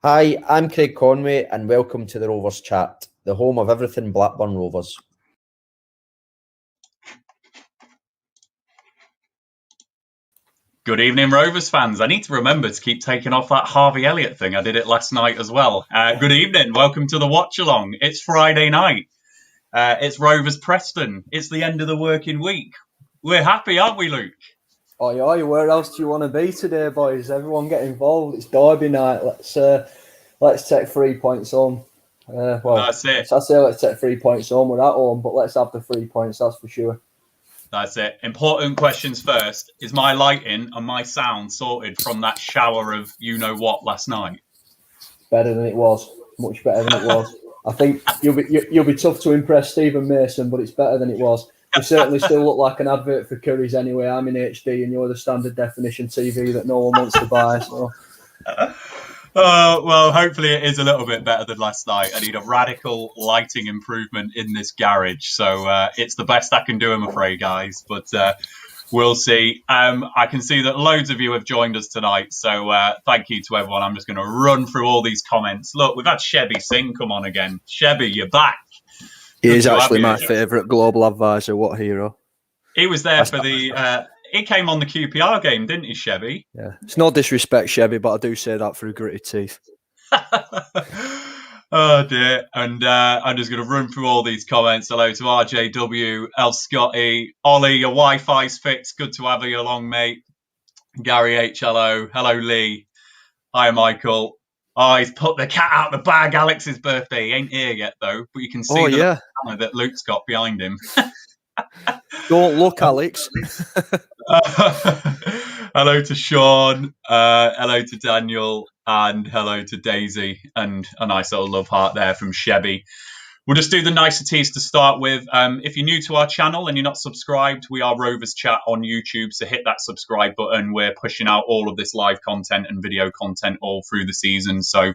Hi, I'm Craig Conway and welcome to the Rovers Chat, the home of everything Blackburn Rovers. Good evening, Rovers fans. I need to remember to keep taking off that Harvey Elliott thing. I did it last night as well. Good evening. Welcome to the Watchalong. It's Friday night. It's Rovers Preston. It's the end of the working week. We're happy, aren't we, Luke? Oh, yeah. Where else do you want to be today, boys? Everyone get involved. It's derby night. Let's take 3 points home. That's it. I say let's take 3 points home. We're at home, but let's have the 3 points. That's for sure. That's it. Important questions first. Is my lighting and my sound sorted from that shower of you-know-what last night? Better than it was. Much better than it was. I think you'll be tough to impress Stephen Mason, but it's better than it was. You certainly still look like an advert for Curry's anyway. I'm in HD and you're the standard definition TV that no one wants to buy. So. Well, hopefully it is a little bit better than last night. I need a radical lighting improvement in this garage. So it's the best I can do, I'm afraid, guys. But we'll see. I can see that loads of you have joined us tonight. So thank you to everyone. I'm just going to run through all these comments. Look, we've had Chevy Singh come on again. Chevy, you're back. He is actually my favourite global advisor. What a hero. He was there for the... he came on the QPR game, didn't he, Chevy? Yeah. It's no disrespect, Chevy, but I do say that through gritted teeth. Oh, dear. And I'm just going to run through all these comments. Hello to RJW, 𝐿�H𝐃𝐄𝐎, Ollie, your Wi-Fi's fixed. Good to have you along, mate. Gary H, hello. Hello, Lee. Hi, Michael. Oh, he's put the cat out the bag. Alex's birthday. He ain't here yet, though. But you can see the banner that Luke's got behind him. Don't look, Alex. Hello to Sean. Hello to Daniel. And hello to Daisy. And a nice little love heart there from Chevy. We'll just do the niceties to start with. If you're new to our channel and you're not subscribed, we are Rovers Chat on YouTube. So hit that subscribe button. We're pushing out all of this live content and video content all through the season. So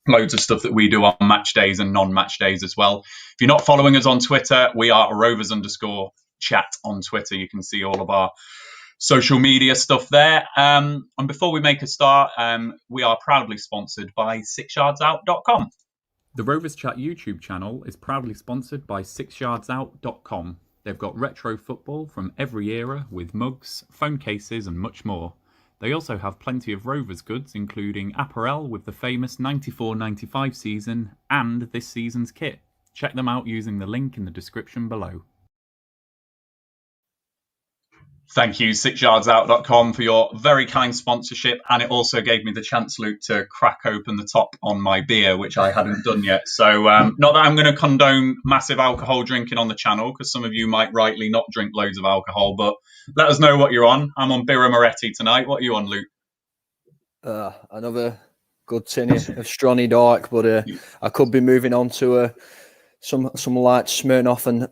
loads of stuff that we do on match days and non-match days as well. If you're not following us on Twitter, we are Rovers_chat on Twitter. You can see all of our social media stuff there. And before we make a start, we are proudly sponsored by 6yardsout.com. The Rovers Chat YouTube channel is proudly sponsored by 6yardsout.com. They've got retro football from every era with mugs, phone cases and much more. They also have plenty of Rovers goods, including apparel with the famous 94-95 season and this season's kit. Check them out using the link in the description below. Thank you, 6yardsout.com, for your very kind sponsorship. And it also gave me the chance, Luke, to crack open the top on my beer, which I hadn't done yet. So not that I'm going to condone massive alcohol drinking on the channel, because some of you might rightly not drink loads of alcohol. But let us know what you're on. I'm on Birra Moretti tonight. What are you on, Luke? Another good tinny of Stronny Dark, but I could be moving on to some light Smirnoff and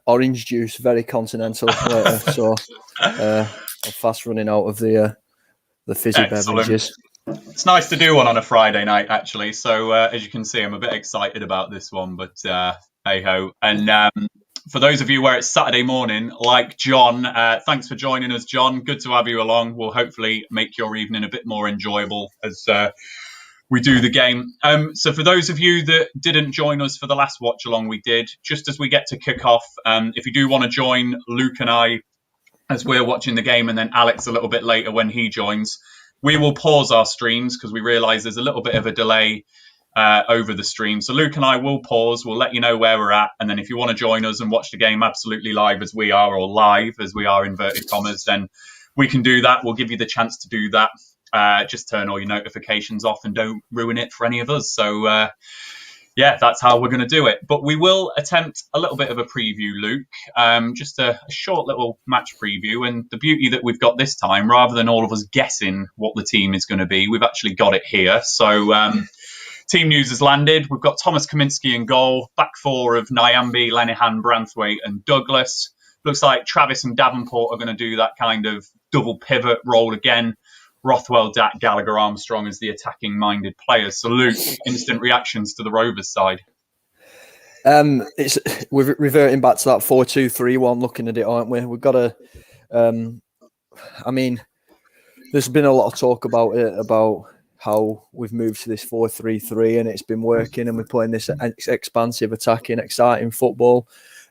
orange juice, very continental later. So I'm fast running out of the fizzy beverages. It's nice to do one on a Friday night, actually. So as you can see, I'm a bit excited about this one, but hey ho. And for those of you where it's Saturday morning, like John, thanks for joining us, John. Good to have you along. We'll hopefully make your evening a bit more enjoyable as we do the game. So for those of you that didn't join us for the last watch along we did, just as we get to kick off, if you do want to join Luke and I as we're watching the game, and then Alex a little bit later when he joins, we will pause our streams because we realise there's a little bit of a delay over the stream. So Luke and I will pause. We'll let you know where we're at. And then if you want to join us and watch the game absolutely live as we are, or live as we are, inverted commas, then we can do that. We'll give you the chance to do that. Just turn all your notifications off and don't ruin it for any of us. So, yeah, that's how we're going to do it. But we will attempt a little bit of a preview, Luke, just a short little match preview. And the beauty that we've got this time, rather than all of us guessing what the team is going to be, we've actually got it here. So team news has landed. We've got Thomas Kaminski in goal, back four of Nyambe, Lenihan, Branthwaite and Douglas. Looks like Travis and Davenport are going to do that kind of double pivot role again. Rothwell, Dak, Gallagher, Armstrong as the attacking-minded players. So, Luke, instant reactions to the Rovers side. We're reverting back to that 4-2-3-1, looking at it, aren't we? We've got to... I mean, there's been a lot of talk about it, about how we've moved to this 4-3-3 and it's been working, and we're playing this expansive, attacking, exciting football.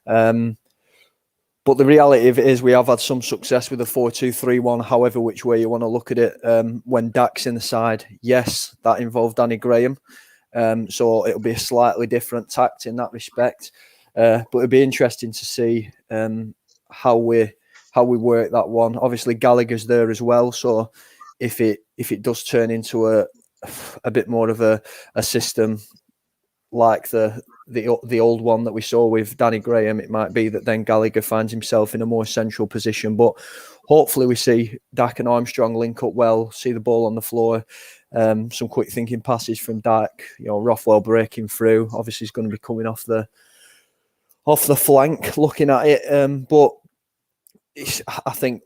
But the reality of it is we have had some success with the 4-2-3-1, however which way you want to look at it. When Dak's in the side, yes, that involved Danny Graham. So it'll be a slightly different tact in that respect. But it'll be interesting to see how we work that one. Obviously, Gallagher's there as well. So if it does turn into a bit more of a system like the old one that we saw with Danny Graham, it might be that then Gallagher finds himself in a more central position. But hopefully we see Dak and Armstrong link up well, see the ball on the floor, some quick thinking passes from Dak, Rothwell breaking through. Obviously he's going to be coming off the flank looking at it. But I think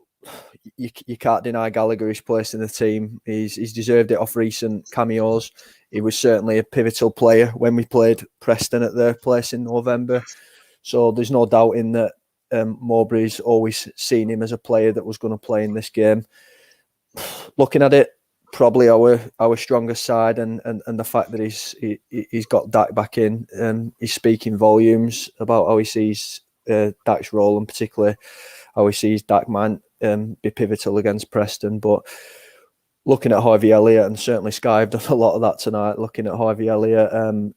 you can't deny Gallagher his place in the team. He's deserved it off recent cameos. He was certainly a pivotal player when we played Preston at their place in November. So there's no doubt in that Mowbray's always seen him as a player that was going to play in this game. Looking at it, probably our strongest side, and the fact that he's got Dak back in, he's speaking volumes about how he sees Dak's role, and particularly how he sees Dak might be pivotal against Preston. But looking at 𝐏𝐲𝐿𝐿𝐿𝐿, and certainly Sky have done a lot of that tonight, looking at 𝐏𝐲𝐿𝐿𝐿𝐿,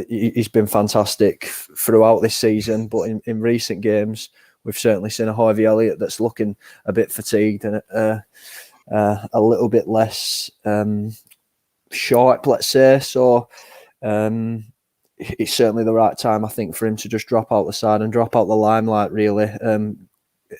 he's been fantastic throughout this season. But in recent games, we've certainly seen a 𝐏𝐲𝐿𝐿𝐿𝐿 that's looking a bit fatigued and a little bit less sharp, let's say. So it's certainly the right time, I think, for him to just drop out the side and drop out the limelight, really.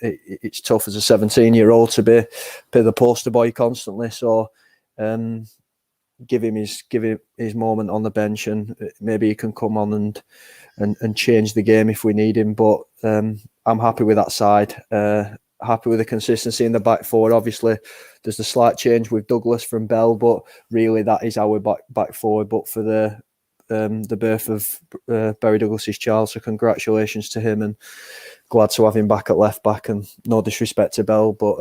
It's tough as a 17-year-old to be the poster boy constantly. So give him his moment on the bench, and maybe he can come on and change the game if we need him. But I'm happy with that side. Happy with the consistency in the back four. Obviously, there's the slight change with Douglas from Bell, but really that is our back forward. But for the birth of Barry Douglas's child, so congratulations to him, and glad to have him back at left back. And no disrespect to Bell, but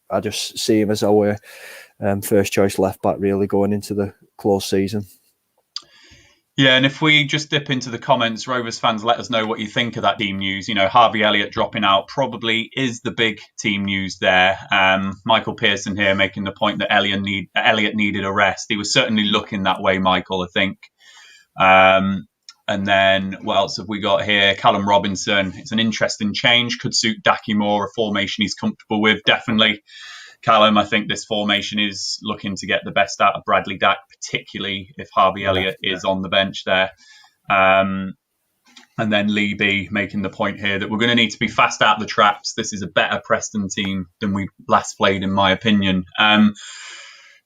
I just see him as our first choice left back, really, going into the close season. Yeah, and if we just dip into the comments, Rovers fans, let us know what you think of that team news. �HARVEY ELLIOTT dropping out probably is the big team news there. Michael Pearson here making the point that Elliott needed a rest. He was certainly looking that way, Michael, I think. And then what else have we got here? Callum Robinson, it's an interesting change. Could suit Dacky more, a formation he's comfortable with, definitely. Callum, I think this formation is looking to get the best out of Bradley Dack, particularly if �HARVEY ELLIOTT is on the bench there. And then Lee B making the point here that we're going to need to be fast out the traps. This is a better Preston team than we last played, in my opinion.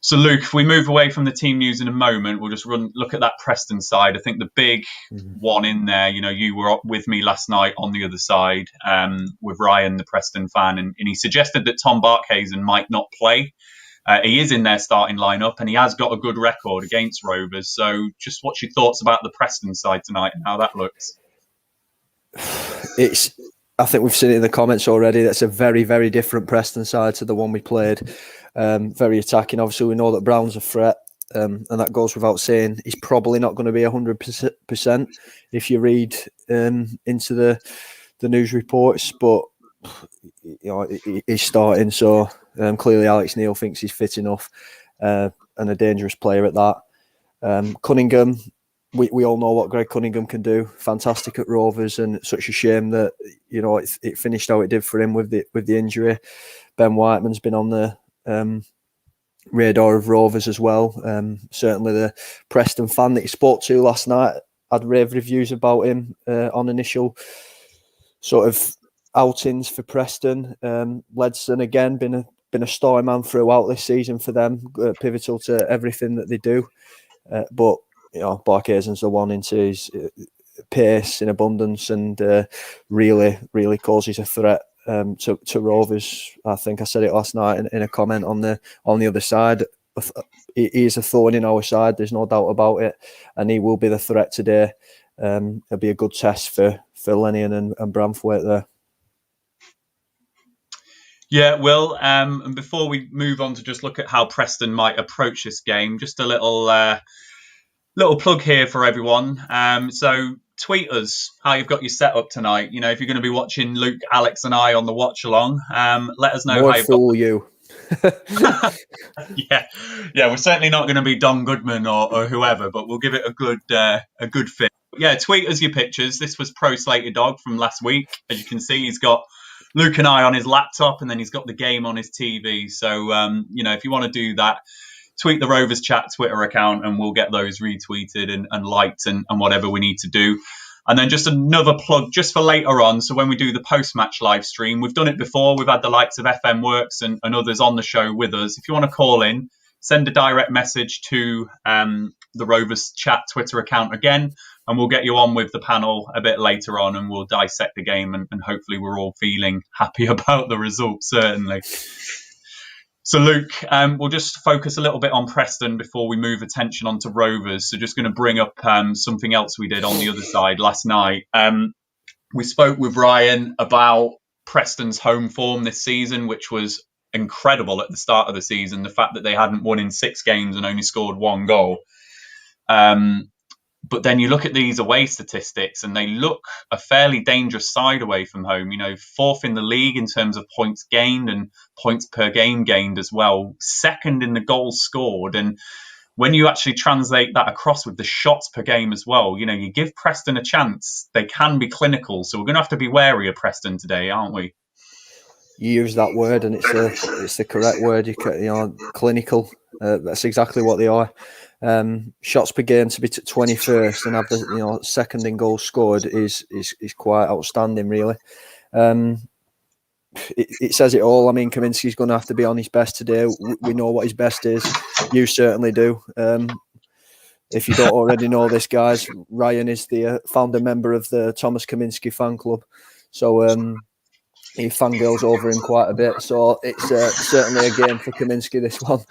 So, Luke, if we move away from the team news in a moment, we'll just look at that Preston side. I think the big one in there, you were with me last night on the other side with Ryan, the Preston fan, and he suggested that Tom Barkhuizen might not play. He is in their starting lineup, and he has got a good record against Rovers. So just what's your thoughts about the Preston side tonight and how that looks? I think we've seen it in the comments already. That's a very, very different Preston side to the one we played. Very attacking. Obviously, we know that Brown's a threat, and that goes without saying. He's probably not going to be 100% if you read into the news reports, but he's starting. So clearly, Alex Neil thinks he's fit enough and a dangerous player at that. Cunningham. We all know what Greg Cunningham can do. Fantastic at Rovers, and it's such a shame that it finished how it did for him with the injury. Ben Whiteman's been on the radar of Rovers as well. Certainly the Preston fan that he spoke to last night had rave reviews about him on initial sort of outings for Preston. Ledson again been a story man throughout this season for them, pivotal to everything that they do. But Barkhuizen's the one into his pace in abundance, and really, really causes a threat to Rovers. I think I said it last night in a comment on the other side. He is a thorn in our side. There's no doubt about it, and he will be the threat today. It'll be a good test for Lennion and Branthwaite there. Yeah, Will. And before we move on to just look at how Preston might approach this game, just a little plug here for everyone. So tweet us how you've got your setup tonight. You know, if you're going to be watching Luke, Alex, and I on the watch-along, let us know how you've got. You. yeah. We're certainly not going to be Don Goodman or whoever, but we'll give it a good fit. Yeah, tweet us your pictures. This was Pro Slated Dog from last week. As you can see, he's got Luke and I on his laptop, and then he's got the game on his TV. So, if you want to do that, tweet the Rovers Chat Twitter account, and we'll get those retweeted and liked and whatever we need to do. And then just another plug just for later on. So when we do the post-match live stream, we've done it before. We've had the likes of FM Works and others on the show with us. If you want to call in, send a direct message to the Rovers Chat Twitter account again, and we'll get you on with the panel a bit later on, and we'll dissect the game, and hopefully we're all feeling happy about the result, certainly. So, Luke, we'll just focus a little bit on Preston before we move attention onto Rovers. So just going to bring up something else we did on the other side last night. We spoke with Ryan about Preston's home form this season, which was incredible at the start of the season. The fact that they hadn't won in 6 games and only scored 1 goal. But then you look at these away statistics and they look a fairly dangerous side away from home. You know, 4th in the league in terms of points gained and points per game gained as well. 2nd in the goals scored. And when you actually translate that across with the shots per game as well, you know, you give Preston a chance. They can be clinical. So we're going to have to be wary of Preston today, aren't we? You use that word and it's the correct word. Clinical. That's exactly what they are. Shots per game to be 21st and have the 2nd in goals scored is quite outstanding, really. It says it all. I mean, Kaminski's going to have to be on his best today. We know what his best is. You certainly do. If you don't already know this, guys, Ryan is the founder member of the Thomas Kaminski fan club. So he fangirls over him quite a bit. So it's certainly a game for Kaminski, this one.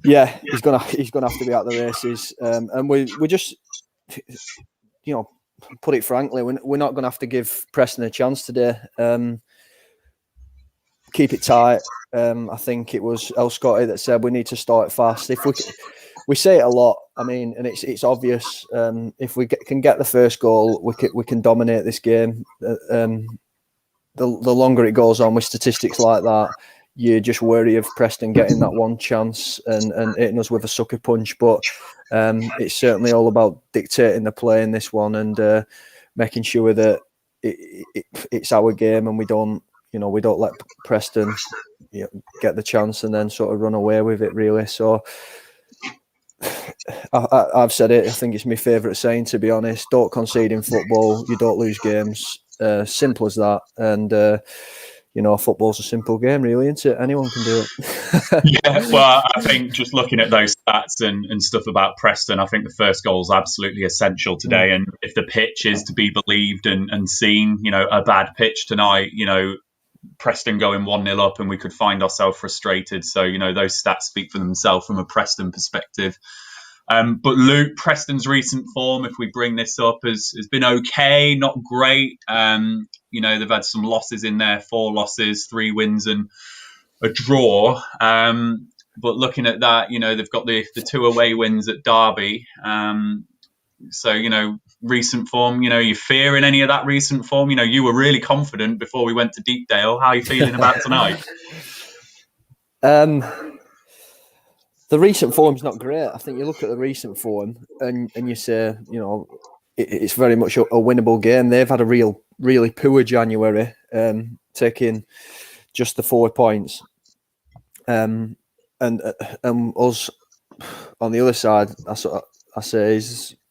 Yeah, he's gonna have to be at the races, and we just, put it frankly, we're not gonna have to give Preston a chance today. Keep it tight. I think it was 𝐂𝐻𝐃𝐄𝐎 that said we need to start fast. If we say it a lot, I mean, and it's obvious. If we can get the first goal, we can dominate this game. The longer it goes on with statistics like that, you're just wary of Preston getting that one chance and hitting us with a sucker punch. But it's certainly all about dictating the play in this one and making sure that it's our game and we don't let Preston get the chance and then sort of run away with it, really. So I've said it. I think it's my favourite saying, to be honest. Don't concede in football. You don't lose games. Simple as that. And football's a simple game, really, isn't it? Anyone can do it. Yeah, well, I think just looking at those stats and stuff about Preston, I think the first goal is absolutely essential today. And if the pitch is to be believed and seen, a bad pitch tonight, Preston going 1-0 up and we could find ourselves frustrated. So, those stats speak for themselves from a Preston perspective. But Luke, Preston's recent form, if we bring this up, has been okay, not great. They've had some losses in there, 4 losses, 3 wins and a draw. But looking at that, they've got the 2 away wins at Derby. So, recent form, you fearing any of that recent form? You were really confident before we went to Deepdale. How are you feeling about tonight? The recent form's not great. I think you look at the recent form and you say, it's very much a winnable game. They've had a really poor January, taking just the 4 points. And us on the other side, I say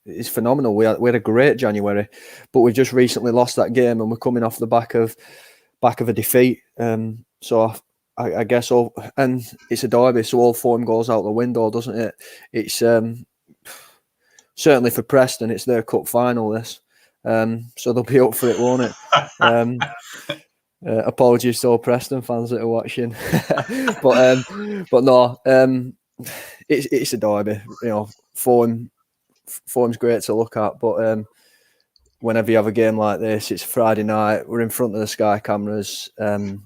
is phenomenal. We had a great January, but we've just recently lost that game and we're coming off the back of a defeat. So I guess and it's a derby, so all form goes out the window, doesn't it? It's certainly for Preston, it's their cup final, this. So they'll be up for it, won't it? Apologies to all Preston fans that are watching, but no, it's a derby. Form's great to look at, but whenever you have a game like this, it's Friday night, we're in front of the Sky cameras, and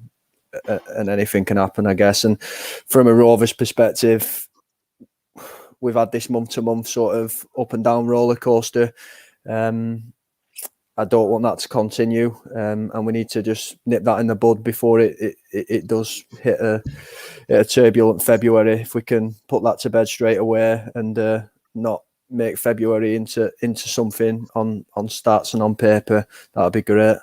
anything can happen, I guess. And from a Rovers perspective, we've had this month-to-month sort of up and down roller coaster. I don't want that to continue, and we need to just nip that in the bud before it does hit a turbulent February. If we can put that to bed straight away and not make February into something on stats and on paper, that'd be great.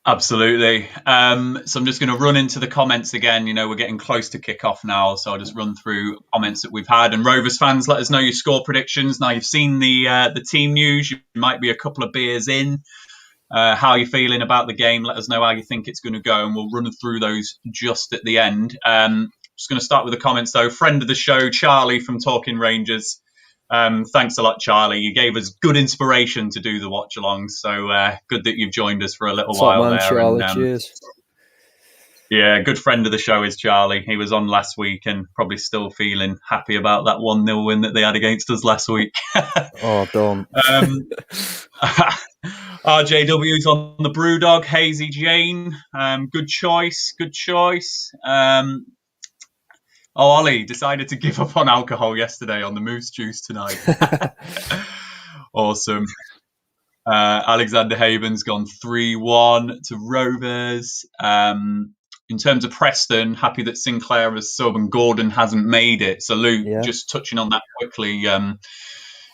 Absolutely. So I'm just going to run into the comments again. You know, we're getting close to kick-off now, so I'll just run through comments that we've had. And Rovers fans, let us know your score predictions. Now, you've seen the team news. You might be a couple of beers in. How are you feeling about the game? Let us know how you think it's going to go, and we'll run through those just at the end. Just going to start with the comments, though. Friend of the show, Charlie from Talking Rangers. Thanks a lot, Charlie. You gave us good inspiration to do the watch along, so good that you've joined us for a little while man, there. Charlie, cheers. Yeah, good friend of the show is Charlie. He was on last week and probably still feeling happy about that 1-0 win that they had against us last week. Oh, don't. RJW's on the Brewdog. Hazy Jane. Good choice. Ollie decided to give up on alcohol yesterday on the moose juice tonight. Awesome. Alexander Haven's gone 3-1 to Rovers. In terms of Preston, happy that Sinclair has sub and Gordon hasn't made it. So, Luke, just touching on that quickly,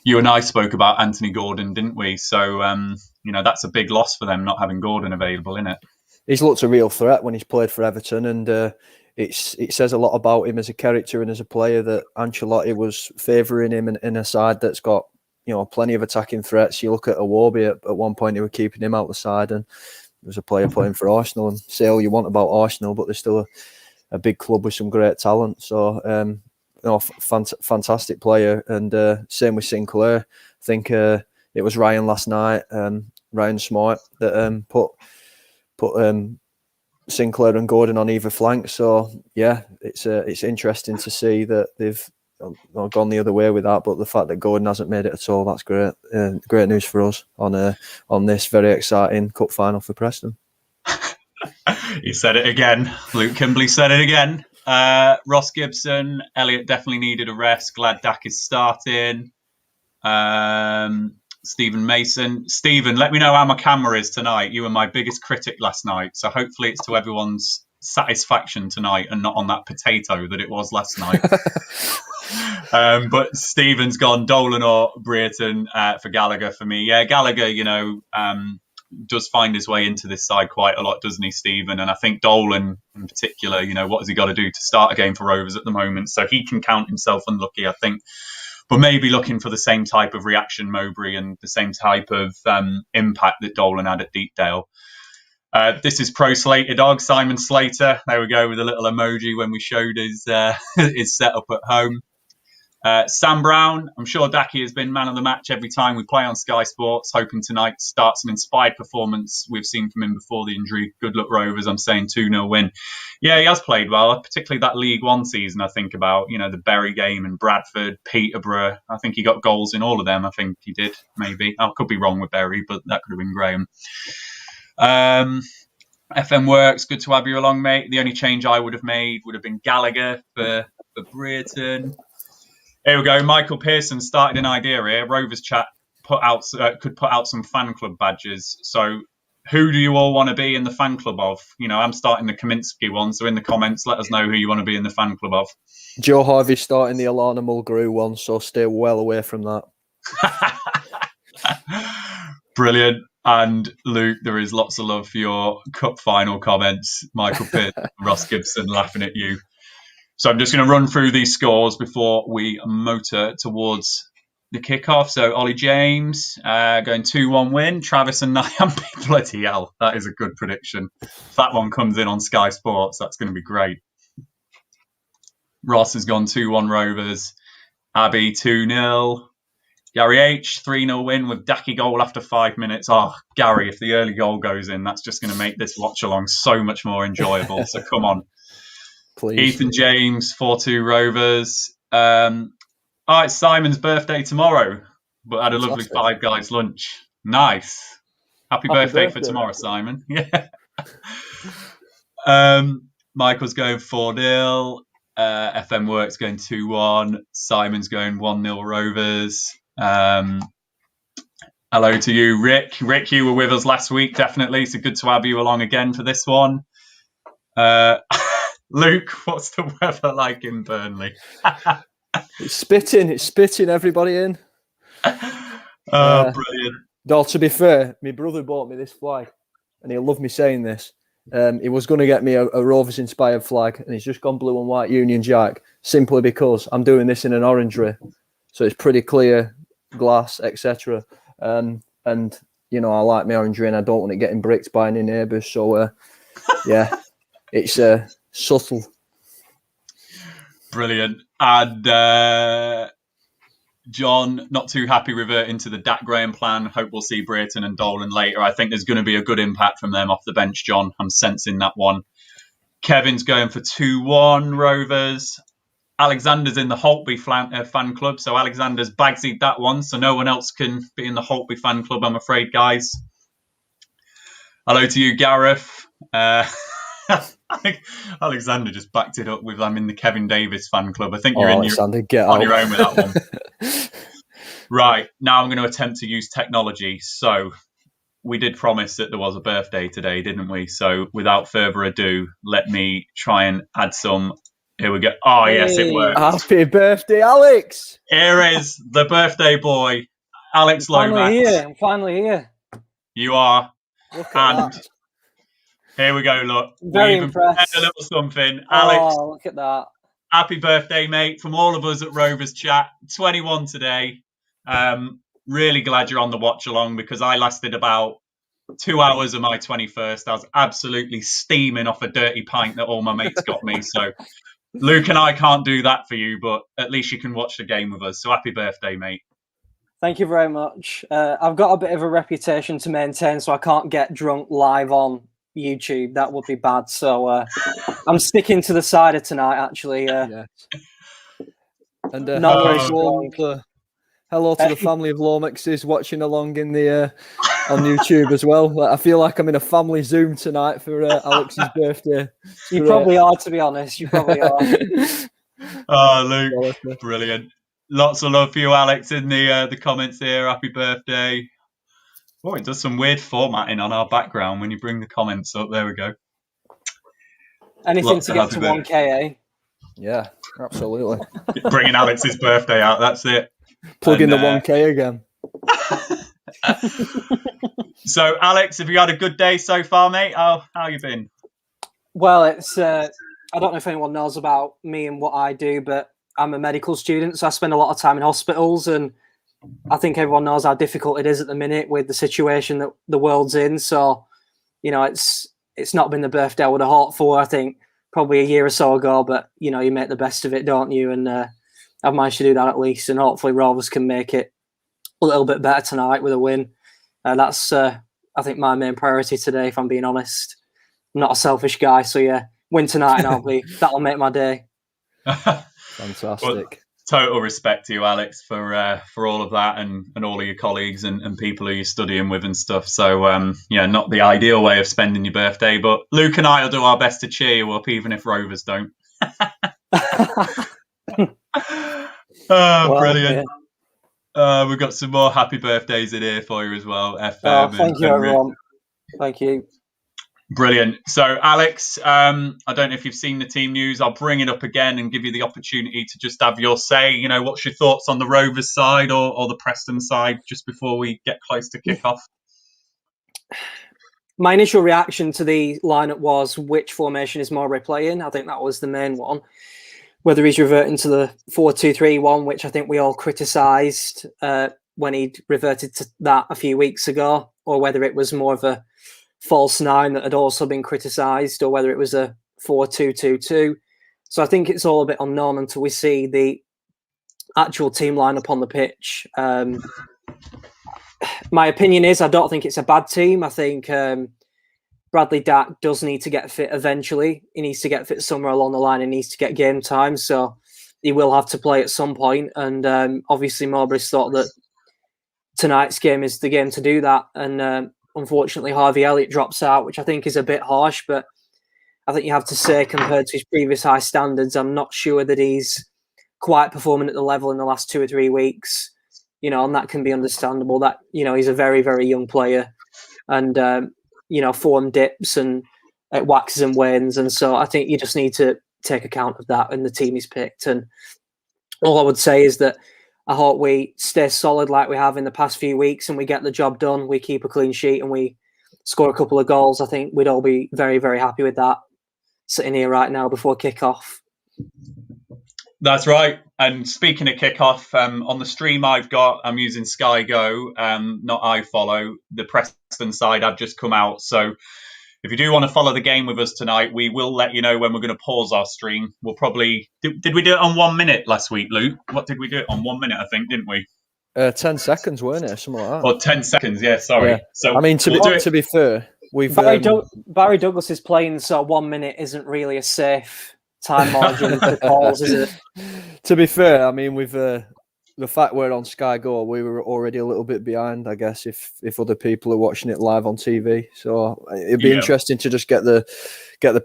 you and I spoke about Anthony Gordon, didn't we? So, that's a big loss for them not having Gordon available, isn't it? He's looked a real threat when he's played for Everton, and it says a lot about him as a character and as a player that Ancelotti was favouring him in a side that's got, plenty of attacking threats. You look at 𝐿𝐴𝐵 at one point, they were keeping him out the side, and there was a player playing for Arsenal. And say all you want about Arsenal, but they're still a big club with some great talent. So, fantastic player. And same with Sinclair. I think it was Ryan last night, Ryan Smart, that put Sinclair and Gordon on either flank. So yeah, it's interesting to see that they've gone the other way with that. But the fact that Gordon hasn't made it at all, that's great. Great news for us on this very exciting cup final for Preston. He said it again. Luke Kimbley said it again. Ross Gibson, Elliot definitely needed a rest. Glad Dak is starting. Stephen Mason. Stephen, let me know how my camera is tonight. You were my biggest critic last night, so hopefully it's to everyone's satisfaction tonight and not on that potato that it was last night. But Stephen's gone Dolan or Brereton for Gallagher for me. Yeah, Gallagher, does find his way into this side quite a lot, doesn't he, Stephen? And I think Dolan in particular, what has he got to do to start a game for Rovers at the moment? So he can count himself unlucky, I think. But maybe looking for the same type of reaction, Mowbray, and the same type of impact that Dolan had at Deepdale. This is Pro Slater Dog, Simon Slater. There we go with a little emoji when we showed his setup at home. Sam Brown, I'm sure Daki has been man of the match every time we play on Sky Sports. Hoping tonight starts an inspired performance we've seen from him before the injury. Good luck, Rovers. I'm saying 2-0 win. Yeah, he has played well, particularly that League One season. I think about, the Bury game in Bradford, Peterborough. I think he got goals in all of them. I think he did, maybe. I could be wrong with Bury, but that could have been Graham. FM works. Good to have you along, mate. The only change I would have made would have been Gallagher for Brereton. Here we go. Michael Pearson started an idea here. Rovers Chat could put out some fan club badges. So who do you all want to be in the fan club of? I'm starting the Kaminsky one. So in the comments, let us know who you want to be in the fan club of. Joe Harvey's starting the Alana Mulgrew one, so stay well away from that. Brilliant. And Luke, there is lots of love for your cup final comments. Michael Pearson, Ross Gibson laughing at you. So I'm just going to run through these scores before we motor towards the kickoff. So Ollie James going 2-1 win. Travis and Nyampi. Bloody hell, that is a good prediction. If that one comes in on Sky Sports, that's going to be great. Ross has gone 2-1 Rovers. Abby 2-0. Gary H, 3-0 win with Daki goal after 5 minutes. Oh, Gary, if the early goal goes in, that's just going to make this watch along so much more enjoyable. So come on. Please. Ethan James, 4-2 Rovers. It's Simon's birthday tomorrow. but had a lovely Fantastic. Five Guys lunch. Nice. Happy birthday for tomorrow, Simon. Yeah. Michael's going 4-0. FM Works going 2-1. Simon's going 1-0 Rovers. Hello to you, Rick. Rick, you were with us last week, definitely. So good to have you along again for this one. Luke, what's the weather like in Burnley? It's spitting everybody in. Brilliant. Though, to be fair, my brother bought me this flag, and he'll love me saying this. He was going to get me a Rovers-inspired flag, and he's just gone blue and white Union Jack, simply because I'm doing this in an orangery, so it's pretty clear, glass, etc. And you know, I like my orangery, and I don't want it getting bricked by any neighbours. So yeah, it's subtle. Brilliant. And John, not too happy reverting to the Dak Graham plan. Hope we'll see Brayton and Dolan later. I think there's going to be a good impact from them off the bench, John. I'm sensing that one. Kevin's going for 2-1 Rovers. Alexander's in the Holtby fan club. So Alexander's bagsied that one. So no one else can be in the Holtby fan club, I'm afraid, guys. Hello to you, Gareth. I think Alexander just backed it up with I'm in the Kevin Davis fan club. I think you're on your own with that one. Right, now I'm going to attempt to use technology. So we did promise that there was a birthday today, didn't we? So without further ado, let me try and add some. Here we go. Oh, yes, it worked. Happy birthday, Alex. Here is the birthday boy, Alex Lomax. I'm finally here. You are. Look at that. Here we go, look. Very We've impressed. A little something. Alex, Oh, look at that. happy birthday, mate, from all of us at Rovers Chat. 21 today. Really glad you're on the watch along because I lasted about 2 hours of my 21st. I was absolutely steaming off a dirty pint that all my mates got me. So Luke and I can't do that for you, but at least you can watch the game with us. So happy birthday, mate. Thank you very much. I've got a bit of a reputation to maintain, so I can't get drunk live on YouTube. That would be bad. So I'm sticking to the cider tonight, actually. Yes. And Not very strong. hello to the family of Lomaxes watching along in the on YouTube as well. I feel like I'm in a family Zoom tonight for Alex's birthday. You probably are, to be honest. You probably are. Oh, Luke, brilliant. Lots of love for you, Alex, in the comments here. Happy birthday. Oh, it does some weird formatting on our background when you bring the comments up. There we go. Anything to get to 1K, eh? Yeah, absolutely. Bringing Alex's birthday out, that's it. Plug in the 1K again. So, Alex, have you had a good day so far, mate? How you been? Well, it's I don't know if anyone knows about me and what I do, but I'm a medical student, so I spend a lot of time in hospitals, and I think everyone knows how difficult it is at the minute with the situation that the world's in. So, you know, it's not been the birthday I would have hoped for, I think, probably a year or so ago, but, you know, you make the best of it, don't you? And I've managed to do that at least, and hopefully Rovers can make it a little bit better tonight with a win. That's, I think, my main priority today, if I'm being honest. I'm not a selfish guy, so yeah, win tonight and that'll make my day. Fantastic. Well, total respect to you, Alex, for all of that and all of your colleagues and people who you're studying with and stuff. So, yeah, not the ideal way of spending your birthday, but Luke and I will do our best to cheer you up, even if Rovers don't. Brilliant. Yeah. We've got some more happy birthdays in here for you as well. FM thank you, everyone. Thank you. Brilliant. So, Alex, I don't know if you've seen the team news. I'll bring it up again and give you the opportunity to just have your say. You know, what's your thoughts on the Rovers side or the Preston side just before we get close to kick-off? My initial reaction to the lineup was which formation is Mowbray playing. I think that was the main one. Whether he's reverting to the 4-2-3-1, which I think we all criticised when he reverted to that a few weeks ago, or whether it was more of a false nine that had also been criticised, or whether it was a 4-2-2-2. So I think it's all a bit unknown until we see the actual team lineup on the pitch. My opinion is I don't think it's a bad team. I think Bradley Dack does need to get fit eventually. He needs to get fit somewhere along the line. He needs to get game time. So he will have to play at some point. And obviously Mowbray's thought that tonight's game is the game to do that. And unfortunately, 𝐏𝐻𝐿𝐼 drops out, which I think is a bit harsh, but I think you have to say, compared to his previous high standards, I'm not sure that he's quite performing at the level in the last 2 or 3 weeks. And that can be understandable. That he's a very, very young player, and form dips and it waxes and wanes, and so I think you just need to take account of that in the team he's picked. And all I would say is that I hope we stay solid like we have in the past few weeks, and we get the job done. We keep a clean sheet and we score a couple of goals. I think we'd all be very, very happy with that, sitting here right now before kick-off. That's right. And speaking of kick-off, on the stream I'm using Sky Go, not iFollow. The Preston side have just come out. So if you do want to follow the game with us tonight, we will let you know when we're going to pause our stream. We'll probably... Did we do it on 1 minute last week, Luke? What did we do it on? 1 minute, I think, didn't we? 10 seconds, weren't it? Something like that. Or 10 seconds, yeah, sorry. Yeah. So I mean, to be fair, we've... Barry Douglas is playing, so 1 minute isn't really a safe time margin for calls, is it? To be fair, I mean, with the fact we're on Sky Go, we were already a little bit behind, I guess, if other people are watching it live on TV. So it'd be interesting to just get the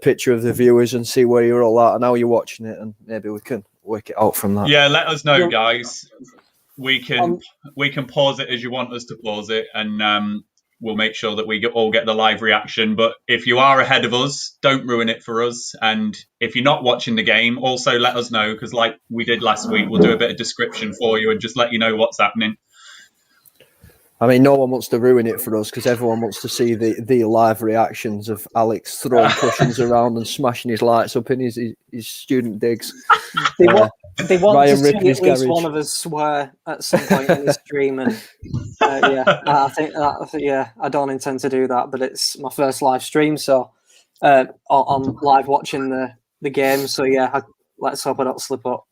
picture of the viewers and see where you're all at and how you're watching it, and maybe we can work it out from that. Yeah, let us know, guys. We can pause it as you want us to pause it, and we'll make sure that we all get the live reaction. But if you are ahead of us, don't ruin it for us. And if you're not watching the game, also let us know, because like we did last week, we'll do a bit of description for you and just let you know what's happening. I mean, no one wants to ruin it for us, because everyone wants to see the live reactions of Alex throwing cushions around and smashing his lights up in his student digs. They want Ryan to see ripping his at least garage. one of us swear at some point in the stream, and I don't intend to do that, but it's my first live stream, so on live watching the game. So let's hope I don't slip up.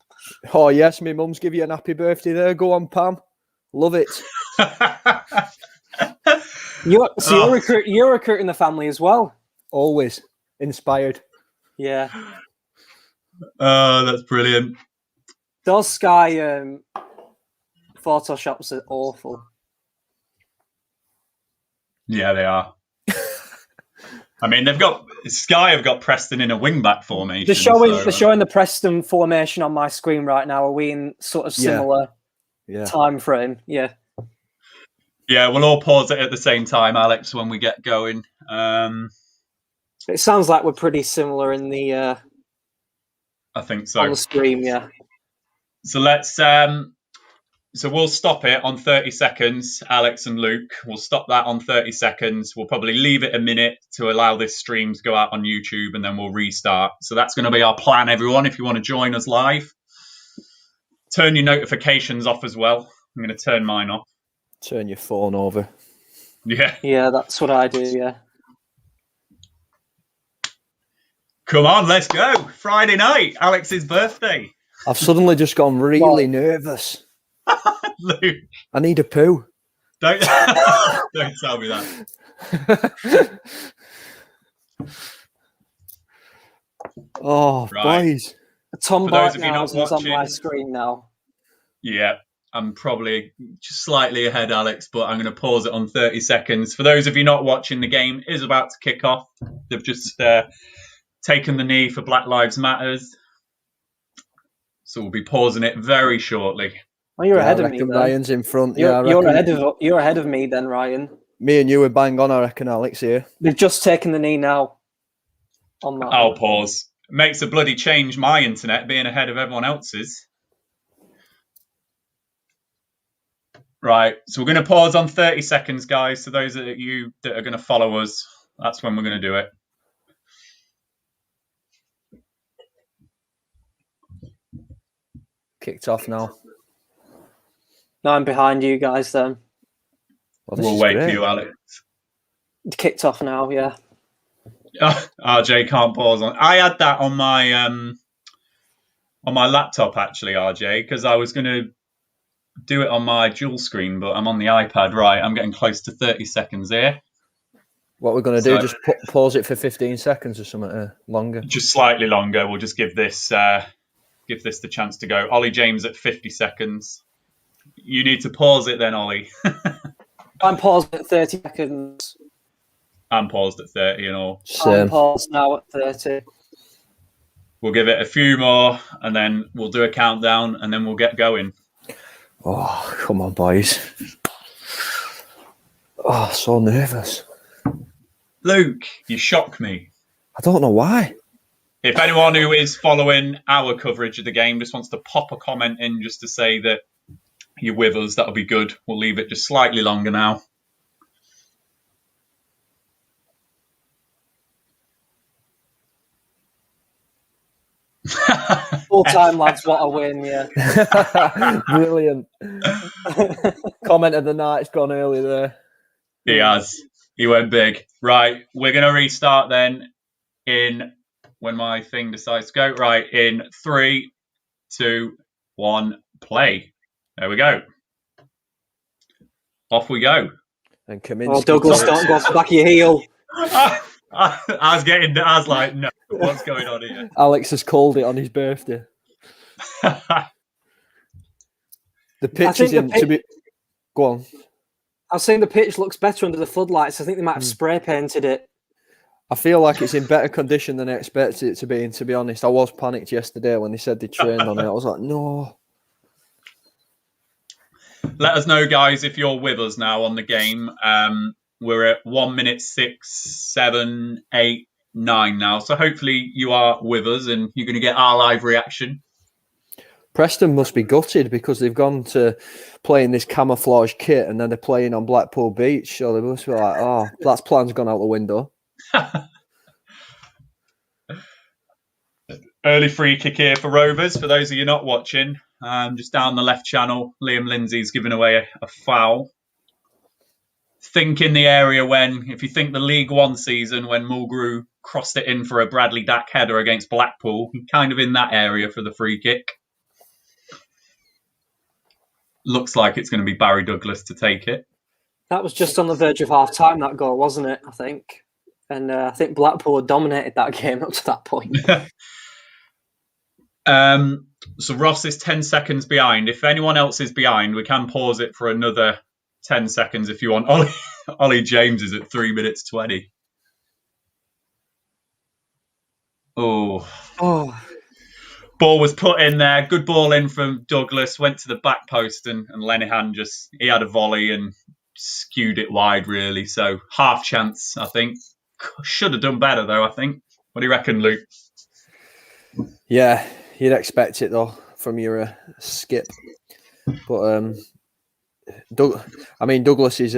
Oh yes, my mum's give you an happy birthday there. Go on, Pam. Love it. You're recruiting the family as well. Always inspired. Yeah. Oh, that's brilliant. Those Sky photoshops are awful. Yeah, they are. I mean, Sky have got Preston in a wing-back formation. They're showing the Preston formation on my screen right now. Are we in sort of similar time frame? Yeah. Yeah, we'll all pause it at the same time, Alex, when we get going. It sounds like we're pretty similar in the... I think so. On the stream, yeah. So let's... So we'll stop it on 30 seconds, Alex and Luke. We'll stop that on 30 seconds. We'll probably leave it a minute to allow this stream to go out on YouTube, and then we'll restart. So that's going to be our plan, everyone, if you want to join us live. Turn your notifications off as well. I'm going to turn mine off. Turn your phone over. Yeah. Yeah, that's what I do, yeah. Come on, let's go. Friday night, Alex's birthday. I've suddenly just gone really nervous. Luke. I need a poo. Don't tell me that. Oh, boys. Tom For those of you Bartnow's not is on watching, my screen now. Yeah, I'm probably just slightly ahead, Alex, but I'm going to pause it on 30 seconds. For those of you not watching, the game is about to kick off. They've just taken the knee for Black Lives Matters. So we'll be pausing it very shortly. Oh, you're ahead of me. Then. Ryan's in front. You're ahead of me then, Ryan. Me and you are bang on, I reckon, Alex, here. They've just taken the knee now. On that. I'll pause. Makes a bloody change, my internet being ahead of everyone else's. Right, so we're going to pause on 30 seconds, guys. So those of you that are going to follow us, that's when we're going to do it. Kicked off now. No, I'm behind you guys then. Well, we'll wait for you, Alex. Kicked off now, yeah. RJ can't pause on. I had that on my laptop actually, RJ, because I was going to do it on my dual screen, but I'm on the iPad. Right, I'm getting close to 30 seconds here. What we're going to do? Just pause it for 15 seconds or something longer. Just slightly longer. We'll just give this the chance to go. Ollie James at 50 seconds. You need to pause it then, Ollie. I'm paused at 30 seconds. I'm paused at 30 and all. I'm paused now at 30. We'll give it a few more, and then we'll do a countdown, and then we'll get going. Oh, come on, boys. Oh, so nervous. Luke, you shock me. I don't know why. If anyone who is following our coverage of the game just wants to pop a comment in just to say that you're with us, that'll be good. We'll leave it just slightly longer now. Full time, lads. What a win, yeah. Brilliant. Comment of the night's gone early there. He has. He went big. Right, we're going to restart then in when my thing decides to go. Right, in 3, 2, 1, play. There we go. Off we go. And Kaminsky. Oh, Douglas, don't go off the back of your heel. I was like, no, what's going on here? Alex has called it on his birthday. The pitch is in to be. Go on. I was saying the pitch looks better under the floodlights. I think they might have spray painted it. I feel like it's in better condition than I expected it to be. And to be honest, I was panicked yesterday when they said they trained on it. I was like, no. Let us know, guys, if you're with us now on the game. We're at 1 minute 6, 7, 8, 9 now. So hopefully you are with us and you're going to get our live reaction. Preston must be gutted because they've gone to playing this camouflage kit and then they're playing on Blackpool Beach. So they must be like, oh, that plan's gone out the window. Early free kick here for Rovers. For those of you not watching, just down the left channel, Liam Lindsay's giving away a foul. Think in the area if you think the League One season when Mulgrew crossed it in for a Bradley Dack header against Blackpool, kind of in that area for the free kick. Looks like it's going to be Barry Douglas to take it. That was just on the verge of half time, that goal, wasn't it? I think. And I think Blackpool had dominated that game up to that point. So Ross is 10 seconds behind. If anyone else is behind, we can pause it for another 10 seconds if you want. Ollie James is at 3 minutes 20. Oh. Ball was put in there. Good ball in from Douglas. Went to the back post and Lenihan he had a volley and skewed it wide, really. So half chance, I think. Should have done better, though, I think. What do you reckon, Luke? Yeah, you'd expect it, though, from your skip. But, Douglas is...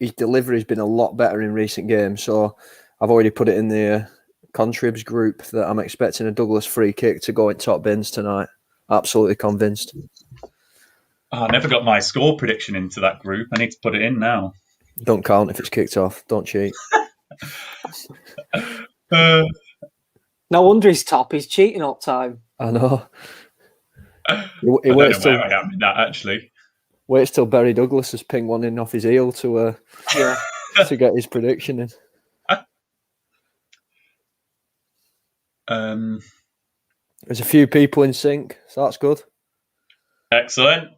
his delivery's been a lot better in recent games. So I've already put it in the... Contribs group that I'm expecting a Douglas free kick to go in top bins tonight. Absolutely convinced. Oh, I never got my score prediction into that group. I need to put it in now. Don't count if it's kicked off. Don't cheat. No wonder he's top. He's cheating all the time. I know. He waits till I am in that, actually. Waits till Barry Douglas has pinged one in off his heel to get his prediction in. There's a few people in sync, so that's good. Excellent.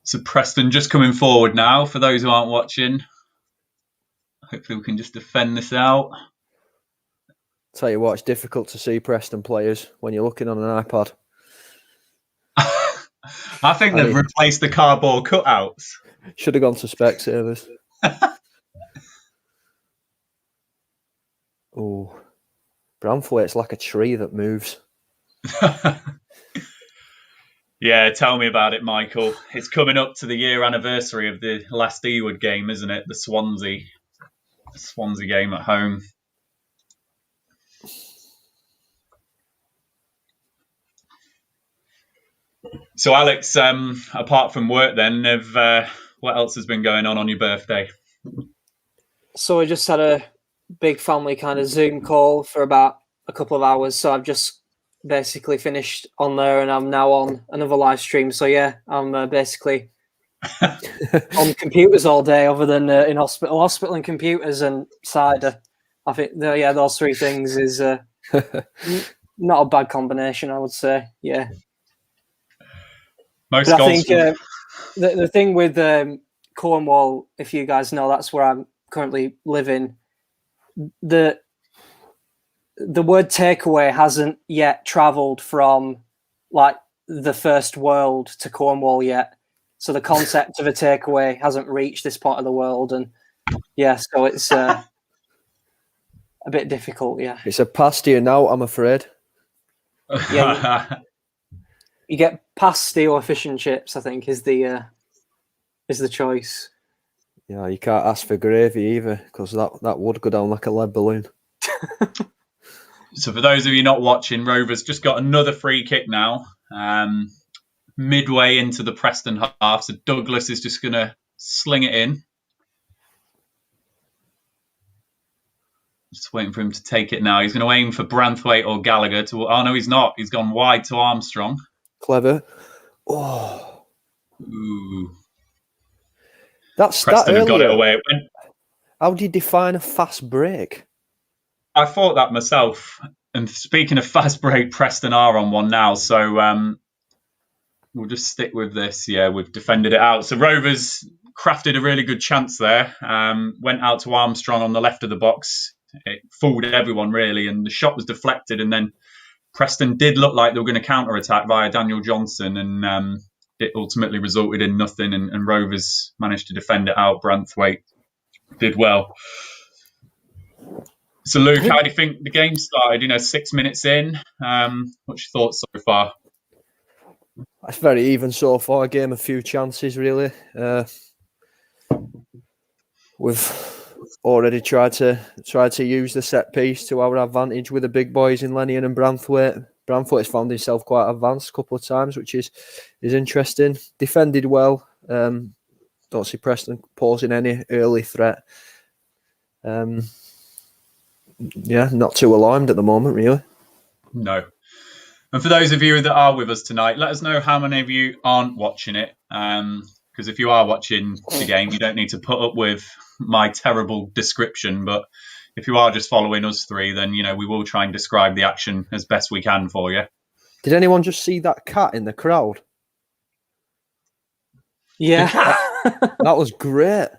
So Preston just coming forward now. For those who aren't watching, hopefully we can just defend this out. Tell you what, it's difficult to see Preston players when you're looking on an iPad. I think they've replaced the cardboard cutouts. Should have gone to Specsavers. Oh, Bramthwaite's like a tree that moves. Yeah, tell me about it, Michael. It's coming up to the year anniversary of the last Ewood game, isn't it? The Swansea game at home. So, Alex, apart from work then, what else has been going on your birthday? So I just had a big family kind of Zoom call for about a couple of hours. So I've just basically finished on there and I'm now on another live stream. So yeah, I'm basically on computers all day other than in hospital and computers and cider. I think, those three things is not a bad combination, I would say. Yeah. Most But I goals. think the thing with Cornwall, if you guys know, that's where I'm currently living. The word takeaway hasn't yet travelled from like the first world to Cornwall yet. So the concept of a takeaway hasn't reached this part of the world, and yeah, so it's a bit difficult. Yeah, It's a pasty now, I'm afraid. Yeah, you get pasty or fish and chips, I think, is the choice. Yeah, you can't ask for gravy either, because that would go down like a lead balloon. So for those of you not watching, Rovers just got another free kick now. Midway into the Preston half, so Douglas is just going to sling it in. Just waiting for him to take it now. He's going to aim for Branthwaite or Gallagher. Oh, no, he's not. He's gone wide to Armstrong. Clever. Oh. Ooh. That's Preston that have got it earlier. away. How do you define a fast break? I thought that myself. And speaking of fast break, Preston are on one now. So we'll just stick with this. Yeah, we've defended it out. So Rovers crafted a really good chance there. Went out to Armstrong on the left of the box. It fooled everyone, really. And the shot was deflected. And then Preston did look like they were going to counter-attack via Daniel Johnson. And it ultimately resulted in nothing. And Rovers managed to defend it out. Branthwaite did well. So, Luke, how do you think the game started? 6 minutes in. What's your thoughts so far? It's very even so far. Game a few chances, really. We've already tried to use the set piece to our advantage with the big boys in Lennion and Branthwaite. Branthwaite's found himself quite advanced a couple of times, which is interesting. Defended well. Don't see Preston posing any early threat. Yeah, not too alarmed at the moment, really. No. And for those of you that are with us tonight, let us know how many of you aren't watching it. Because if you are watching the game, you don't need to put up with my terrible description. But if you are just following us three, then, we will try and describe the action as best we can for you. Did anyone just see that cat in the crowd? Yeah. That was great.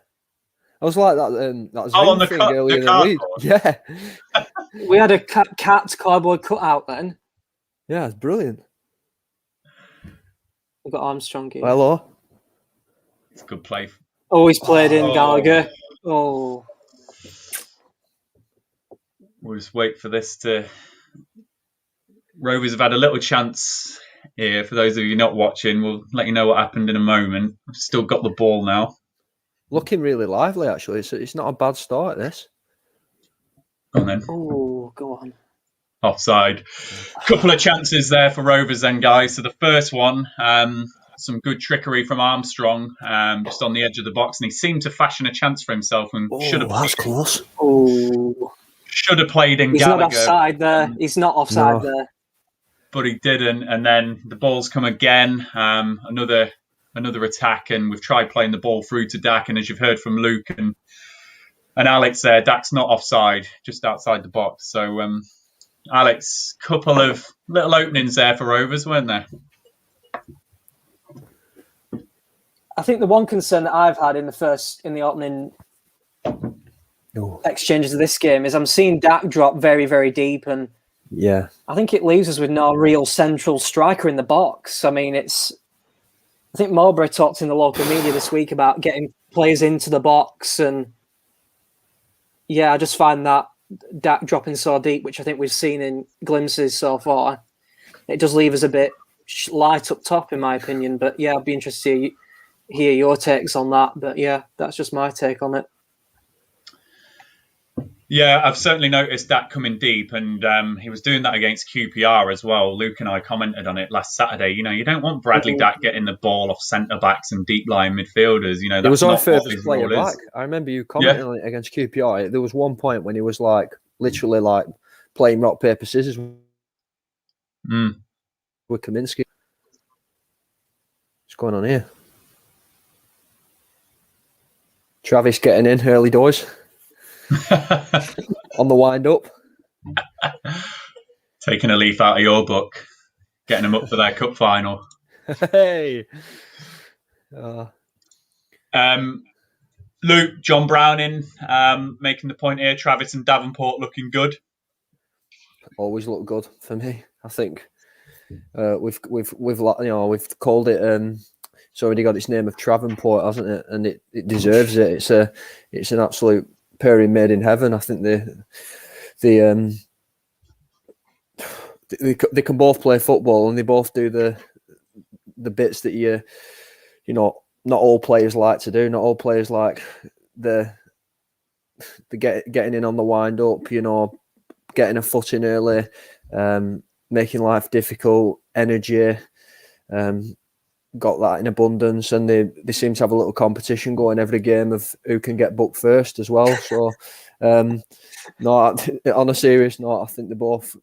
I was like that. That was on the thing cut, earlier the in the week. Yeah, We had a cat cardboard cutout then. yeah, it's brilliant. We've got Armstrong here. Hello. It's a good play. Oh, he's played in Gallagher. Oh. We'll just wait for this to... Rovers have had a little chance here. For those of you not watching, we'll let you know what happened in a moment. I've still got the ball now. Looking really lively, actually. It's not a bad start, this. Go on then. Oh, go on. Offside. Couple of chances there for Rovers then, guys. So the first one, some good trickery from Armstrong, just on the edge of the box. And he seemed to fashion a chance for himself and should have close. Oh. Should have played in He's Gallagher. not offside there. He's not offside there. But he didn't. And then the ball's come again. Another attack, and we've tried playing the ball through to Dak, and as you've heard from Luke and Alex there, Dak's not offside, just outside the box. So Alex, couple of little openings there for Rovers, weren't there? I think the one concern that I've had in the opening exchanges of this game is I'm seeing Dak drop very, very deep, and Yeah. I think it leaves us with no real central striker in the box. I mean, I think Marlborough talked in the local media this week about getting players into the box, and yeah, I just find that Dak dropping so deep, which I think we've seen in glimpses so far, it does leave us a bit light up top, in my opinion. But yeah, I'd be interested to hear your takes on that. But yeah, that's just my take on it. Yeah, I've certainly noticed that coming deep, and he was doing that against QPR as well. Luke and I commented on it last Saturday. You don't want Bradley Dack getting the ball off centre-backs and deep-line midfielders. That's it was not our what furthest his player role back. is. I remember you commenting on it against QPR. There was one point when he was literally playing rock, paper, scissors with Kaminsky. What's going on here? Travis getting in early doors. On the wind up. Taking a leaf out of your book, getting them up for their cup final. Hey. Luke, John Browning making the point here. Travis and Davenport looking good. Always look good for me. I think we've called it. It's already got its name of Travenport, hasn't it? And it deserves it. It's an absolute pairing made in heaven. I think they can both play football and they both do the bits that you know not all players like to do. Not all players like the getting in on the wind up, you know, getting a foot in early, making life difficult, energy, got that in abundance, and they seem to have a little competition going every game of who can get booked first as well. So no, on a serious note, I think they're both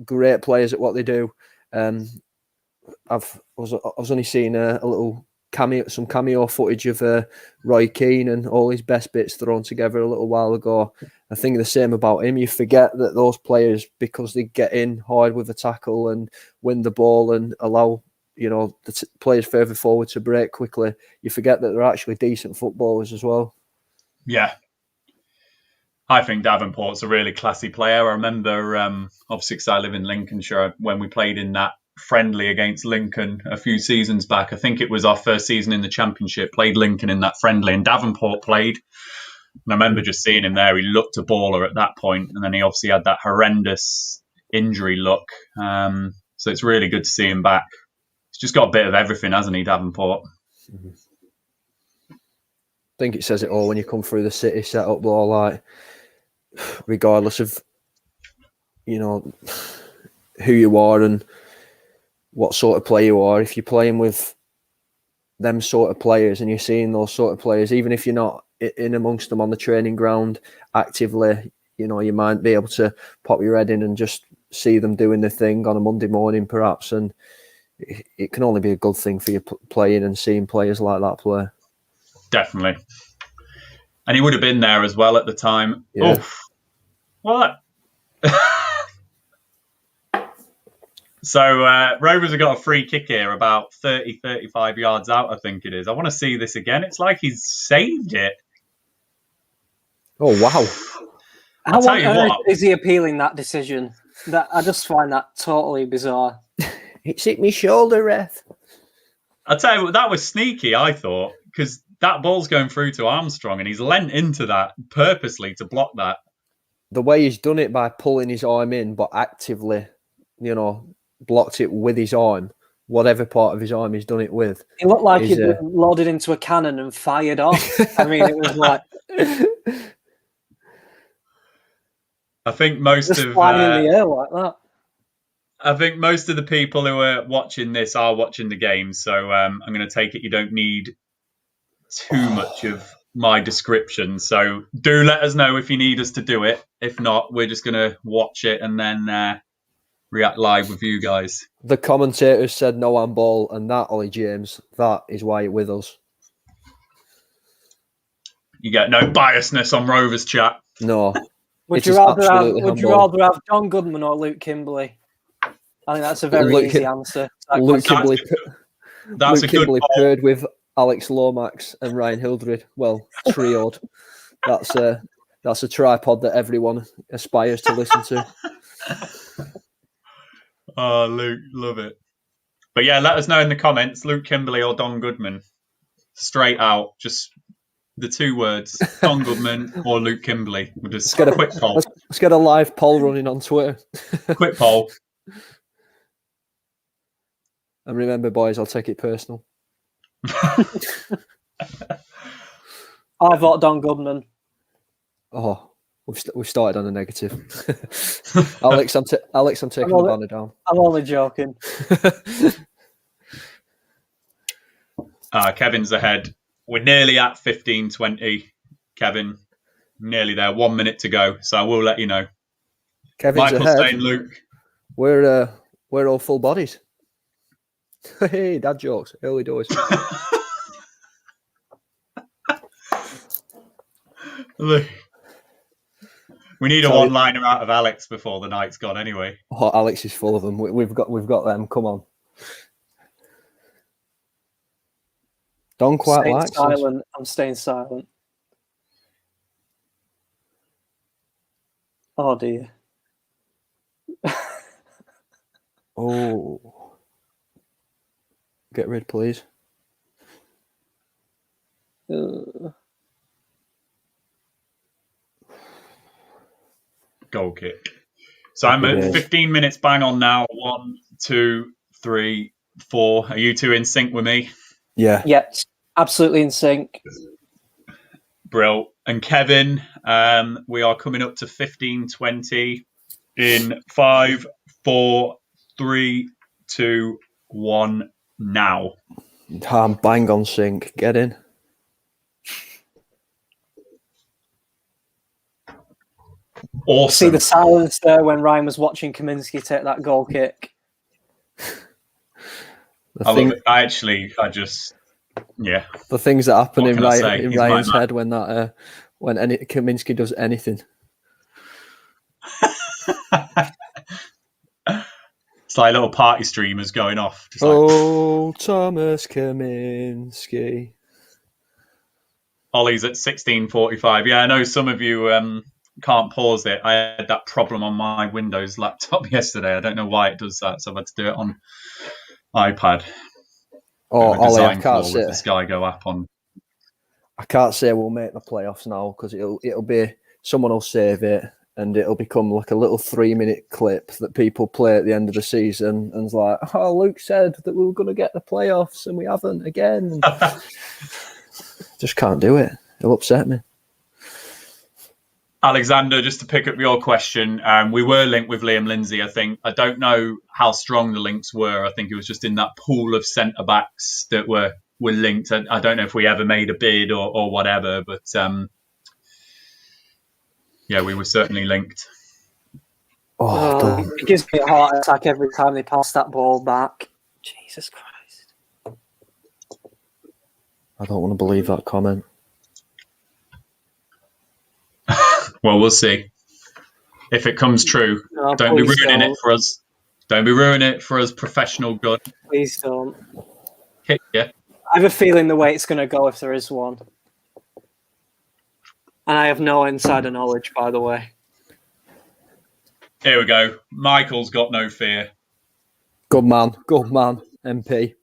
great players at what they do. I was only seeing a little cameo footage of Roy Keane and all his best bits thrown together a little while ago. I think the same about him. You forget that those players, because they get in hard with a tackle and win the ball and allow, you know, the players further forward to break quickly, you forget that they're actually decent footballers as well. Yeah. I think Davenport's a really classy player. I remember, obviously, because I live in Lincolnshire, when we played in that friendly against Lincoln a few seasons back. I think it was our first season in the Championship, played Lincoln in that friendly, and Davenport played. And I remember just seeing him there. He looked a baller at that point, and then he obviously had that horrendous injury look. So it's really good to see him back. He's just got a bit of everything, hasn't he, Davenport? I think it says it all when you come through the City setup, though, like, regardless of, you know, who you are and what sort of player you are, if you're playing with them sort of players and you're seeing those sort of players, even if you're not in amongst them on the training ground actively, you know, you might be able to pop your head in and just see them doing their thing on a Monday morning, perhaps, and it can only be a good thing for you playing and seeing players like that play. Definitely. And he would have been there as well at the time. Yeah. Oof. What? So Rovers have got a free kick here about 30, 35 yards out, I think it is. I want to see this again. It's like he's saved it. Oh, wow. How on earth is he appealing that decision? That I just find that totally bizarre. It's hit me shoulder, ref. I'll tell you what, that was sneaky, I thought, because that ball's going through to Armstrong and he's leant into that purposely to block that. The way he's done it by pulling his arm in, but actively, you know, blocked it with his arm, whatever part of his arm he's done it with. It looked like he'd been loaded into a cannon and fired off. I mean, it was like... I think most just of... flying in the air like that. I think most of the people who are watching this are watching the game, so I'm going to take it you don't need too much of my description. So do let us know if you need us to do it. If not, we're just going to watch it and then react live with you guys. The commentators said no handball, and that, Ollie James, that is why you're with us. You get no biasness on Rovers chat. No. Would you rather have John Goodman or Luke Kimberley? I think that's a very easy answer. Luke Kimberley paired with Alex Lomax and Ryan Hildred. Well, trioed. That's a tripod that everyone aspires to listen to. Oh, Luke, love it. But yeah, let us know in the comments, Luke Kimberley or Don Goodman. Straight out, just the two words, Don Goodman or Luke Kimberley. We'll just quick poll. Let's get a live poll running on Twitter. Quick poll. And remember, boys, I'll take it personal. I vote Don Goodman. Oh, we've started on a negative. Alex, I'm taking the banner down. I'm only joking. Kevin's ahead. We're nearly at 15-20. Kevin, nearly there. 1 minute to go, so I will let you know. Kevin's Michael's ahead. saying Luke. We're all full bodies. Hey, dad jokes, early doors. We need a one-liner out of Alex before the night's gone. Anyway. Oh, Alex is full of them. We've got them. Come on. Don't quite Staying like silent. I'm staying silent. Oh dear. Oh. Get rid, please. Goal kick. So I'm at 15 minutes bang on now. 1, 2, 3, 4. Are you two in sync with me? Yeah. Yep. Absolutely in sync. Brill. And Kevin, we are coming up to 15:20 in 5, 4, 3, 2, 1 now. I'm bang on sync. Get in. Awesome. See the silence there when Ryan was watching 𝐒𝐿𝐄𝐃 take that goal kick. Yeah. The things that happen What in can I say? in He's Ryan's my man. head when 𝐒𝐿𝐄𝐃 does anything. It's like little party streamers going off. Just like, Oh, Thomas Kaminski. Ollie's at 16:45. Yeah, I know some of you can't pause it. I had that problem on my Windows laptop yesterday. I don't know why it does that, so I've had to do it on iPad. Oh, Ollie, I can't with say. the Sky Go app on. I can't say we'll make the playoffs now because it'll be someone will save it and it'll become like a little 3-minute clip that people play at the end of the season and it's like, oh, Luke said that we were going to get the playoffs and we haven't again. Just can't do it. It'll upset me. Alexander, just to pick up your question, we were linked with Liam Lindsay, I think. I don't know how strong the links were. I think it was just in that pool of centre-backs that were linked. I don't know if we ever made a bid or whatever, but yeah, we were certainly linked. It gives me a heart attack every time they pass that ball back. Jesus Christ. I don't want to believe that comment. Well, we'll see. If it comes true, No, don't be ruining don't. it for us. Don't be ruining it for us, professional gun. Please don't. Yeah. I have a feeling the way it's going to go if there is one. And I have no insider knowledge, by the way. Here we go. Michael's got no fear. Good man, MP.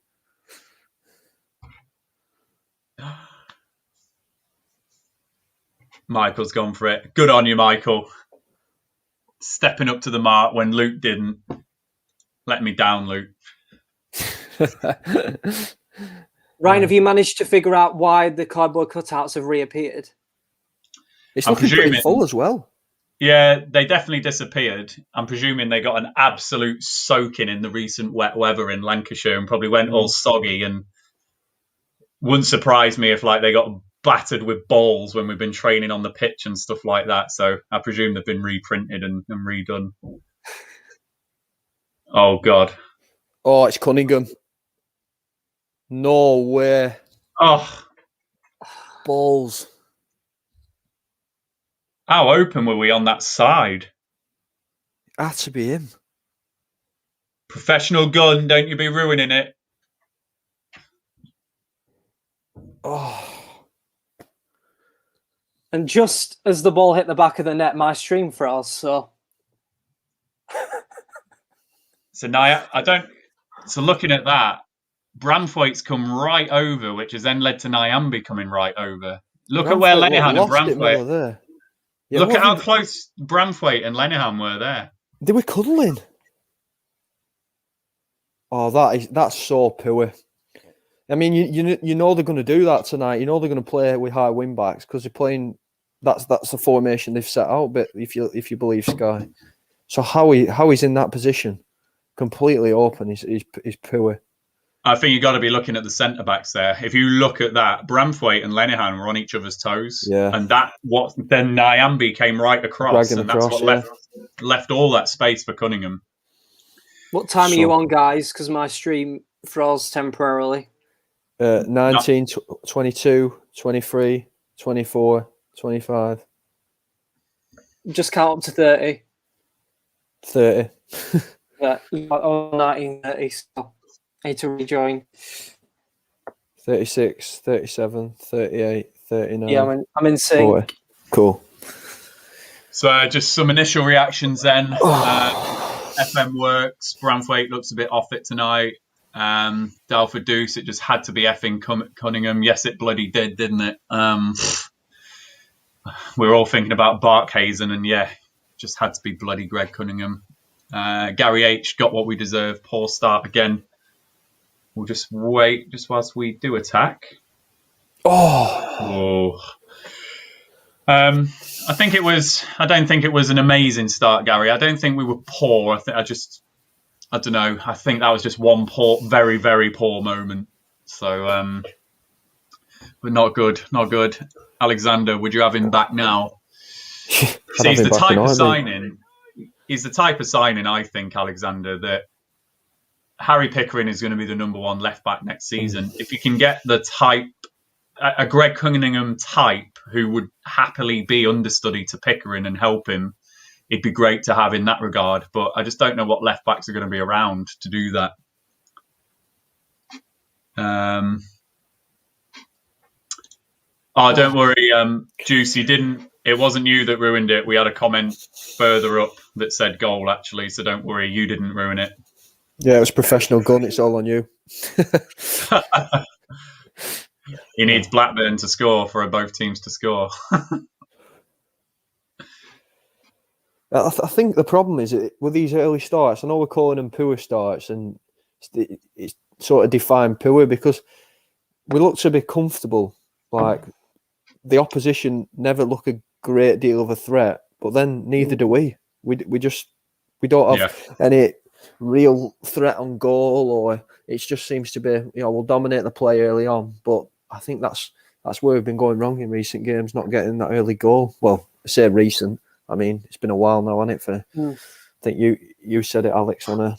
Michael's gone for it. Good on you, Michael. Stepping up to the mark when Luke didn't. Let me down, Luke. Ryan, have you managed to figure out why the cardboard cutouts have reappeared? It's I'm looking pretty presuming- full as well. Yeah, they definitely disappeared. I'm presuming they got an absolute soaking in the recent wet weather in Lancashire and probably went all soggy, and wouldn't surprise me if like they got battered with balls when we've been training on the pitch and stuff like that. So I presume they've been reprinted and redone. Oh, God. Oh, it's Cunningham. No way. Oh, Balls. how open were we on that side? Had to be him. Professional gun, don't you be ruining it. Oh. And just as the ball hit the back of the net, my stream froze. So So looking at that, Branthwaite's come right over, which has then led to Amby coming right over. Look at where Lenihan and Branthwaite. Yeah, look at how close Branthwaite and Lenihan were there. They were cuddling. Oh, that's so poor. I mean, you know they're going to do that tonight. You know they're going to play with high wing backs because they're playing. That's the formation they've set out. But if you believe Sky, so how he's in that position, completely open, is poor. I think you've got to be looking at the centre backs there. If you look at that, Branthwaite and Lenihan were on each other's toes. Yeah. And then Nyambi came right across, and that's what left all that space for Cunningham. what time are you on, guys? Because my stream froze temporarily. 19, 22, 23, 24, 25. just count up to 30. 30. Yeah, 1930, so I need to rejoin. 36, 37, 38, 39. Yeah, I'm in sync. 40. Cool. So just some initial reactions then. FM works. Branthwaite looks a bit off it tonight. Dalford Deuce, it just had to be effing Cunningham. Yes, it bloody did, didn't it? We were all thinking about Barkhazen, and yeah, just had to be bloody Greg Cunningham. Gary H got what we deserve. Poor start again. We'll just wait just whilst we do attack. Oh. I don't think it was an amazing start, Gary. I don't think we were poor. I don't know. I think that was just one poor, very, very poor moment. So, but not good. Alexander, would you have him back now? See, he's the type of signing. He's the type of signing, I think, Alexander, that Harry Pickering is going to be the number one left back next season. If you can get the type, a Greg Cunningham type who would happily be understudy to Pickering and help him, it'd be great to have in that regard. But I just don't know what left backs are going to be around to do that. Don't worry, Juicy didn't. It wasn't you that ruined it. We had a comment further up that said goal, actually. So don't worry, you didn't ruin it. Yeah, it was professional gun. It's all on you. He needs Blackburn to score for both teams to score. I think the problem is with these early starts, I know we're calling them poor starts, and it's sort of defined poor because we look to be comfortable. Like, the opposition never look a great deal of a threat, but then neither do we. We don't have any real threat on goal, or it just seems to be, we'll dominate the play early on. But I think that's where we've been going wrong in recent games, not getting that early goal. Well, I say recent. I mean, it's been a while now, hasn't it? I think you said it, Alex, on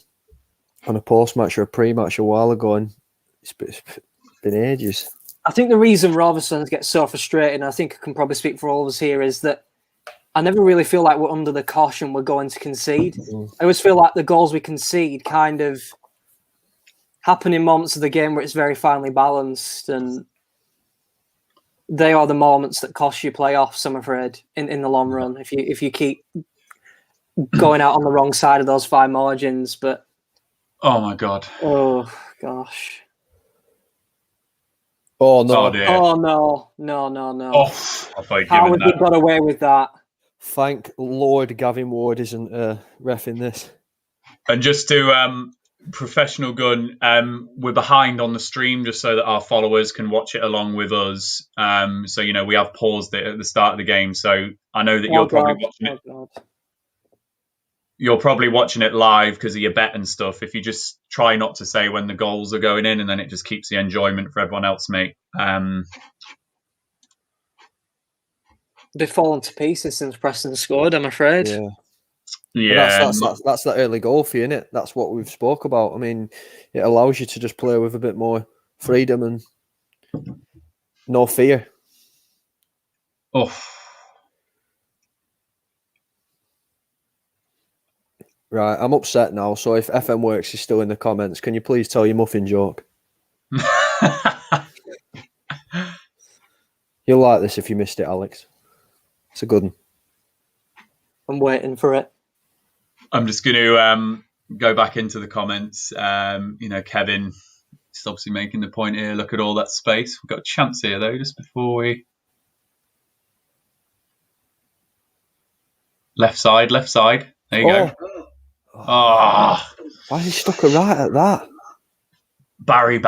a post match or a pre match a while ago, and it's been ages. I think the reason Rovers fans get so frustrated, and I think I can probably speak for all of us here, is that I never really feel like we're under the caution we're going to concede. I always feel like the goals we concede kind of happen in moments of the game where it's very finely balanced, and they are the moments that cost you playoffs, I'm afraid, in the long run, if you keep going out on the wrong side of those fine margins. But oh my God. Oh gosh. Oh no. Oh, dear. Oh no. Oh, I thought how have you got away with that? Thank Lord Gavin Ward isn't reffing this. And just to professional gun, we're behind on the stream just so that our followers can watch it along with us. So we have paused it at the start of the game. So I know that you're probably watching it. You're probably watching it live because of your bet and stuff. If you just try not to say when the goals are going in, and then it just keeps the enjoyment for everyone else, mate. They've fallen to pieces since Preston scored, I'm afraid. Yeah. That's that early goal for you, isn't it? That's what we've spoke about. I mean, it allows you to just play with a bit more freedom and no fear. Oh. Right, I'm upset now. So if FM Works is still in the comments, can you please tell your muffin joke? You'll like this if you missed it, Alex. It's a good one. I'm waiting for it. I'm just going to go back into the comments. Kevin is obviously making the point here. Look at all that space. We've got a chance here, though, just before we... Left side. There you go. Why is he stuck right at that? Barry.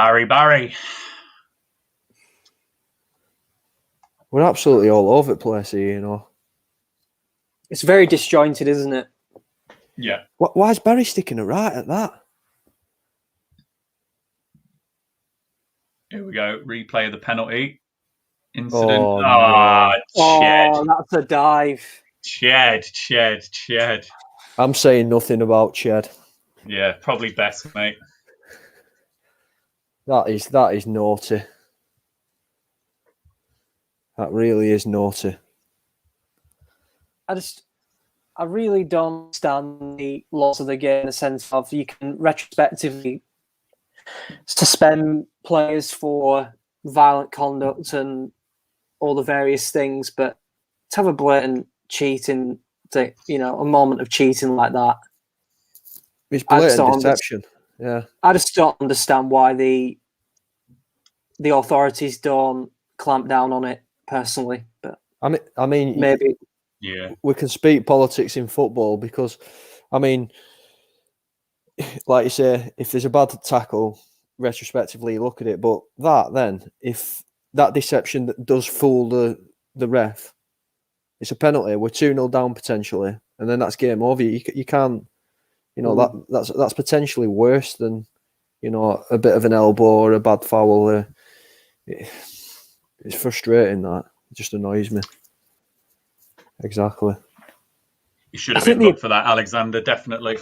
We're absolutely all over the place here, It's very disjointed, isn't it? Yeah. Why is Barry sticking it right at that? Here we go. Replay of the penalty incident. Oh, that's a dive. Ched. I'm saying nothing about Ched. Yeah, probably best, mate. That is naughty. That really is naughty. I really don't understand the laws of the game in the sense of you can retrospectively suspend players for violent conduct and all the various things, but to have a blatant cheating, a moment of cheating like that, It's blatant deception. Yeah, I just don't understand why the authorities don't clamp down on it personally. But I mean, maybe we can speak politics in football because, I mean, like you say, if there's a bad tackle, retrospectively look at it. But if that deception does fool the ref, it's a penalty. We're 2-0 down potentially, and then that's game over. You can't, that's potentially worse than, a bit of an elbow or a bad foul. It's frustrating. That it just annoys me. Exactly. You should have been booked for that, Alexander. Definitely.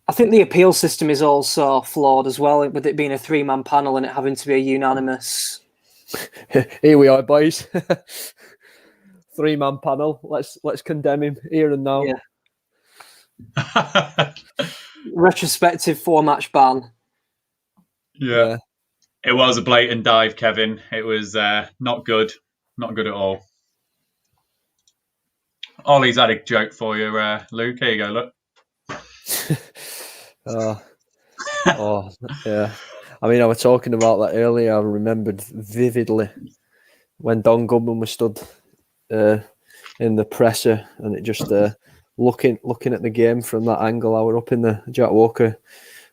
I think the appeal system is also flawed as well, with it being a 3-man panel and it having to be a unanimous. Here we are, boys. 3-man panel. Let's condemn him here and now. Yeah. Retrospective 4-match ban. Yeah. It was a blatant dive, Kevin. It was not good. Not good at all. Ollie's had a joke for you, Luke. Here you go, look. Yeah. I mean, I was talking about that earlier. I remembered vividly when Don Goodman was stood in the presser, and it just looking at the game from that angle. I were up in the Jack Walker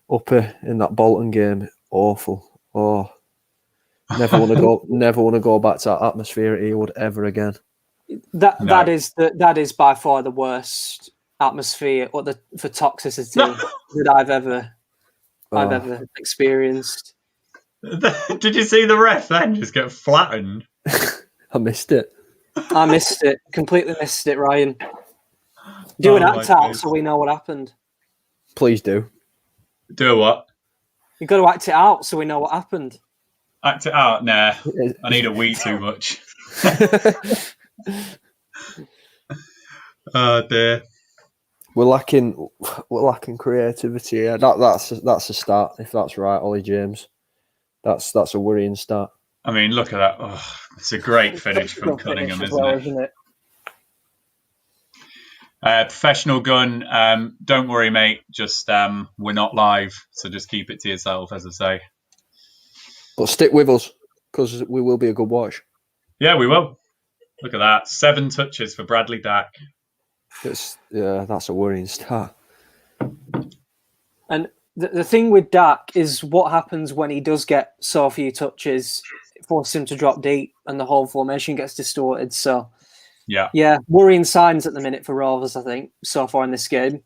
upper in that Bolton game. Awful. Oh, never want to go back to that atmosphere at Ewood ever again. That is by far the worst atmosphere for toxicity that I've ever experienced. Did you see the ref then just get flattened? I missed it. Completely missed it, Ryan. Do an act out so we know what happened. Please do. Do what? You've got to act it out so we know what happened. Act it out? Nah, I need a wee too much. Oh dear. We're lacking creativity. Yeah, that's a start. If that's right, Ollie James, that's a worrying start. I mean, look at that. Oh, it's a great finish from Cunningham, isn't it? Professional gun. Don't worry, mate. Just we're not live, so just keep it to yourself, as I say. But stick with us because we will be a good watch. Yeah, we will. Look at that. 7 touches for Bradley Dack. That's a worrying start. And the thing with Dack is what happens when he does get so few touches. It forces him to drop deep and the whole formation gets distorted. So, yeah, worrying signs at the minute for Rovers, I think, so far in this game.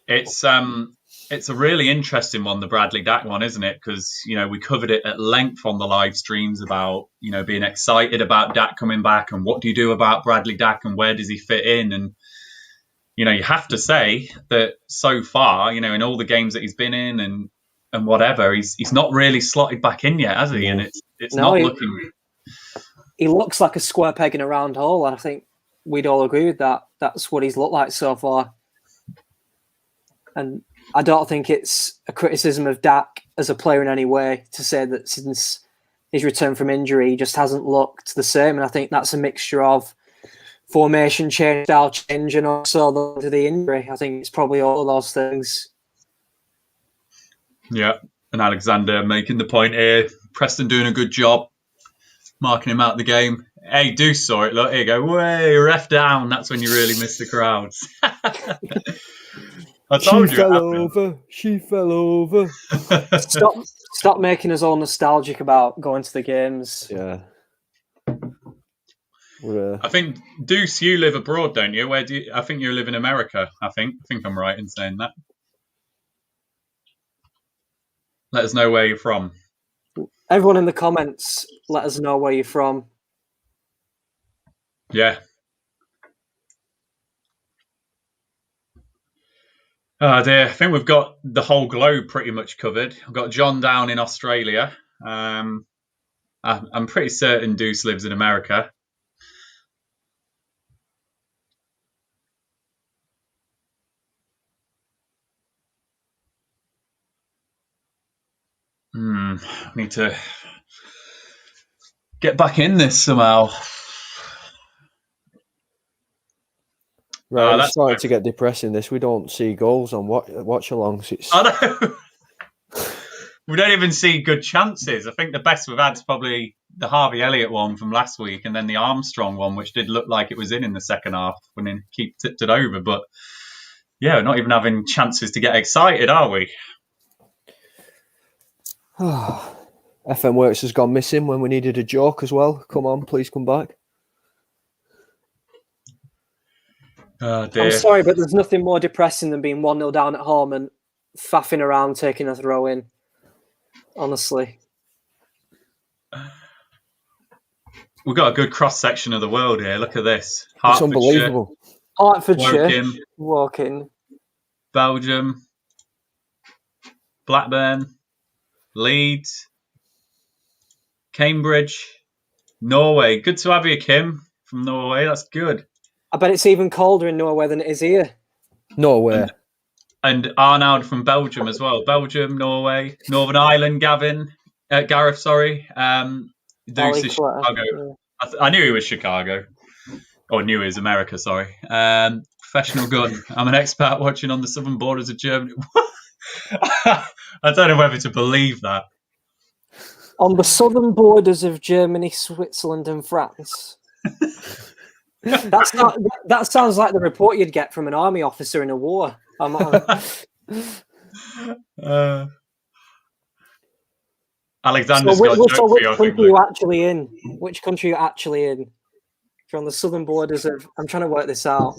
It's a really interesting one, the Bradley Dack one, isn't it? Because, we covered it at length on the live streams about, being excited about Dack coming back and what do you do about Bradley Dack and where does he fit in? And, you have to say that so far, in all the games that he's been in and whatever, he's not really slotted back in yet, has he? And it's not looking... He looks like a square peg in a round hole, and I think we'd all agree with that. That's what he's looked like so far. And I don't think it's a criticism of Dack as a player in any way to say that since his return from injury, he just hasn't looked the same. And I think that's a mixture of formation change, style change, and also the injury. I think it's probably all of those things. Yeah, and Alexander making the point here. Preston doing a good job, marking him out of the game. Hey, Deuce saw it. Look, here you go. Way, ref down. That's when you really miss the crowds. I told She fell over. Stop making us all nostalgic about going to the games. Yeah. I think, Deuce, you live abroad, don't you? Where do you? I think you live in America. I think I'm right in saying that. Let us know where you're from. Everyone in the comments, let us know where you're from. Yeah. Oh dear, I think we've got the whole globe pretty much covered. I've got John down in Australia. I'm pretty certain Deuce lives in America. need to get back in this somehow. Right, it's starting to get depressing. This we don't see goals on watch-alongs. I know. We don't even see good chances. I think the best we've had is probably the Harvey Elliott one from last week, and then the Armstrong one, which did look like it was in the second half when he tipped it over. But yeah, we're not even having chances to get excited, are we? FM Works has gone missing when we needed a joke as well. Come on, please come back. Oh, dear. I'm sorry, but there's nothing more depressing than being 1-0 down at home and faffing around taking a throw in. Honestly. We've got a good cross-section of the world here. Look at this. It's unbelievable. Hertfordshire, Woking, Belgium, Blackburn, Leeds, Cambridge, Norway. Good to have you, Kim, from Norway. That's good. I bet it's even colder in Norway than it is here. Nowhere. And Arnoud from Belgium as well. Belgium, Norway, Northern Ireland, Gareth, sorry. Deuce is Chicago. Yeah. I knew he was Chicago. Or knew he was America, sorry. Professional gun. I'm an expat watching on the southern borders of Germany. I don't know whether to believe that. On the southern borders of Germany, Switzerland and France. That sounds like the report you'd get from an army officer in a war. Alexander's so got a joke for you. Which country are you actually in? Which country are you actually in? If you're on the southern borders of... I'm trying to work this out.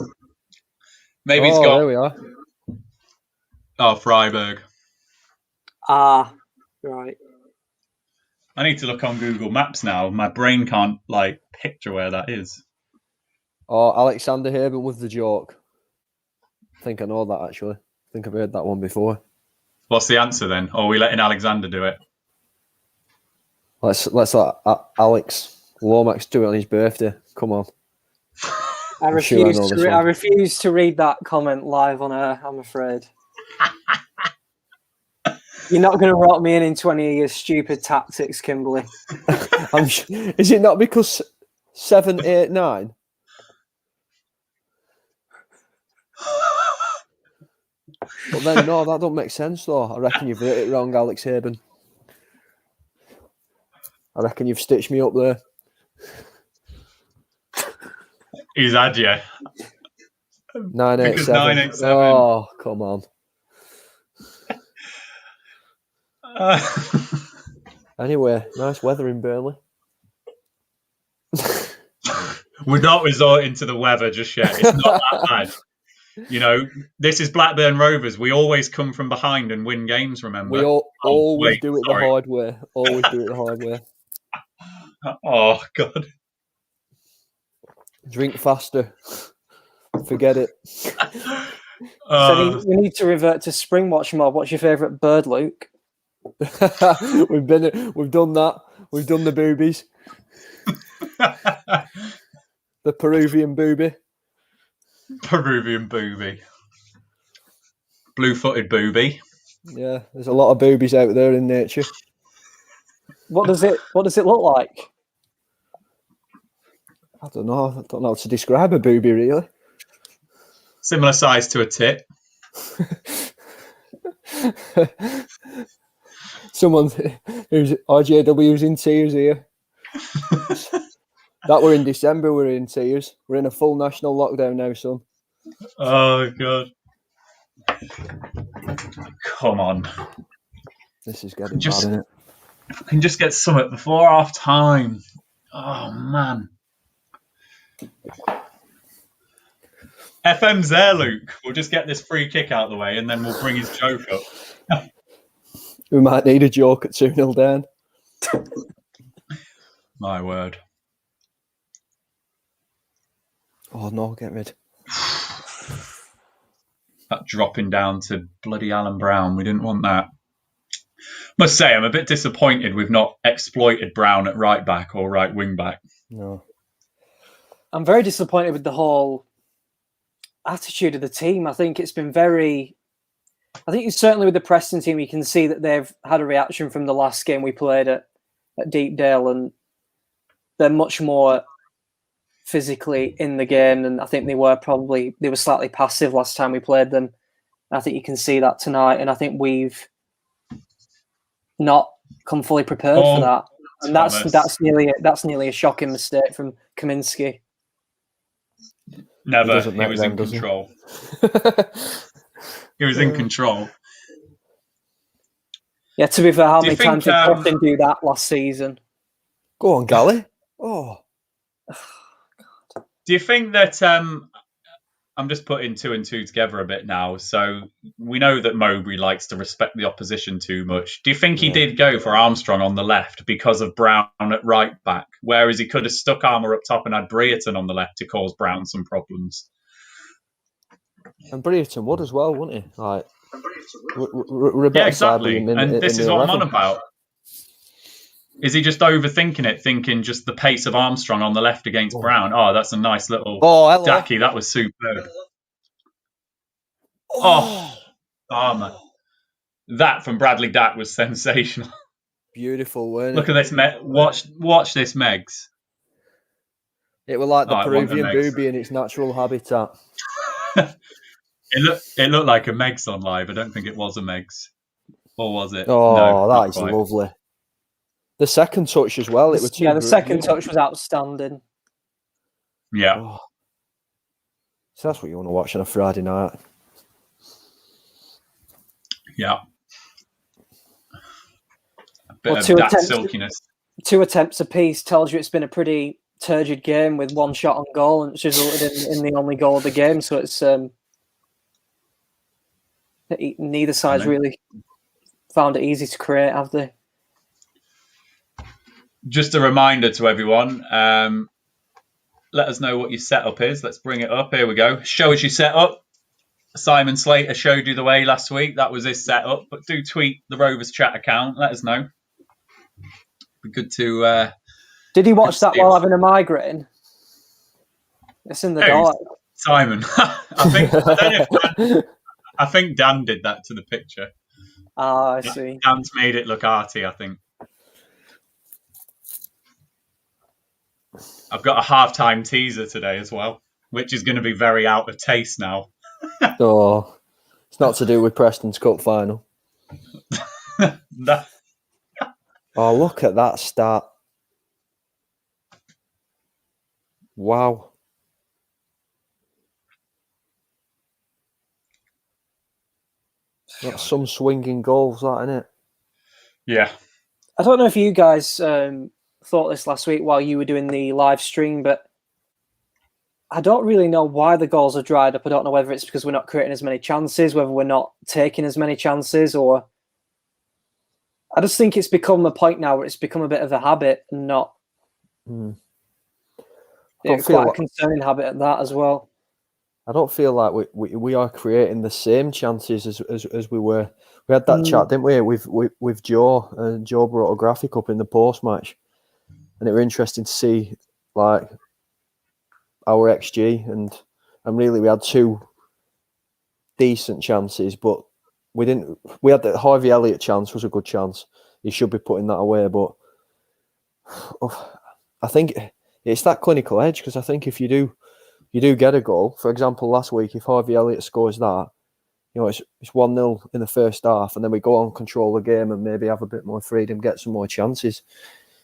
Maybe he's got... There we are. Oh, Freiburg. Ah, right. I need to look on Google Maps now. My brain can't, picture where that is. Oh, Alexander Haben with the joke. I think I know that, actually. I think I've heard that one before. What's the answer, then? Or are we letting Alexander do it? Let's let Alex Lomax do it on his birthday. Come on. I refuse to read that comment live on air, I'm afraid. You're not going to rock me into any of your stupid tactics, Kimberly. Is it not because 7, 8, 9? But then, no, that don't make sense, though. I reckon you've written it wrong, Alex Haben. I reckon you've stitched me up there. He's had you. 987. 987. Oh, come on. Anyway, nice weather in Burnley. We're not resorting to the weather just yet. It's not that bad. You know, this is Blackburn Rovers. We always come from behind and win games, remember? We always do it the hard way. Always do it the hard way. Oh, God. Drink faster. Forget it. So we need to revert to Springwatch more. What's your favourite bird, Luke? We've done that. We've done the boobies. The Peruvian booby. Peruvian booby. Blue-footed booby. Yeah, there's a lot of boobies out there in nature. What does it look like? I don't know. I don't know how to describe a booby, really. Similar size to a tit. Someone who's RJW's in tears here. That were in December, we're in tears. We're in a full national lockdown now, son. Oh, God. Come on. This is getting bad, isn't it? If we can just get something before half time. Oh, man. FM's there, Luke. We'll just get this free kick out of the way and then we'll bring his joke up. We might need a joke at 2-0 down. My word. Oh, no, get rid. That dropping down to bloody Alan Brown. We didn't want that. Must say, I'm a bit disappointed we've not exploited Brown at right back or right wing back. No. I'm very disappointed with the whole attitude of the team. I think it's been very I think certainly with the Preston team, you can see that they've had a reaction from the last game we played at Deepdale, and they're much more physically in the game, and I think they were slightly passive last time we played them. I think you can see that tonight, and I think we've not come fully prepared for that, and that's nearly a shocking mistake from 𝐂𝐄. Never. He was in control. He was in control. Yeah, to be fair, how many times did Preston do that last season? Go on, Gally. Oh. Do you think that I'm just putting 2 and 2 together a bit now? So we know that Mowbray likes to respect the opposition too much. Do you think he did go for Armstrong on the left because of Brown at right back, whereas he could have stuck Armour up top and had Brereton on the left to cause Brown some problems? And Brereton would as well, wouldn't he? Like, yeah, exactly. And this is what I'm on about. Is he just overthinking it, thinking just the pace of Armstrong on the left against Brown? Oh, that's a nice little Dacky. That was superb. Man. That from Bradley Dack was sensational. Beautiful, weren't it? Look at this. Watch this, Megs. It was like the Peruvian booby in its natural habitat. It looked like a Megs on live. I don't think it was a Megs. Or was it? Oh, no, that is lovely. The second touch as well. It was the second touch was outstanding. Yeah. Oh. So that's what you want to watch on a Friday night. Yeah. A bit of that silkiness. 2 attempts apiece tells you it's been a pretty turgid game with 1 shot on goal, and it's resulted in the only goal of the game. So it's neither side's really found it easy to create, have they? Just a reminder to everyone, let us know what your setup is. Let's bring it up. Here we go. Show us your setup. Simon Slater showed you the way last week. That was his setup. But do tweet the Rovers chat account. Let us know. Be good to... Did he watch that while having a migraine? It's in the dark. Simon. I think Dan did that to the picture. Ah, I see. Dan's made it look arty, I think. I've got a halftime teaser today as well, which is going to be very out of taste now. Oh, it's not to do with Preston's Cup final. Oh, look at that start. Wow. That's some swinging goals, that, isn't it? Yeah. I don't know if you guys thought this last week while you were doing the live stream, but I don't really know why the goals are dried up. I don't know whether it's because we're not creating as many chances, whether we're not taking as many chances, or I just think it's become a point now where it's become a bit of a habit and not quite a concerning habit at that as well. I don't feel like we are creating the same chances as we were. We had that chat, didn't we, with Joe, and Joe brought a graphic up in the post match, and it was interesting to see like our XG, and really we had 2 decent chances, but we didn't. We had the Harvey Elliott chance was a good chance. He should be putting that away, but I think it's that clinical edge, because I think if you do get a goal, for example, last week, if Harvey Elliott scores that, it's 1-0 in the first half, and then we go on, control the game, and maybe have a bit more freedom, get some more chances.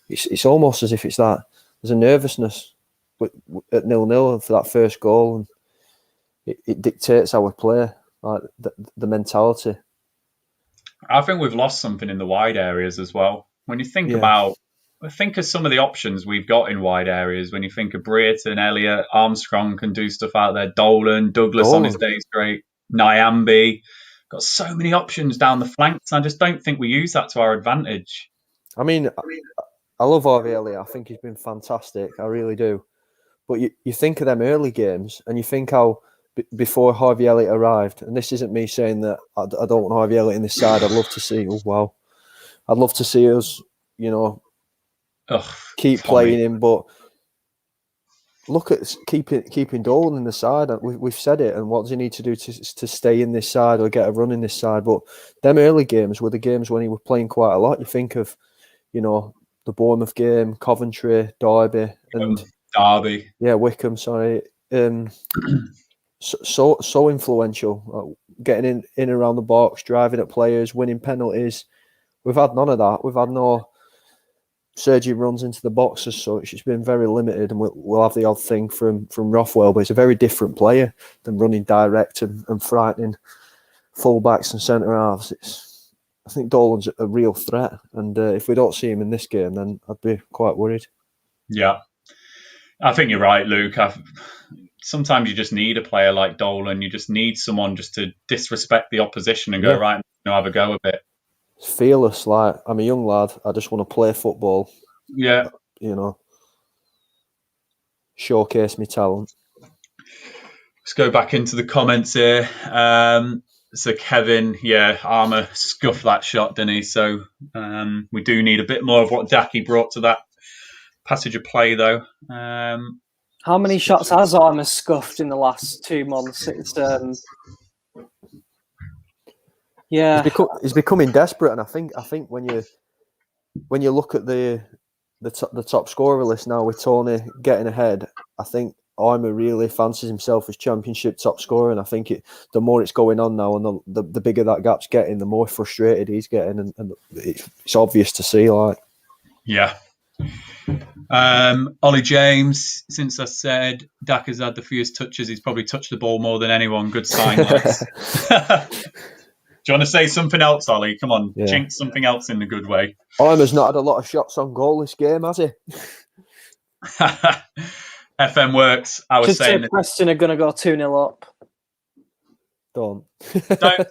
It's almost as if it's that there's a nervousness at 0-0 for that first goal, and it dictates how we play, like the mentality. I think we've lost something in the wide areas as well. When you think think of some of the options we've got in wide areas. When you think of Brereton, Elliott, Armstrong can do stuff out there. Douglas on his day is great. Nyambi. Got so many options down the flanks. I just don't think we use that to our advantage. I mean, I love Harvey Elliott. I think he's been fantastic. I really do. But you think of them early games, and you think how before Harvey Elliott arrived, and this isn't me saying that I don't want Harvey Elliott in this side. I'd love to see, I'd love to see us, keep playing him. But look at keeping Dolan in the side. We've said it, and what does he need to do to stay in this side or get a run in this side? But them early games were the games when he was playing quite a lot. You think of, the Bournemouth game, Coventry, Derby, and Derby. Yeah, Wycombe. Sorry. So influential, getting in around the box, driving at players, winning penalties. We've had none of that. We've had no Sergi runs into the box as such. It's been very limited, and we'll have the odd thing from Rothwell, but it's a very different player than running direct and frightening fullbacks and centre halves. I think Dolan's a real threat, and if we don't see him in this game, then I'd be quite worried. Yeah, I think you're right, Luke. Sometimes you just need a player like Dolan. You just need someone just to disrespect the opposition and go, right, have a go a bit. Fearless, like, I'm a young lad. I just want to play football. Yeah. Showcase my talent. Let's go back into the comments here. So Kevin, Armour scuffed that shot, didn't he? So we do need a bit more of what Daki brought to that passage of play, though. How many shots has Armour scuffed in the last 2 months? It's he's becoming desperate, and I think when you look at the top scorer list now with Tony getting ahead, I think Armour really fancies himself as Championship top scorer, and I think the more it's going on now, and the bigger that gap's getting, the more frustrated he's getting, and it's obvious to see. Like, yeah. Ollie James, since I said Dak has had the fewest touches, he's probably touched the ball more than anyone. Good sign. Do you want to say something else, Ollie? Come on, jinx something else in the good way. Armour's not had a lot of shots on goal this game, has he? FM works. I was saying that Preston are going to go 2-0 up. Don't say that.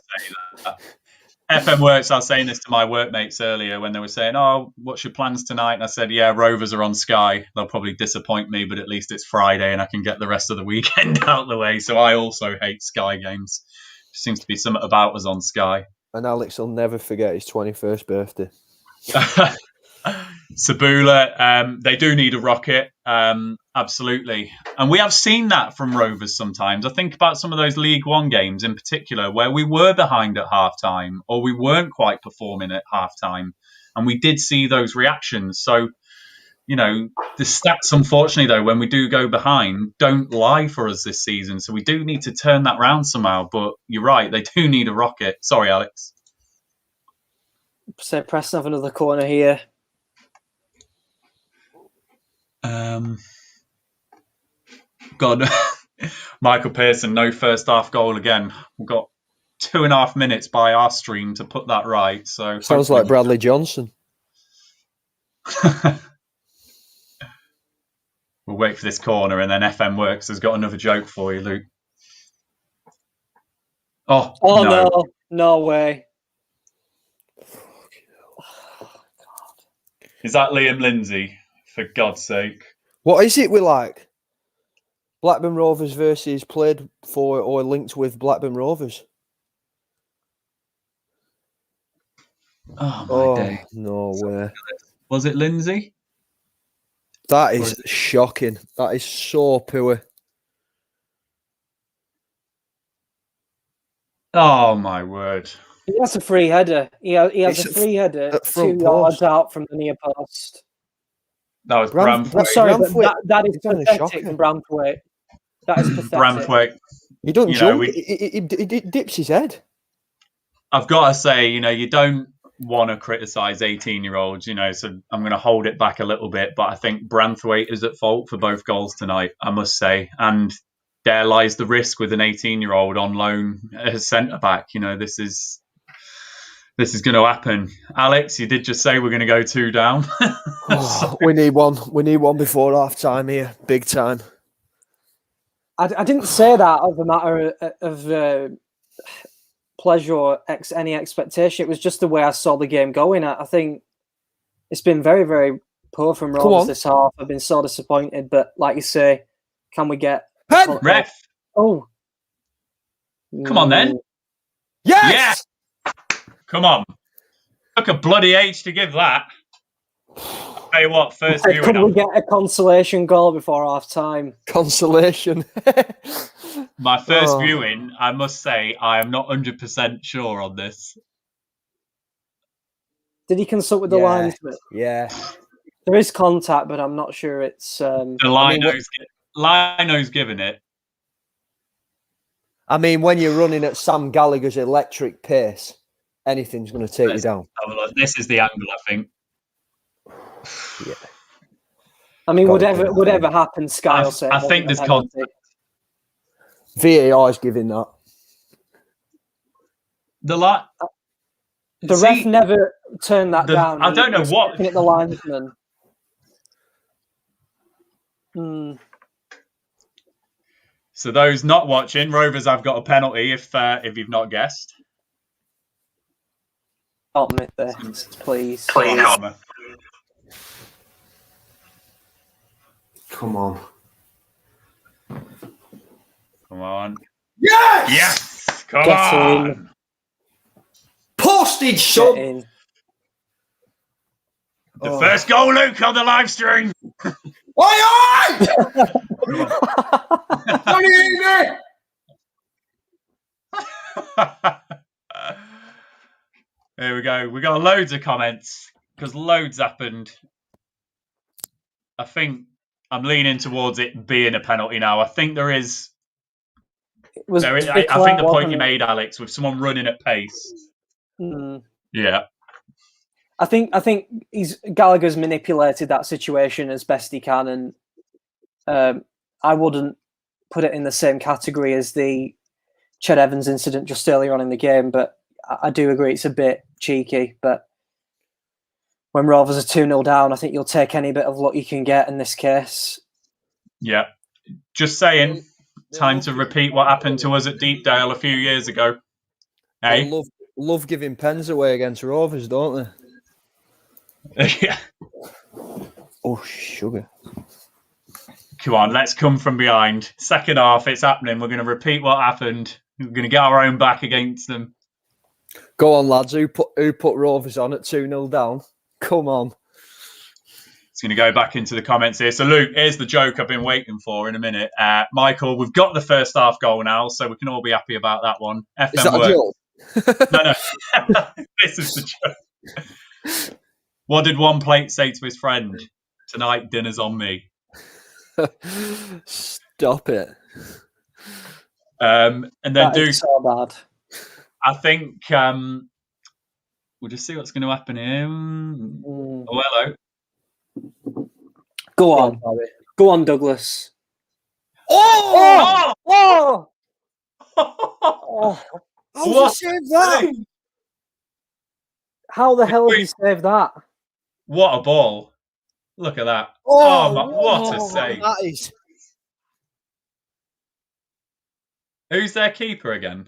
FM works. I was saying this to my workmates earlier when they were saying, "Oh, what's your plans tonight?" And I said, "Yeah, Rovers are on Sky. They'll probably disappoint me, but at least it's Friday and I can get the rest of the weekend out of the way." So I also hate Sky games. Seems to be something about us on Sky. And Alex will never forget his 21st birthday. Sabula, they do need a rocket, absolutely. And we have seen that from Rovers sometimes. I think about some of those League One games in particular where we were behind at half-time or we weren't quite performing at half-time. And we did see those reactions. So, the stats, unfortunately, though, when we do go behind, don't lie for us this season. So we do need to turn that round somehow. But you're right, they do need a rocket. Sorry, Alex. So Preston have another corner here. God, Michael Pearson, no first half goal again. We've got 2.5 minutes by our stream to put that right. So sounds like Bradley Johnson. We'll wait for this corner, and then FM Works has got another joke for you, Luke. Oh no way. Is that Liam Lindsay? For God's sake. What is it we like? Blackburn Rovers versus played for or linked with Blackburn Rovers? Oh, my day. No way. Was it Lindsay? That is shocking. That is so poor. Oh, my word. He has a free header. He has a free header 2 yards out from the near post. That was Bramthwaite. Sorry, that is pathetic from Bramthwaite. That is pathetic. Bramthwaite. He doesn't jump. He dips his head. I've got to say, you don't want to criticise 18-year-olds, so I'm going to hold it back a little bit. But I think Bramthwaite is at fault for both goals tonight, I must say. And there lies the risk with an 18-year-old on loan as centre-back. This is going to happen. Alex, you did just say we're going to go 2 down. We need one. We need one before half-time here. Big time. I didn't say that of a matter of pleasure or any expectation. It was just the way I saw the game going. I think it's been very, very poor from Rovers this half. I've been so disappointed. But like you say, can we get... Ref! Oh. Come on, then. Yes! Yeah! Come on. Took a bloody age to give that. Tell you what, first Could viewing. we get a consolation goal before half time? Consolation. My first Oh. viewing, I must say, I am not 100% sure on this. Did he consult with the linesman? Yeah. There is contact, but I'm not sure it's. The Lino's given it. I mean, when you're running at Sam Gallagher's electric pace, anything's going to take you down. This is the angle, I think. Yeah. I mean, whatever happens, Sky will say. I think there's contact. VAR is giving that. The ref never turned that down. I don't know what. Looking at the linesman. So those not watching, Rovers have got a penalty if you've not guessed. Don't admit this, please. Come on. Come on. Yes! Yes! Come Get on! in. Postage, son! In. The first goal, Luke, on the live stream. Oi, oi! Don't you hear me? Here we go. We got loads of comments because loads happened. I think I'm leaning towards it being a penalty now. I think there is. I think the point you made, Alex, with someone running at pace. Yeah. I think Gallagher's manipulated that situation as best he can, and I wouldn't put it in the same category as the Ched Evans incident just earlier on in the game. But I do agree it's a bit cheeky. But when Rovers are 2-0 down, I think you'll take any bit of luck you can get in this case. Yeah. Just saying, time to repeat what happened to us at Deepdale a few years ago. Hey? They love giving pens away against Rovers, don't they? Yeah. Oh, sugar. Come on, let's come from behind. Second half, it's happening. We're going to repeat what happened. We're going to get our own back against them. Go on, lads. Who put Rovers on at 2-0 down? Come on. It's going to go back into the comments here. So, Luke, here's the joke I've been waiting for in a minute. Michael, we've got the first half goal now, so we can all be happy about that one. FM Is that a joke? No. This is the joke. What did one plate say to his friend? Tonight, dinner's on me. Stop it. And then That is so bad. I think we'll just see what's going to happen here. Oh, hello. Go on. Go on, Douglas. Oh! Oh! Oh! How did you save that? How the hell did he save that? What a ball. Look at that. What a save. That is. Who's their keeper again?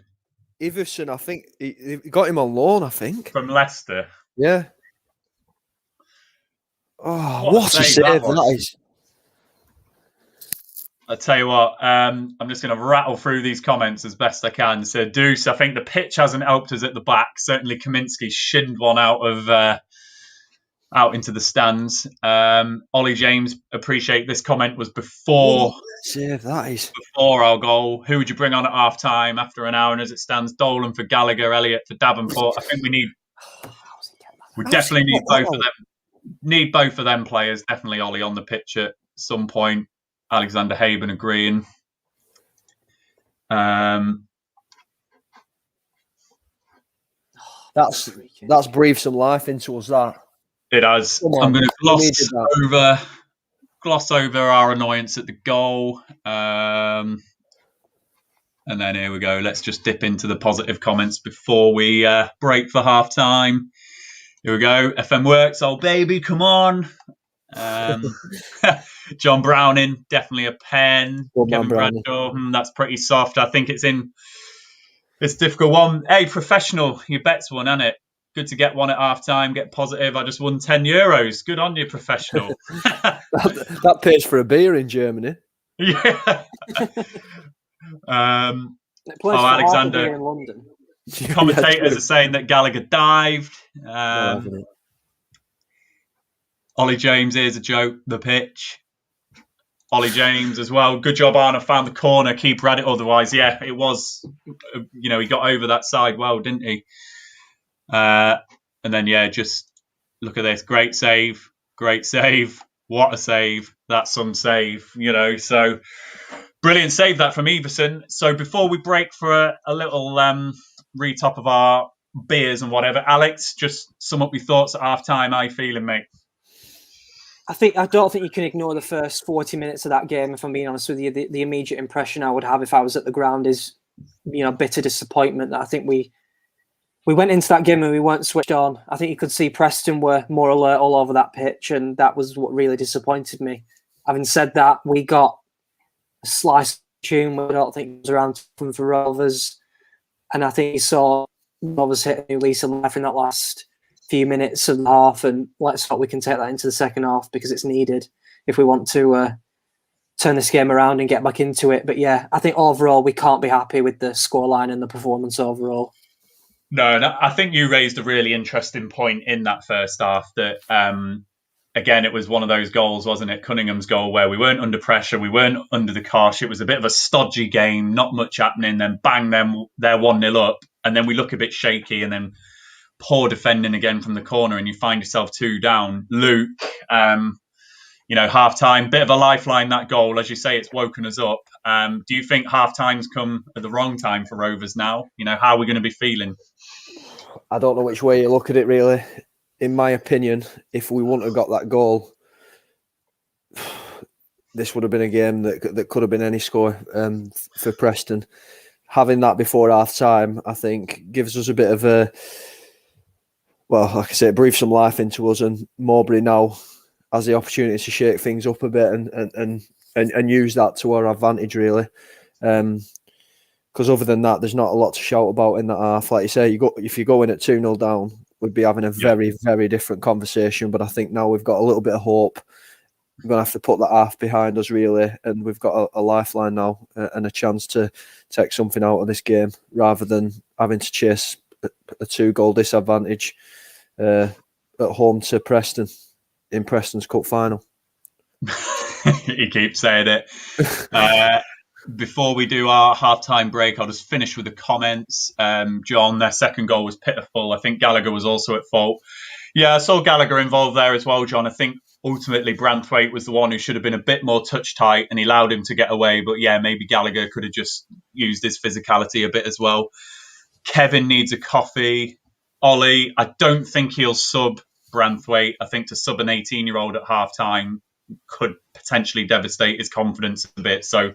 Iverson, I think. He got him on loan, I think. From Leicester. Yeah. Oh, What what a a save save that was. that is. I'll tell you what, I'm just going to rattle through these comments as best I can. So, Deuce, I think the pitch hasn't helped us at the back. Certainly, Kaminsky shinned one out into the stands. Ollie James, appreciate this comment was before Save that is. before our goal. Who would you bring on at half time after an hour? And as it stands, Dolan for Gallagher, Elliott for Davenport. I think we definitely need both of them. Need both of them players. Definitely Ollie on the pitch at some point. Alexander Haben agreeing. That's breathed some life into us, that. It has. I'm going to gloss over our annoyance at the goal. And then here we go. Let's just dip into the positive comments before we break for half time. Here we go. FM works. Oh, baby, come on. John Browning, definitely a pen. Kevin Bradshaw, that's pretty soft. I think it's a difficult one. Hey, professional, your bet's one, isn't it? Good to get one at half time, get positive. I just won €10. Good on you, professional. that pays for a beer in Germany. Yeah. Alexander. In London. Commentators are saying that Gallagher dived. Ollie James, here's a joke. The pitch. Ollie James as well. Good job, Arna. Found the corner. Keeper had it otherwise. Yeah, it was. You know, he got over that side well, didn't he? And then, yeah, just look at this. Great save. Great save. What a save. That's some save, you know. So, brilliant save that from Everson. So, before we break for a little retop of our beers and whatever, Alex, just sum up your thoughts at half-time. How you feeling, mate? I don't think you can ignore the first 40 minutes of that game, if I'm being honest with you. The immediate impression I would have if I was at the ground is, you know, bitter disappointment that I think we went into that game and we weren't switched on. I think you could see Preston were more alert all over that pitch, and that was what really disappointed me. Having said that, we got a slice of tune. I don't think it was around for Rovers. And I think you saw Rovers hit a new lease of life in that last few minutes of the half, and let's hope we can take that into the second half because it's needed if we want to turn this game around and get back into it. But yeah, I think overall we can't be happy with the scoreline and the performance overall. No, I think you raised a really interesting point in that first half that, again, it was one of those goals, wasn't it? Cunningham's goal where we weren't under pressure, we weren't under the cosh. It was a bit of a stodgy game, not much happening. Then bang, they're 1-0 up. And then we look a bit shaky, and then poor defending again from the corner, and you find yourself 2 down. Luke, you know, half-time, bit of a lifeline, that goal. As you say, it's woken us up. Do you think half-time's come at the wrong time for Rovers now? You know, how are we going to be feeling? I don't know which way you look at it, really. In my opinion, if we wouldn't have got that goal, this would have been a game that could have been any score for Preston. Having that before half-time, I think, gives us a bit of a, well, like I say, it breathes some life into us, and Mowbray now has the opportunity to shake things up a bit and use that to our advantage, really. Because other than that, there's not a lot to shout about in that half. Like you say, if you go in at 2-0 down, we'd be having a very, very different conversation. But I think now we've got a little bit of hope. We're going to have to put that half behind us, really, and we've got a lifeline now and a chance to take something out of this game rather than having to chase a 2-goal disadvantage at home to Preston in Preston's Cup final. You keep saying it. Before we do our half-time break, I'll just finish with the comments. John, their second goal was pitiful. I think Gallagher was also at fault. Yeah, I saw Gallagher involved there as well, John. I think ultimately Branthwaite was the one who should have been a bit more touch tight, and he allowed him to get away. But yeah, maybe Gallagher could have just used his physicality a bit as well. Kevin needs a coffee. Ollie, I don't think he'll sub Branthwaite. I think to sub an 18-year-old at half-time could potentially devastate his confidence a bit. So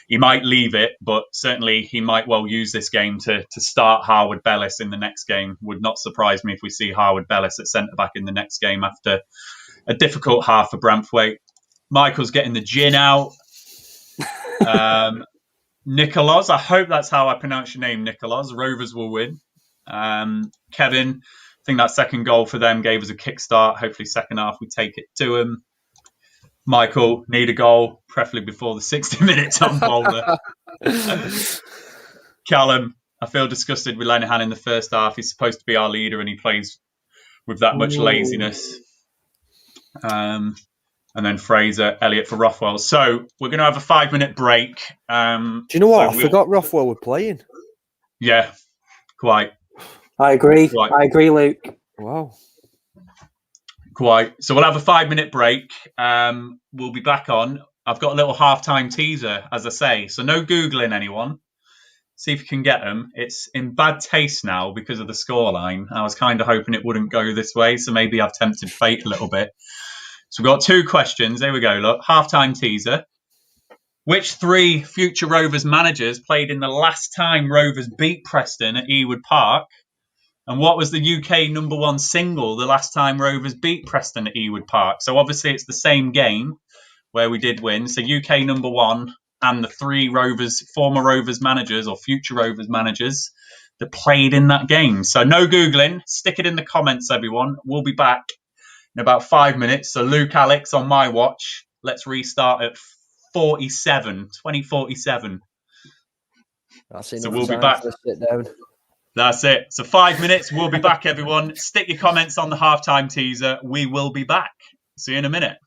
he might leave it, but certainly he might well use this game to start Harwood Bellis in the next game. Would not surprise me if we see Harwood Bellis at centre-back in the next game after a difficult half for Branthwaite. Michael's getting the gin out. Nicholas, I hope that's how I pronounce your name, Nicholas. Rovers will win. Kevin, I think that second goal for them gave us a kickstart. Hopefully second half we take it to them. Michael, need a goal, preferably before the 60 minutes on Boulder. Callum, I feel disgusted with Lenihan in the first half. He's supposed to be our leader and he plays with that much laziness. And then Fraser, Elliott for Rothwell. So we're going to have a 5-minute break. Do you know what? I forgot Rothwell were playing. Yeah, quite. I agree. Quite. I agree, Luke. Wow. Quite. So we'll have a 5-minute break. We'll be back on. I've got a little halftime teaser, as I say. So no Googling anyone. See if you can get them. It's in bad taste now because of the scoreline. I was kind of hoping it wouldn't go this way, so maybe I've tempted fate a little bit. So we've got 2 questions. There we go. Look, halftime teaser. Which 3 future Rovers managers played in the last time Rovers beat Preston at Ewood Park? And what was the UK #1 single the last time Rovers beat Preston at Ewood Park? So obviously it's the same game where we did win. So UK #1 and the 3 Rovers, former Rovers managers or future Rovers managers that played in that game. So no Googling. Stick it in the comments, everyone. We'll be back in about 5 minutes. So Luke, Alex, on my watch. Let's restart at 2047. That's so we'll be back. Sit down. That's it. So 5 minutes. We'll be back, everyone. Stick your comments on the halftime teaser. We will be back. See you in a minute.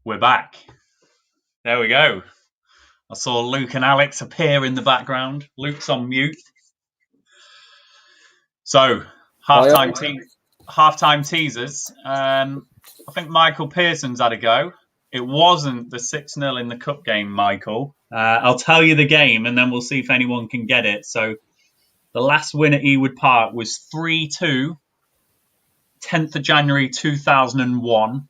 We're back. There we go. I saw Luke and Alex appear in the background. Luke's on mute. So, halftime teasers. I think Michael Pearson's had a go. It wasn't the 6-0 in the cup game, Michael. I'll tell you the game and then we'll see if anyone can get it. So, the last win at Ewood Park was 3-2, 10th of January 2001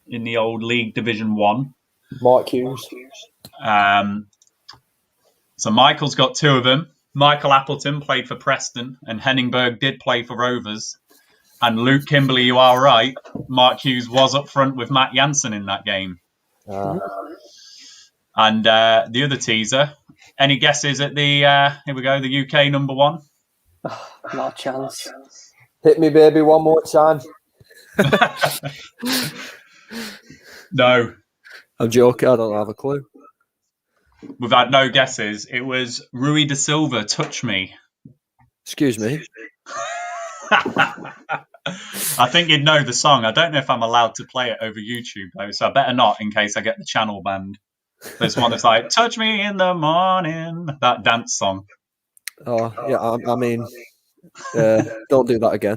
in the old League Division 1. Mark Hughes. So Michael's got 2 of them. Michael Appleton played for Preston and Henningberg did play for Rovers. And Luke Kimberley, you are right. Mark Hughes was up front with Matt Jansen in that game. And the other teaser, any guesses at the, here we go, the UK number 1? Oh, not a chance. Hit me, baby, one more time. No. I'm joking. I don't have a clue. We've had no guesses. It was Rui da Silva, Touch Me. Excuse me. I think you'd know the song. I don't know if I'm allowed to play it over YouTube, though, so I better not in case I get the channel banned. There's one that's like, touch me in the morning. That dance song. Oh, yeah, I mean, don't do that again.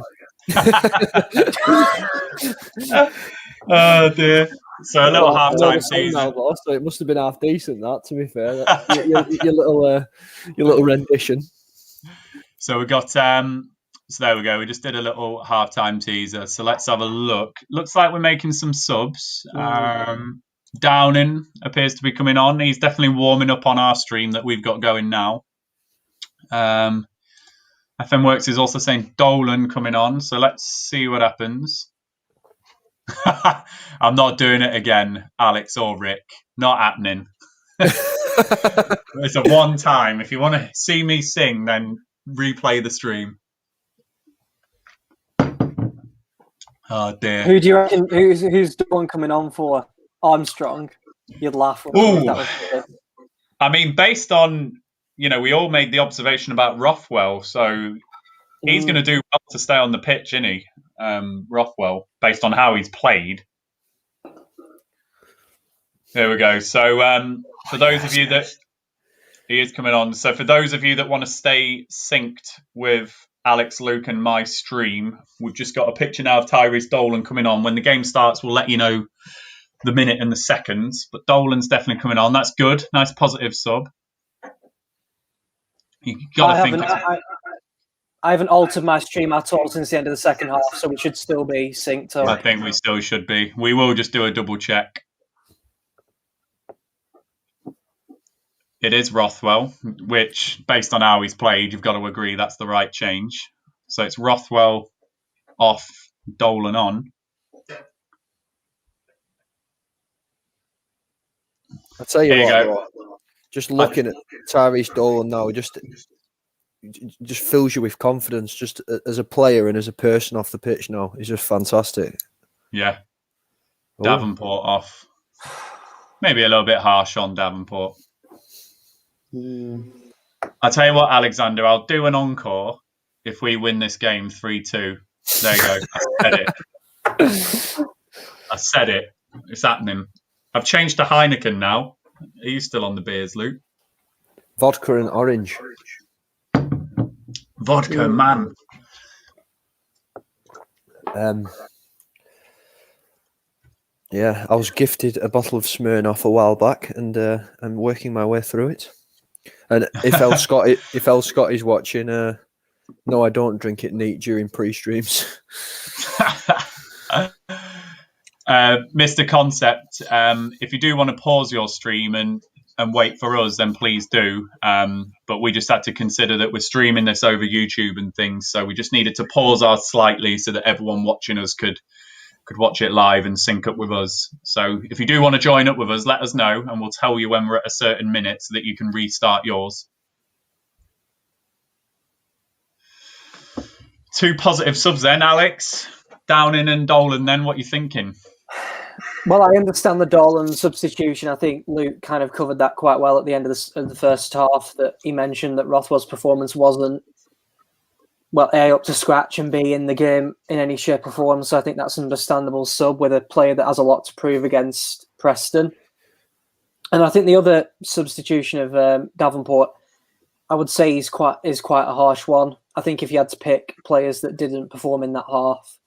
Oh, dear. So a little half-time teaser. So it must have been half decent, that, to be fair. Your little rendition. So we got... so there we go. We just did a little half-time teaser. So let's have a look. Looks like we're making some subs. Downing appears to be coming on. He's definitely warming up on our stream that we've got going now. FM Works is also saying Dolan coming on. So let's see what happens. I'm not doing it again, Alex or Rick. Not happening. It's a one time. If you want to see me sing, then replay the stream. Oh dear. Who do you reckon? Who's the one coming on for Armstrong? You'd laugh. I mean, based on, we all made the observation about Rothwell, so he's going to do well to stay on the pitch, isn't he? Rothwell, based on how he's played. There we go. So for those of you that he is coming on, so for those of you that want to stay synced with Alex, Luke and my stream, we've just got a picture now of Tyrese Dolan coming on. When the game starts, we'll let you know the minute and the seconds, but Dolan's definitely coming on. That's good. Nice positive sub. You got to think. I haven't altered my stream at all since the end of the second half, so we should still be synced up. I think we still should be. We will just do a double check. It is Rothwell, which, based on how he's played, you've got to agree that's the right change. So it's Rothwell off, Dolan on. I'll tell you what, just looking at Tyrese Dolan now, just fills you with confidence, just as a player and as a person off the pitch now. He's just fantastic. Yeah. Davenport off. Maybe a little bit harsh on Davenport. I'll tell you what, Alexander, I'll do an encore if we win this game 3-2. There you go. I said it. It's happening. I've changed to Heineken now. Are you still on the beers, Luke? Vodka and orange. Vodka, man. Yeah, I was gifted a bottle of Smirnoff a while back, and I'm working my way through it. And if L Scott is watching, no, I don't drink it neat during pre-streams. Mr. Concept, if you do want to pause your stream and wait for us, then please do. But we just had to consider that we're streaming this over YouTube and things, so we just needed to pause ours slightly so that everyone watching us could watch it live and sync up with us. So if you do want to join up with us, let us know, and we'll tell you when we're at a certain minute so that you can restart yours. 2 positive subs then, Alex. Downing and Dolan then, what are you thinking? Well, I understand the Dolan substitution. I think Luke kind of covered that quite well at the end of the first half, that he mentioned that Rothwell's performance wasn't well, A, up to scratch, and B, in the game in any shape or form. So I think that's an understandable sub with a player that has a lot to prove against Preston. And I think the other substitution of Davenport, I would say is quite a harsh one. I think if you had to pick players that didn't perform in that half,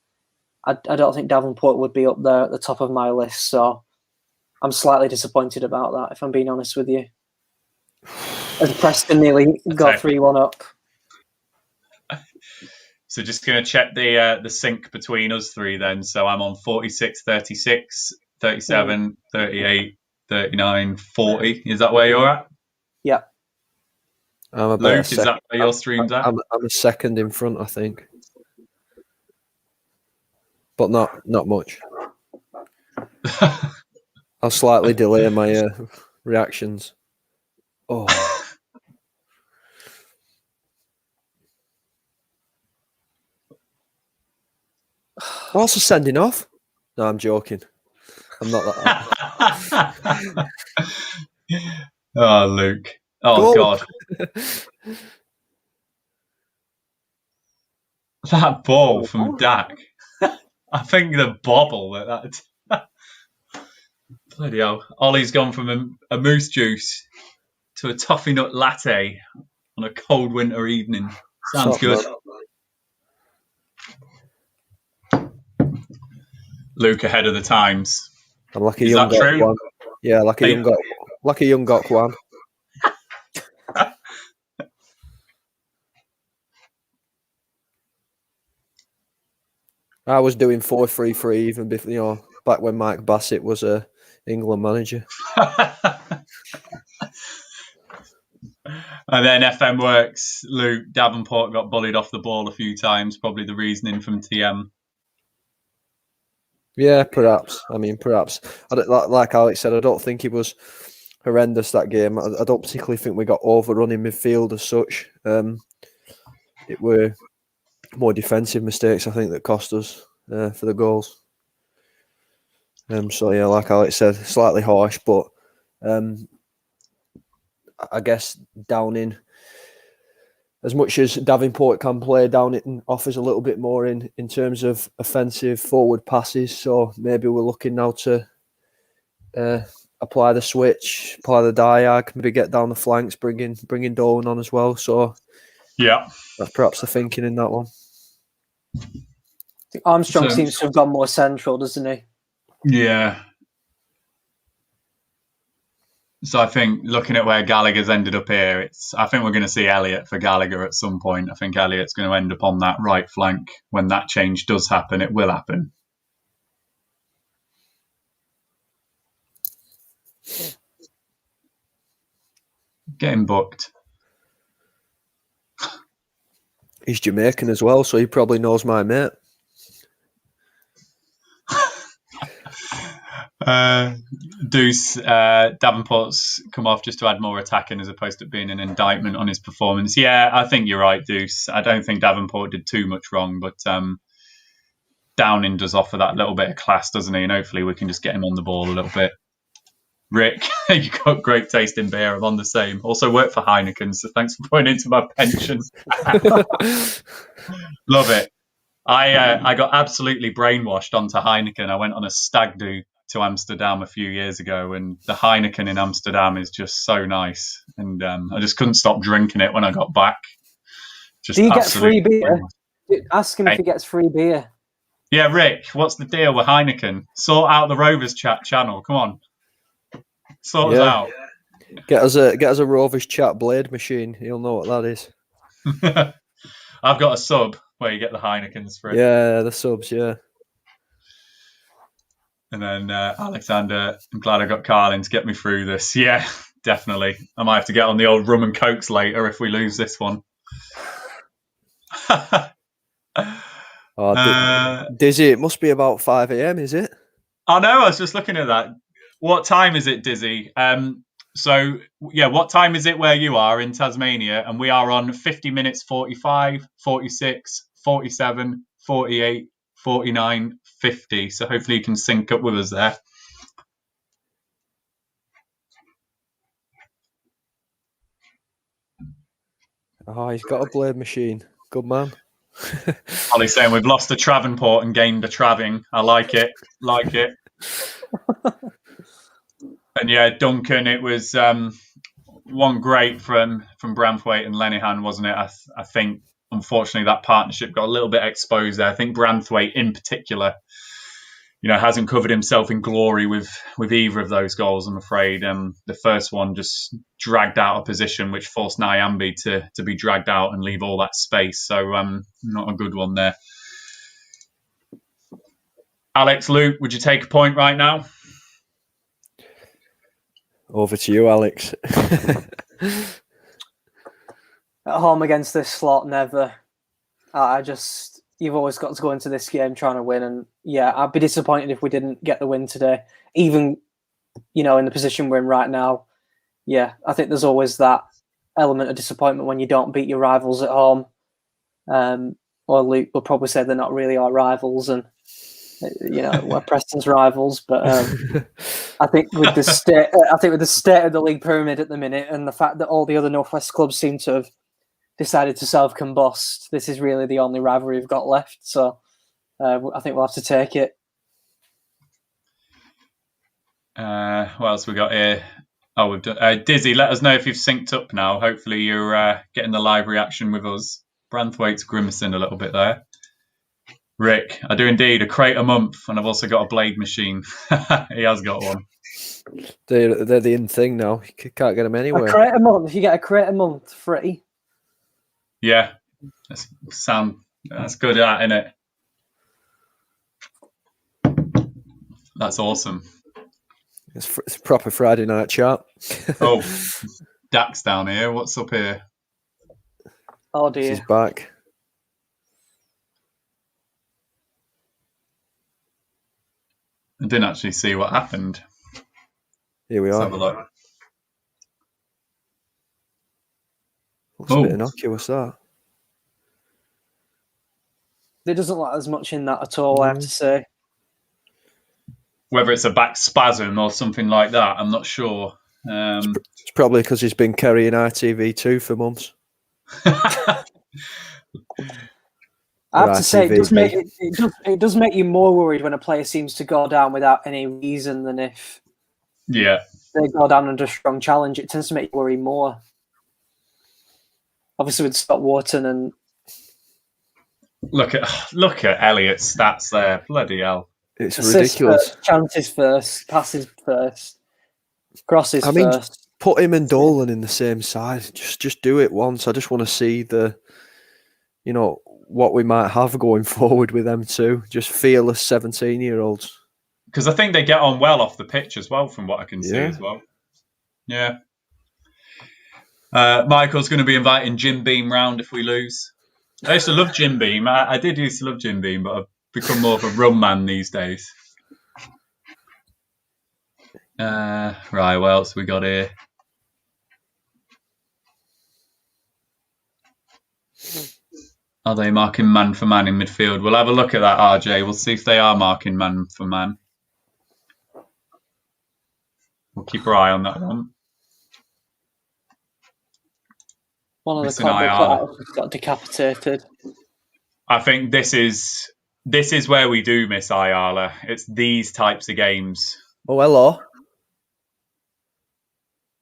I don't think Davenport would be up there at the top of my list. So I'm slightly disappointed about that, if I'm being honest with you. As Preston nearly got 3-1 up. So just going to check the sync between us three then. So I'm on 46, 36, 37, 38, 39, 40. Is that where you're at? Yeah. I'm about Luke, is that where your stream's at? I'm a second in front, I think. But not much. I'll slightly delay my reactions. Oh. Also sending off? No, I'm joking. I'm not that. Oh, Luke. Oh, Goal. God. That ball from Dak. I think the bobble that. Bloody hell. Ollie's gone from a moose juice to a toffee nut latte on a cold winter evening. Sounds good. Luke ahead of the times. I'm like a Is young that true? one. Yeah, like a young got one. I was doing 4-3-3 even before, back when Mike Bassett was a England manager. And then FM works. Luke Davenport got bullied off the ball a few times. Probably the reasoning from TM. Yeah, perhaps. I mean, perhaps. Like Alex said, I don't think it was horrendous, that game. I don't particularly think we got overrun in midfield as such. It were more defensive mistakes, I think, that cost us for the goals. So, yeah, like Alex said, slightly harsh, but I guess Downing, as much as Davenport can play, Downing offers a little bit more in terms of offensive forward passes. So maybe we're looking now to apply the switch, apply the diag, maybe get down the flanks, bringing Dolan on as well. So yeah, that's perhaps the thinking in that one. I think Armstrong seems to have gone more central, doesn't he? Yeah. So I think looking at where Gallagher's ended up here, I think we're going to see Elliott for Gallagher at some point. I think Elliott's going to end up on that right flank. When that change does happen, it will happen. Getting booked. He's Jamaican as well, so he probably knows my mate. Deuce, Davenport's come off just to add more attacking as opposed to being an indictment on his performance. Yeah, I think you're right, Deuce. I don't think Davenport did too much wrong, but Downing does offer that little bit of class, doesn't he? And hopefully we can just get him on the ball a little bit. Rick, you got great taste in beer. I'm on the same. Also work for Heineken, so thanks for putting into my pension. Love it. I got absolutely brainwashed onto Heineken. I went on a stag do to Amsterdam a few years ago, and the Heineken in Amsterdam is just so nice. And I just couldn't stop drinking it when I got back. Just do you get free beer? Ask him hey. if he gets free beer. Yeah, Rick, what's the deal with Heineken? Sort out the Rovers Chat channel. Come on. Sort us out. Get us a Rovers Chat blade machine. He'll know what that is. I've got a sub where you get the Heinekens for it. Yeah, the subs, yeah. And then Alexander, I'm glad I got Carlin to get me through this. Yeah, definitely. I might have to get on the old rum and cokes later if we lose this one. Dizzy, it must be about 5 a.m, is it? I know, I was just looking at that. What time is it, Dizzy? So, yeah, what time is it where you are in Tasmania? And we are on 50 minutes 45, 46, 47, 48, 49, 50. So hopefully you can sync up with us there. Oh, he's got a blade machine. Good man. Ollie's saying we've lost a Travanport and gained a Traving. I like it. Like it. And yeah, Duncan, it was one great from Branthwaite and Lenihan, wasn't it? I think, unfortunately, that partnership got a little bit exposed there. I think Branthwaite, in particular, hasn't covered himself in glory with either of those goals, I'm afraid. The first one just dragged out a position which forced Amby to be dragged out and leave all that space. So not a good one there. Alex, Luke, would you take a point right now? Over to you, Alex. At home against this slot, never. You've always got to go into this game trying to win. And yeah, I'd be disappointed if we didn't get the win today. Even, in the position we're in right now. Yeah, I think there's always that element of disappointment when you don't beat your rivals at home. Or Luke will probably say they're not really our rivals and, we're Preston's rivals. But I think with the state of the league pyramid at the minute and the fact that all the other Northwest clubs seem to have decided to self-combust, this is really the only rivalry we've got left. So I think we'll have to take it. What else we got here? Oh, we've done. Dizzy, let us know if you've synced up now. Hopefully you're getting the live reaction with us. Branthwaite's grimacing a little bit there. Rick, I do indeed. A crate a month, and I've also got a blade machine. He has got one. They're the in thing now. You can't get them anywhere. A crate a month. You get a crate a month free. Yeah, that's good, isn't it? That's awesome. It's a proper Friday night chat. Oh, Dax down here. What's up here? Oh dear. He's back. I didn't actually see what happened. Here we are. Let's have a look. Looks a bit innocuous, that. There doesn't look as much in that at all, I have to say. Whether it's a back spasm or something like that, I'm not sure. It's probably because he's been carrying ITV2 for months. I have to say, it does make you more worried when a player seems to go down without any reason than if they go down under strong challenge. It tends to make you worry more. Obviously, with Scott Wharton and look at Elliot's stats there. Bloody hell! It's ridiculous. First, chances first, passes first, crosses first. Put him and Dolan in the same side. Just do it once. I just want to see what we might have going forward with them too. Just fearless 17-year-olds. Because I think they get on well off the pitch as well, from what I can see as well. Yeah. Michael's going to be inviting Jim Beam round if we lose. I used to love Jim Beam. I did used to love Jim Beam, but I've become more of a rum man these days. Right, what else we got here? Are they marking man for man in midfield? We'll have a look at that, RJ. We'll see if they are marking man for man. We'll keep our eye on that one. One of the players got decapitated. I think this is where we do miss Ayala. It's these types of games. Oh, hello.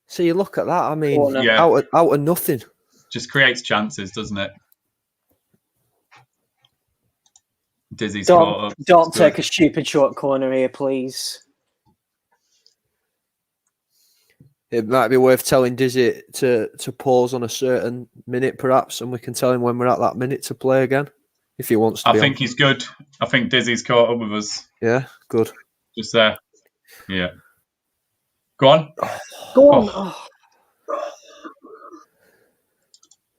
So you look at that. I mean, out of nothing. Just creates chances, doesn't it? Dizzy's don't take a stupid short corner here, please. It might be worth telling Dizzy to pause on a certain minute, perhaps, and we can tell him when we're at that minute to play again, if he wants to. I think he's good. I think Dizzy's caught up with us. Yeah, good. Just there. Yeah. Go on. Go on. Oh.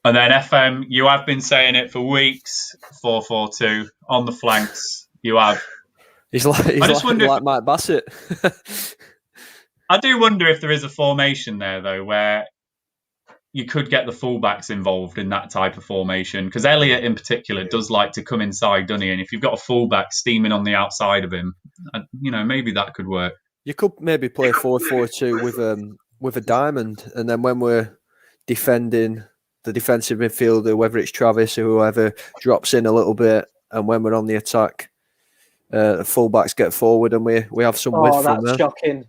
And then FM, you have been saying it for weeks. 4-4-2 on the flanks. You have. He's like Mike Bassett. I do wonder if there is a formation there, though, where you could get the fullbacks involved in that type of formation. Because Elliot, in particular, does like to come inside, doesn't he? And if you've got a fullback steaming on the outside of him, maybe that could work. You could maybe play 4-4-2 with a diamond, and then when we're defending the defensive midfielder, whether it's Travis or whoever, drops in a little bit, and when we're on the attack, the fullbacks get forward and we have some width from that's them. shocking.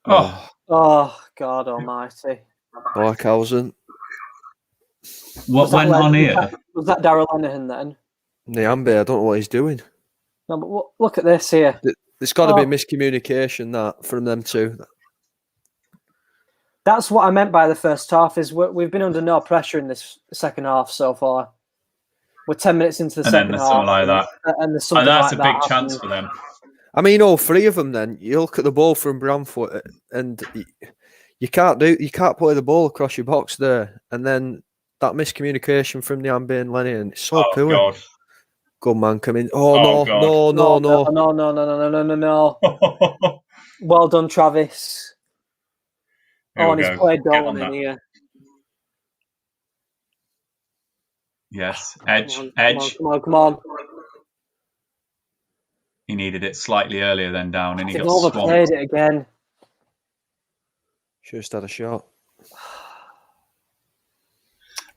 Oh, God Almighty! 𝐂𝐻𝐿𝐎𝐶. what went on here? Was that Darrell Lenihan then? Amby, I don't know what he's doing. No, but look at this here. There's got to be miscommunication that from them two. That's what I meant by the first half. Is we've been under no pressure in this second half so far. We're 10 minutes into the second half, something like that. And there's something that's like a big that chance happening. for them. I mean, all three of them. Then you look at the ball from Bramford, and you can't play the ball across your box there, and then that miscommunication from the Amby and Lenny, and it's so poor. God. Good man, come in. Oh, No. No. Well done, Travis. And he's played Dolan in here. Yes, edge. Come on. He needed it slightly earlier than down, and he They've got overplayed swamped. it again. Should have just had a shot.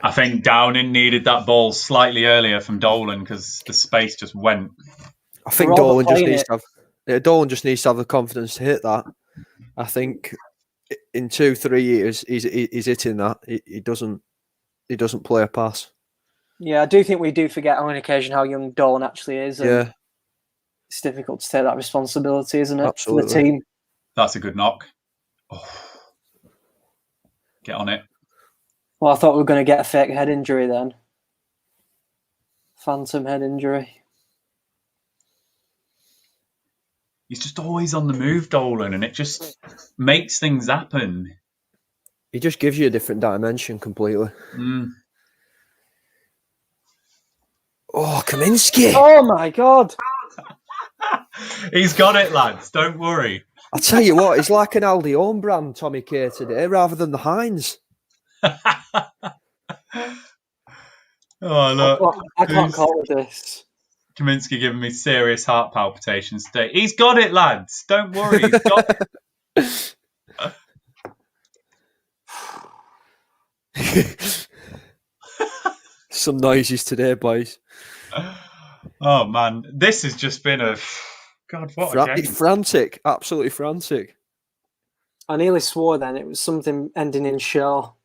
I think Downing needed that ball slightly earlier from Dolan because the space just went. I think Dolan just needs to have. Dolan just needs to have the confidence to hit that. I think in 2-3 years he's hitting that. He doesn't play a pass. Yeah, I do think we do forget on occasion how young Dolan actually is. And Yeah, it's difficult to take that responsibility, isn't it? Absolutely. For the team. That's a good knock. Oh. Get on it. Well, I thought we were going to get a fake head injury then. Phantom head injury. He's just always on the move, Dolan, and it just makes things happen. he just gives you a different dimension completely. Oh, 𝐿𝐻𝐿𝐼. Oh my God! He's got it, lads. Don't worry. I tell you what, he's like an Aldi own brand Tommy K today, rather than the Heinz. Oh, look. I can't cope with this. 𝐿𝐻𝐿𝐼 giving me serious heart palpitations today. He's got it, lads. Don't worry. He's got it. Some noises today, boys. Oh, man. This has just been a... God, what a game. It's frantic, absolutely frantic. I nearly swore then it was something ending in show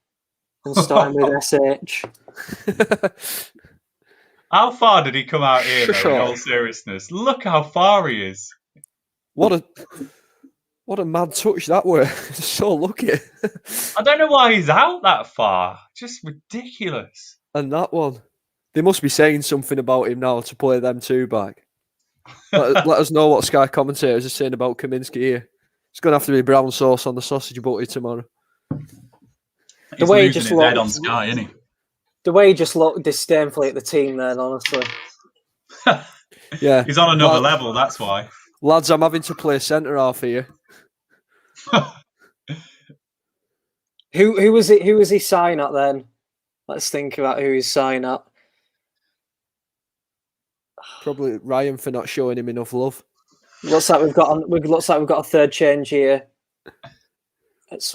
and starting with SH. How far did he come out here, though, Sure. in all seriousness? Look how far he is. What a mad touch that were. So lucky. I don't know why he's out that far. Just ridiculous. And that one. They must be saying something about him now to play them two back. Let us know what Sky commentators are saying about 𝐿𝐻𝐿𝐼 here. It's going to have to be brown sauce on the sausage butty tomorrow. He's way he losing just it dead looked- on Sky, isn't he? The way he just looked disdainfully at the team then, honestly. Yeah. He's on another level, that's why. Lads, I'm having to play centre half here. Who was it? Who was he signing at then? Let's think about who he's signing at. Probably Ryan for not showing him enough love. Looks like we've got a third change here. Looks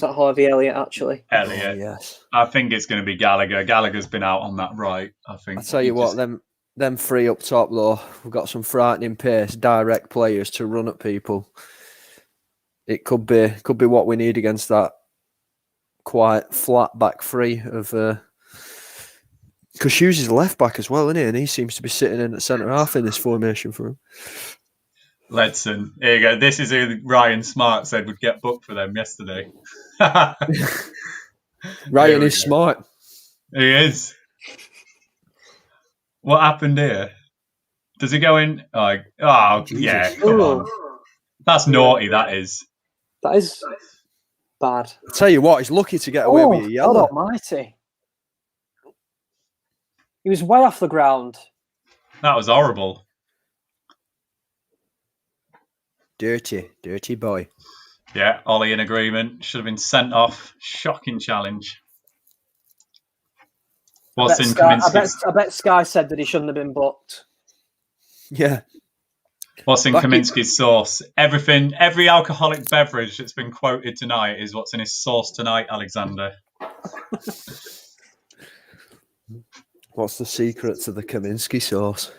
like Harvey Elliott actually. Elliot. Oh, yes. I think it's going to be Gallagher. Gallagher's been out on that right, I think. I tell you what, them three up top though, we've got some frightening pace, direct players to run at people. It could be what we need against that quite flat back three of because Hughes is left back as well, isn't he? And he seems to be sitting in at centre half in this formation for him. Ledson. Here you go. This is who Ryan Smart said would get booked for them yesterday. Ryan is smart. He is. What happened here? Does he go in? Oh yeah, come on. That's naughty, that is. That is bad. I tell you what, he's lucky to get away with a yellow. God almighty. He was way off the ground. That was horrible. Dirty boy. Yeah, Ollie in agreement. Should have been sent off. Shocking challenge. What's in 𝐿𝐻𝐿𝐼's? I bet Sky said that he shouldn't have been booked. Yeah. What's in 𝐿𝐻𝐿𝐼's sauce? Everything, every alcoholic beverage that's been quoted tonight is what's in his sauce tonight, Alexander. What's the secret to the 𝐂𝐃𝐄𝐄 sauce?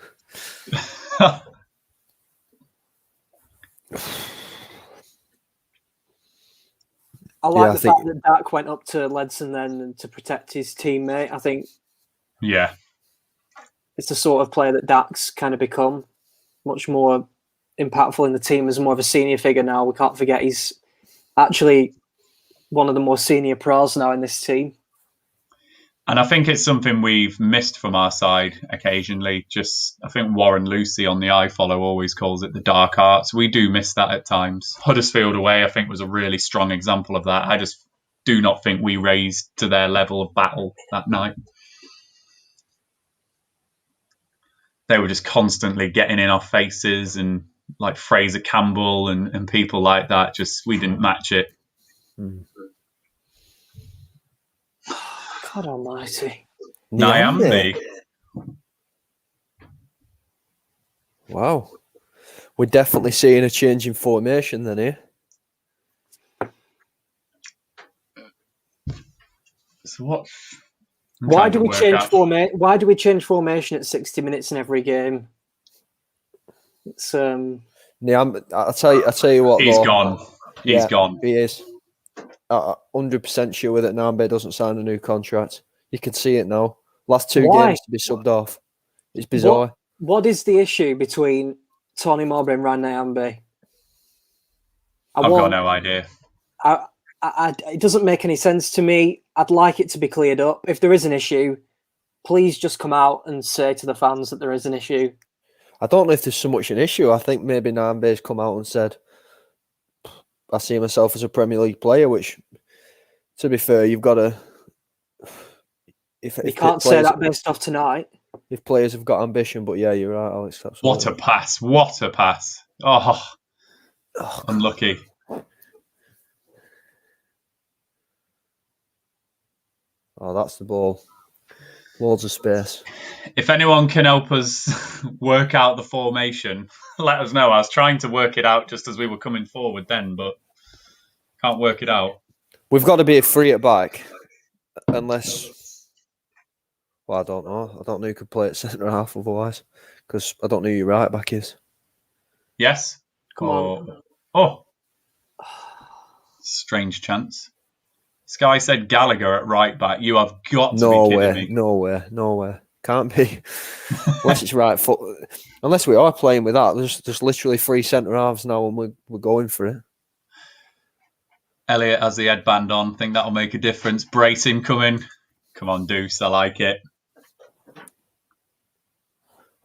I like I the fact that Dak went up to Ledson then to protect his teammate. I think Yeah. it's the sort of player that Dak's kind of become, much more impactful in the team as more of a senior figure now. We can't forget he's actually one of the more senior pros now in this team. And I think it's something we've missed from our side occasionally. I think Warren Lucy on the iFollow always calls it the dark arts. We do miss that at times. Huddersfield away, I think, was a really strong example of that. I just do not think we raised to their level of battle that night. They were just constantly getting in our faces, and like Fraser Campbell and people like that. Just we didn't match it. God almighty. Amby. Wow. We're definitely seeing a change in formation then here. So what? Why do we change formation at 60 minutes in every game? It's Yeah, I'll tell you what. He's though. gone. He's gone. He is. 100% sure that Amby doesn't sign a new contract. You can see it now. Last two games to be subbed off. It's bizarre. What is the issue between Tony Mowbray and Renee Amby? I've got no idea. It doesn't make any sense to me. I'd like it to be cleared up. If there is an issue, please just come out and say to the fans that there is an issue. I don't know if there's so much an issue. I think maybe Amby's come out and said, I see myself as a Premier League player, which, to be fair, you've got to... You can't say that based off tonight. If players have got ambition, but yeah, you're right, Alex. What a pass. What a pass. Oh, unlucky. Oh, that's the ball. Loads of space. If anyone can help us work out the formation, let us know. I was trying to work it out just as we were coming forward then, but can't work it out. We've got to be a free at back, unless... Well, I don't know. I don't know who could play at centre half otherwise, because I don't know who your right back is. Yes. Come on. Oh. Strange chance. Sky said Gallagher at right back. You have got to be kidding me. Nowhere. Can't be. Unless it's right foot. Unless we are playing with that. There's literally 3 centre halves now, and we're going for it. Elliot has the headband on. Think that'll make a difference. Bracing coming. Come on, Deuce. I like it.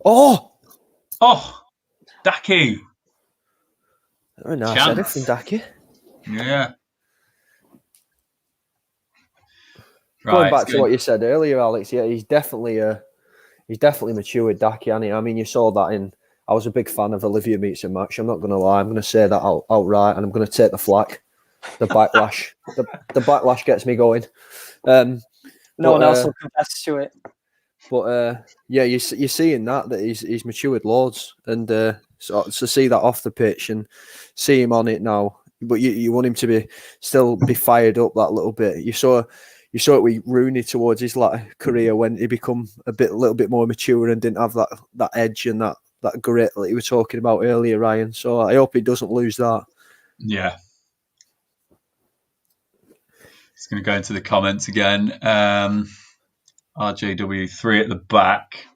Oh, Daki. Very nice header from Daki. Yeah. Going back to what you said earlier, Alex, yeah, he's definitely matured, Daki, hasn't he? I mean, you saw that I was a big fan of Olivia Meets a Match. I'm not going to lie. I'm going to say that outright, and I'm going to take the flak. The backlash. the backlash gets me going. No one else will confess to it. But yeah, you're seeing that he's matured loads, and so to see that off the pitch and see him on it now. But you want him to still be fired up that little bit. You saw it with Rooney towards his latter career when he become a little bit more mature and didn't have that edge and that grit that you were talking about earlier, Ryan. So I hope he doesn't lose that. Yeah. It's going to go into the comments again. RJW3 at the back.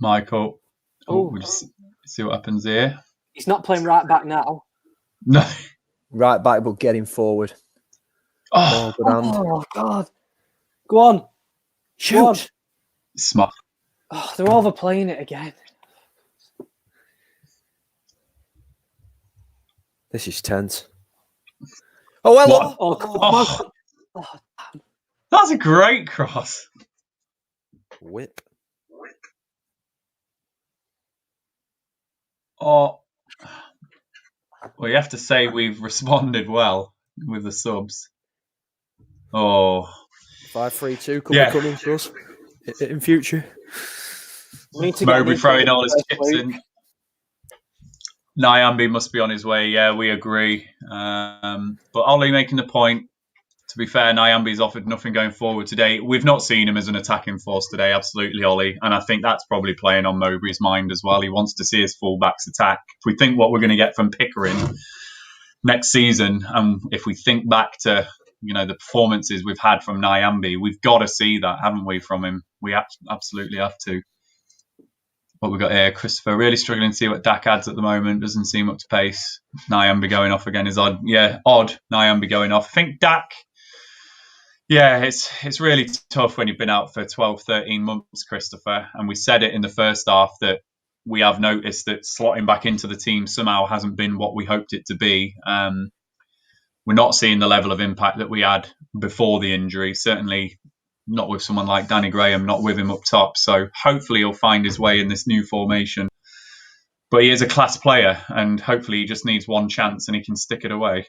Michael. We'll just see what happens here. He's not playing right back now. No. Right back, but getting forward. Oh, good hand. Oh, God. Go on. Shoot. Go on. Smart. Oh, they're overplaying it again. This is tense. Oh, hello. Oh, come on. Oh, that's a great cross. Whip. Oh. Well, you have to say we've responded well with the subs. Oh. 5-3-2 could be coming to us in future. Mowbray throwing all his chips in. Nyambi must be on his way. Yeah, we agree. But Ollie making the point. To be fair, Nyambi's offered nothing going forward today. We've not seen him as an attacking force today, absolutely, Ollie. And I think that's probably playing on Mowbray's mind as well. He wants to see his fullbacks attack. If we think what we're going to get from Pickering next season, and if we think back to the performances we've had from Nyambi, we've got to see that, haven't we, from him? We absolutely have to. What we got here, Christopher, really struggling to see what Dak adds at the moment. Doesn't seem up to pace. Nyambi going off again is odd. Yeah, odd. Nyambi going off. I think Dak. Yeah, it's really tough when you've been out for 12, 13 months, Christopher. And we said it in the first half that we have noticed that slotting back into the team somehow hasn't been what we hoped it to be. We're not seeing the level of impact that we had before the injury. Certainly not with someone like Danny Graham, not with him up top. So hopefully he'll find his way in this new formation. But he is a class player, and hopefully he just needs one chance and he can stick it away.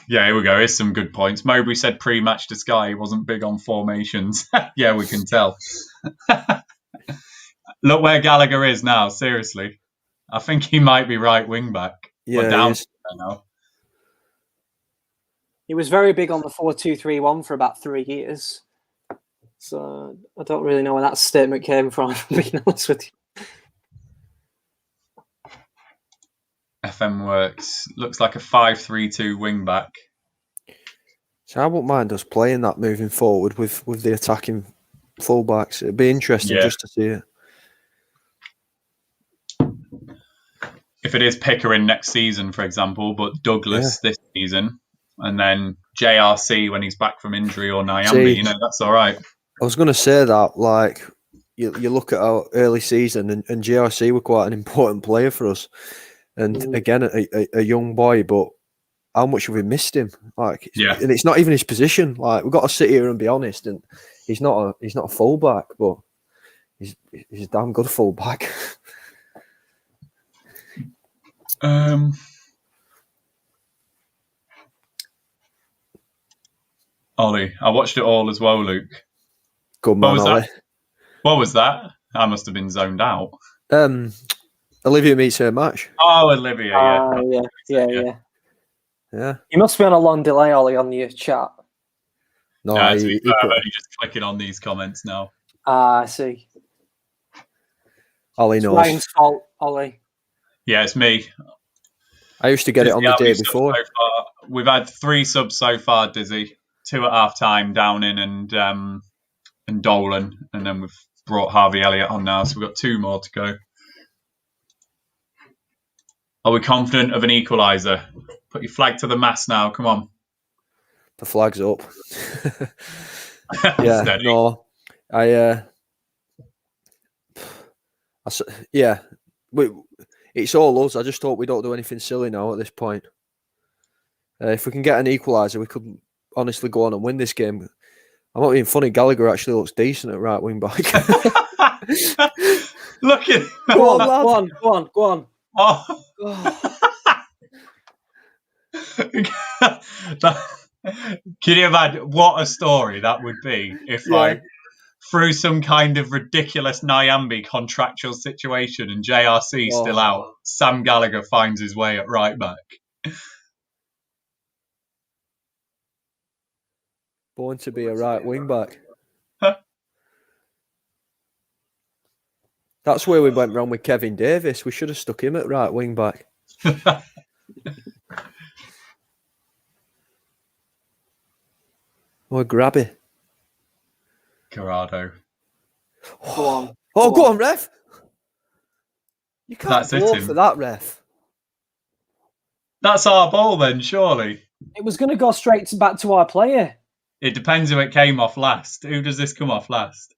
Yeah, here we go. Here's some good points. Mowbray said pre-match to Sky he wasn't big on formations. Yeah, we can tell. Look where Gallagher is now, seriously. I think he might be right wing back. Yeah, down now. He was very big on the 4-2-3-1 for about 3 years. So I don't really know where that statement came from, being honest with you. FM works. Looks like a 5-3-2 wing back. So I wouldn't mind us playing that moving forward with the attacking fullbacks. It'd be interesting just to see it. If it is Pickering next season, for example, but Douglas this season, and then JRC when he's back from injury, or Nyambi, that's all right. I was going to say that, like, you look at our early season, and JRC were quite an important player for us. And again, a young boy, but how much have we missed him? Like, and it's not even his position. Like, we've got to sit here and be honest. And he's not a fullback, but he's a damn good fullback. Ollie, I watched it all as well, Luke. Good man, Ollie. What was that? I must have been zoned out. Olivia meets her match. Oh, Olivia, yeah. You must be on a long delay, Ollie, on your chat. No, I'm only just clicking on these comments now. I see. Ollie knows. Ryan's fault, Ollie. Yeah, it's me. I used to get it on the day before. So we've had 3 subs so far, Dizzy. 2 at half time, Downing and Dolan, and then we've brought Harvey Elliott on now, so we've got 2 more to go. Are we confident of an equaliser? Put your flag to the mast now. Come on. The flag's up. Steady. No, it's all us. I just hope we don't do anything silly now at this point. If we can get an equaliser, we could honestly go on and win this game. I'm not being funny. Gallagher actually looks decent at right wing back. Look at him. Go on. Oh. Can you imagine what a story that would be if like through some kind of ridiculous Nyambi contractual situation and JRC still out, Sam Gallagher finds his way at right back. Born to be a right wing back. That's where we went wrong with Kevin Davis. We should have stuck him at right wing back. Or Grabby. Corrado. Go on, ref. You can't go for that, ref. That's our ball then, surely. It was going to go straight back to our player. It depends who it came off last. Who does this come off last?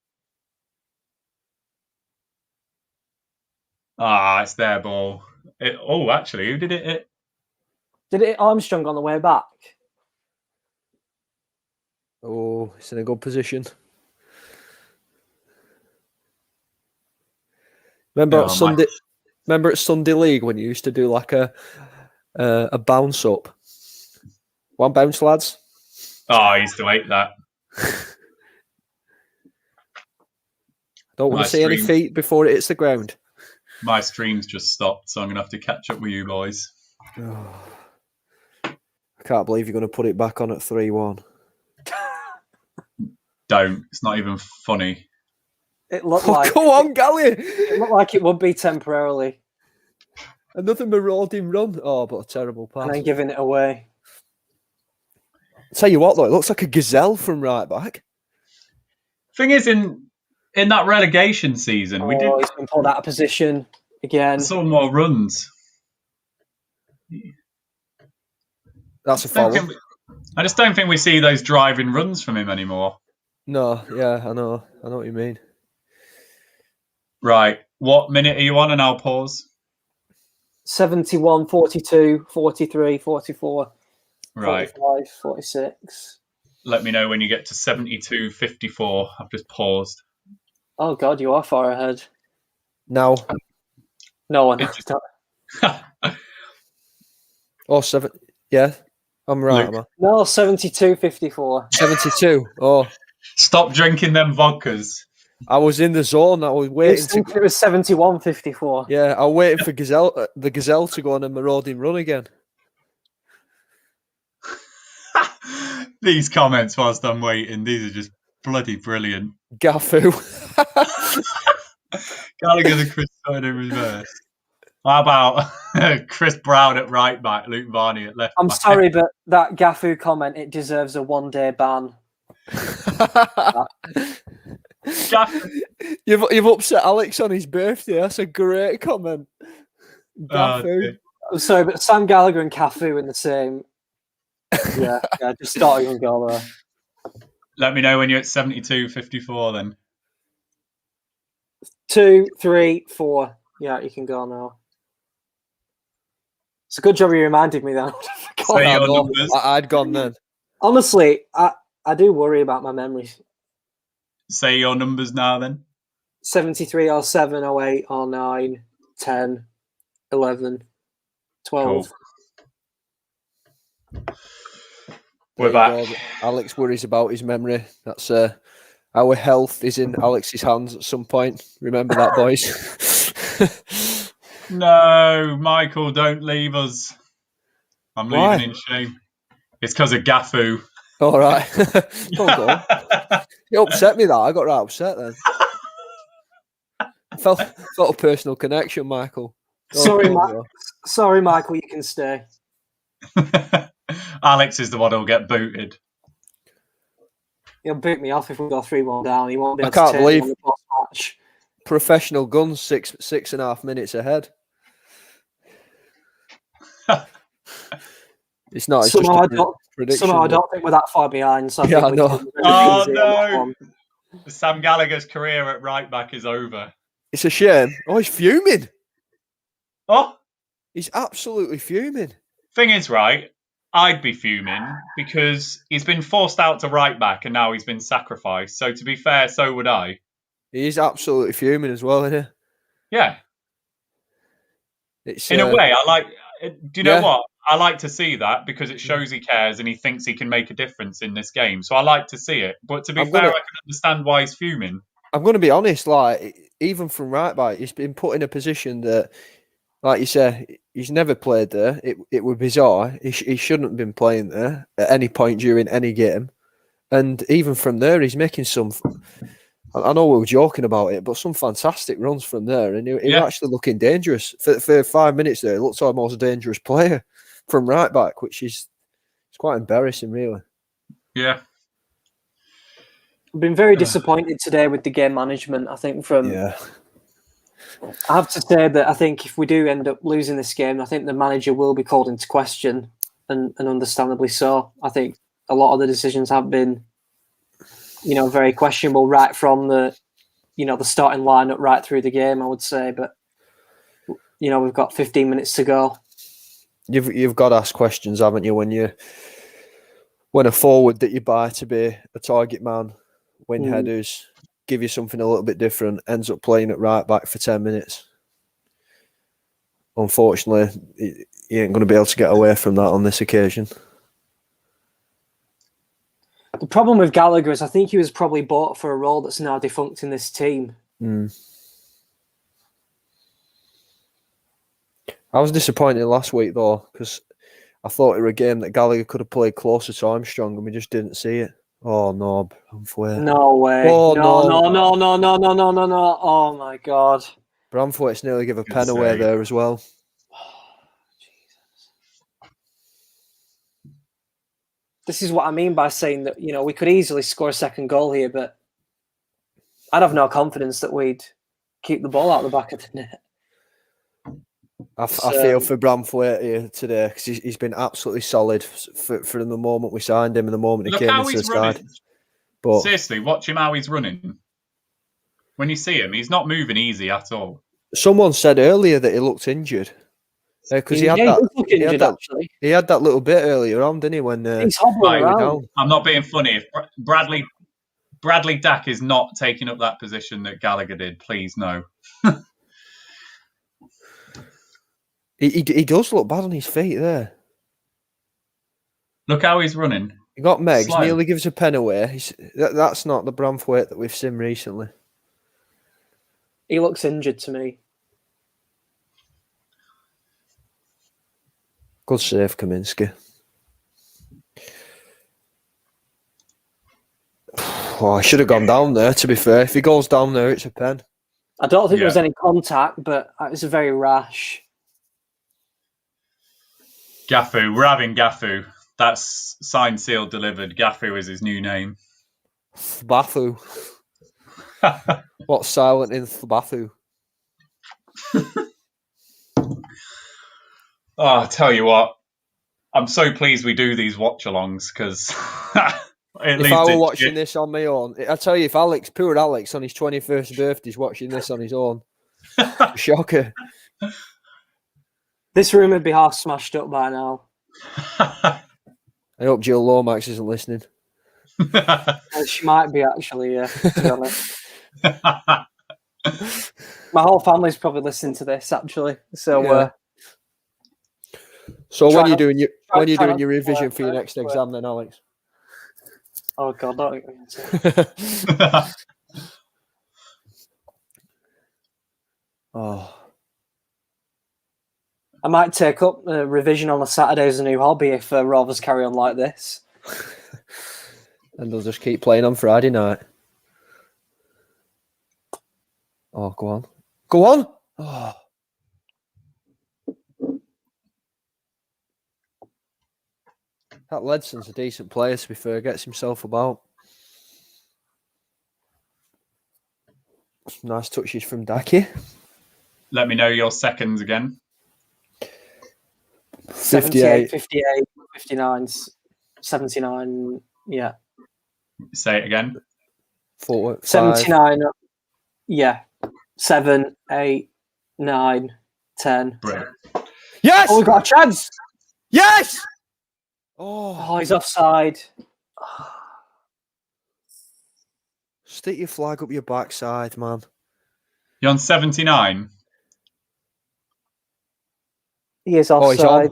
It's their ball. Actually, who did it? Did it hit Armstrong on the way back? Oh, it's in a good position. Remember at Sunday League when you used to do like a bounce up? One bounce, lads. I used to hate that. Don't want to see any feet before it hits the ground. My stream's just stopped, so I'm going to have to catch up with you boys. Oh, I can't believe you're going to put it back on at 3-1. Don't. It's not even funny. It looked like. Come on, Gally. It looked like it would be temporarily, Another marauding run. Oh, but a terrible pass. and then giving it away. Tell you what, though, it looks like a gazelle from right back. Thing is, in that relegation season, we did He's been pulled out of position again. some more runs. That's a foul. I just don't think we see those driving runs from him anymore. No, yeah, I know what you mean. Right. What minute are you on? And I'll pause. 71, 42, 43, 44, Right. 45, 46. Let me know when you get to 72:54. I've just paused. Oh, God, you are far ahead. Now, No one. oh, 7. Yeah, I'm right, Luke. am I? No, 72, 54. 72. Oh, Stop drinking them vodkas. I was in the zone. I was waiting to. It was 71, 54. Yeah, I was waiting for the gazelle to go on a marauding run again. These comments whilst I'm waiting, these are just bloody brilliant. Gafu. Gallagher and Chris Stone in reverse. How about Chris Brown at right back, Luke Varney at left I'm back? sorry, but that Gafu comment, it deserves a one-day ban. You've upset Alex on his birthday. That's a great comment. Gafu. I'm sorry, but Sam Gallagher and Cafu in the same. Yeah, just starting and go there. Let me know when you're at 72:54 then. 2, 3, 4. Yeah, you can go now. It's a good job you reminded me then. Say your numbers. I'd gone then. Honestly, I do worry about my memories. Say your numbers now then. 73, 07, 08, 09, 10, 11, 12. Cool. We're back. Alex worries about his memory. That's our health is in Alex's hands at some point. Remember that, boys. No, Michael, don't leave us. I'm Why? leaving in shame. It's because of Gafu. All right. Don't go. It upset me that. I got right upset then. I felt a personal connection, Michael. Sorry, Michael, you can stay. Alex is the one who'll get booted. He'll boot me off if we go 3-1 down. He won't be able I can't to turn believe on the post-match. Professional guns 6.5 minutes ahead. It's not. It's Somehow, just a prediction. I don't think we're that far behind. So Yeah, I think I we know. can Oh easy no! on. Sam Gallagher's career at right back is over. It's a shame. Oh, he's fuming. Oh, He's absolutely fuming. thing is, right, I'd be fuming because he's been forced out to right back and now he's been sacrificed. So to be fair, so would I. He is absolutely fuming as well, isn't Yeah. he? It's, In a way, I like. Do you know Yeah. what? I like to see that because it shows he cares and he thinks he can make a difference in this game. So I like to see it. But to be fair, I can understand why he's fuming. I'm going to be honest. Like, even from right back, he's been put in a position that, like you say, he's never played there. It would be bizarre. He shouldn't have been playing there at any point during any game. And even from there, he's making some. I know we were joking about it, but some fantastic runs from there, and he was actually looking dangerous for 5 minutes there. He looked like the most dangerous player from right back, which is it's quite embarrassing, really. Yeah. I've been very disappointed today with the game management. I think I have to say that I think if we do end up losing this game, I think the manager will be called into question, and understandably so. I think a lot of the decisions have been, very questionable right from the starting lineup right through the game, I would say. But we've got 15 minutes to go. You've got to ask questions, haven't you? When a forward that you buy to be a target man, win headers, give you something a little bit different, ends up playing at right back for 10 minutes. Unfortunately, he ain't going to be able to get away from that on this occasion. The problem with Gallagher is I think he was probably bought for a role that's now defunct in this team. I was disappointed last week though, because I thought it was a game that Gallagher could have played closer to Armstrong, and we just didn't see it. Oh no, Branthwaite. No way. Oh, no. no. Oh my God. Branthwaite's nearly give a Good pen away save. there as well. This is what I mean by saying that, you know, we could easily score a second goal here, but I'd have no confidence that we'd keep the ball out the back of the net. I feel for Branthwaite here today because he's been absolutely solid from the moment we signed him and the moment he Look came how into the he's side. running. But Seriously, watch him how he's running. When you see him, he's not moving easy at all. someone said earlier that he looked injured because he had does look he had injured, that actually. he had that little bit earlier on, didn't he? When He's hobbling Right, around. down. I'm not being funny. If Bradley Dack is not taking up that position that Gallagher did, please no. He does look bad on his feet there. Look how he's running. He got Megs, Slow. nearly gives a pen away. That's not the Branthwaite that we've seen recently. He looks injured to me. Good save, Kaminski. Oh, I should have gone down there, to be fair. If he goes down there, it's a pen. I don't think there was Yeah. any contact, but it was a very rash. Gaffu, we're having Gaffu. That's signed, sealed, delivered. Gaffu is his new name. Thbafu. What's silent in Thbafu? Oh, I'll tell you what. I'm so pleased we do these watch-alongs because If I were watching this on my own, I tell you, if poor Alex on his 21st birthday is watching this on his own, shocker. This room would be half smashed up by now. I hope Jill Lomax isn't listening. She might be, actually, yeah, to be honest. My whole family's probably listening to this, actually. So, Yeah. So Try when not- you're doing try your not to revision for your swear, next exam, then Alex. oh God, don't. Oh, I might take up revision on a Saturday as a new hobby if Rovers carry on like this. and they'll just keep playing on Friday night. Oh, go on, go on. Oh. That Ledson's a decent player, to be fair. Gets himself about. Some nice touches from Daki. Let me know your seconds again. 58. 58, 59, 79, yeah. Say it again. 45. 79, yeah. 7, 8, 9, 10. Brilliant. Yes! Oh, we got a chance! Yes! Oh, Oh, he's offside. stick your flag up your backside, man. You're on 79. He is Oh, he's offside. on.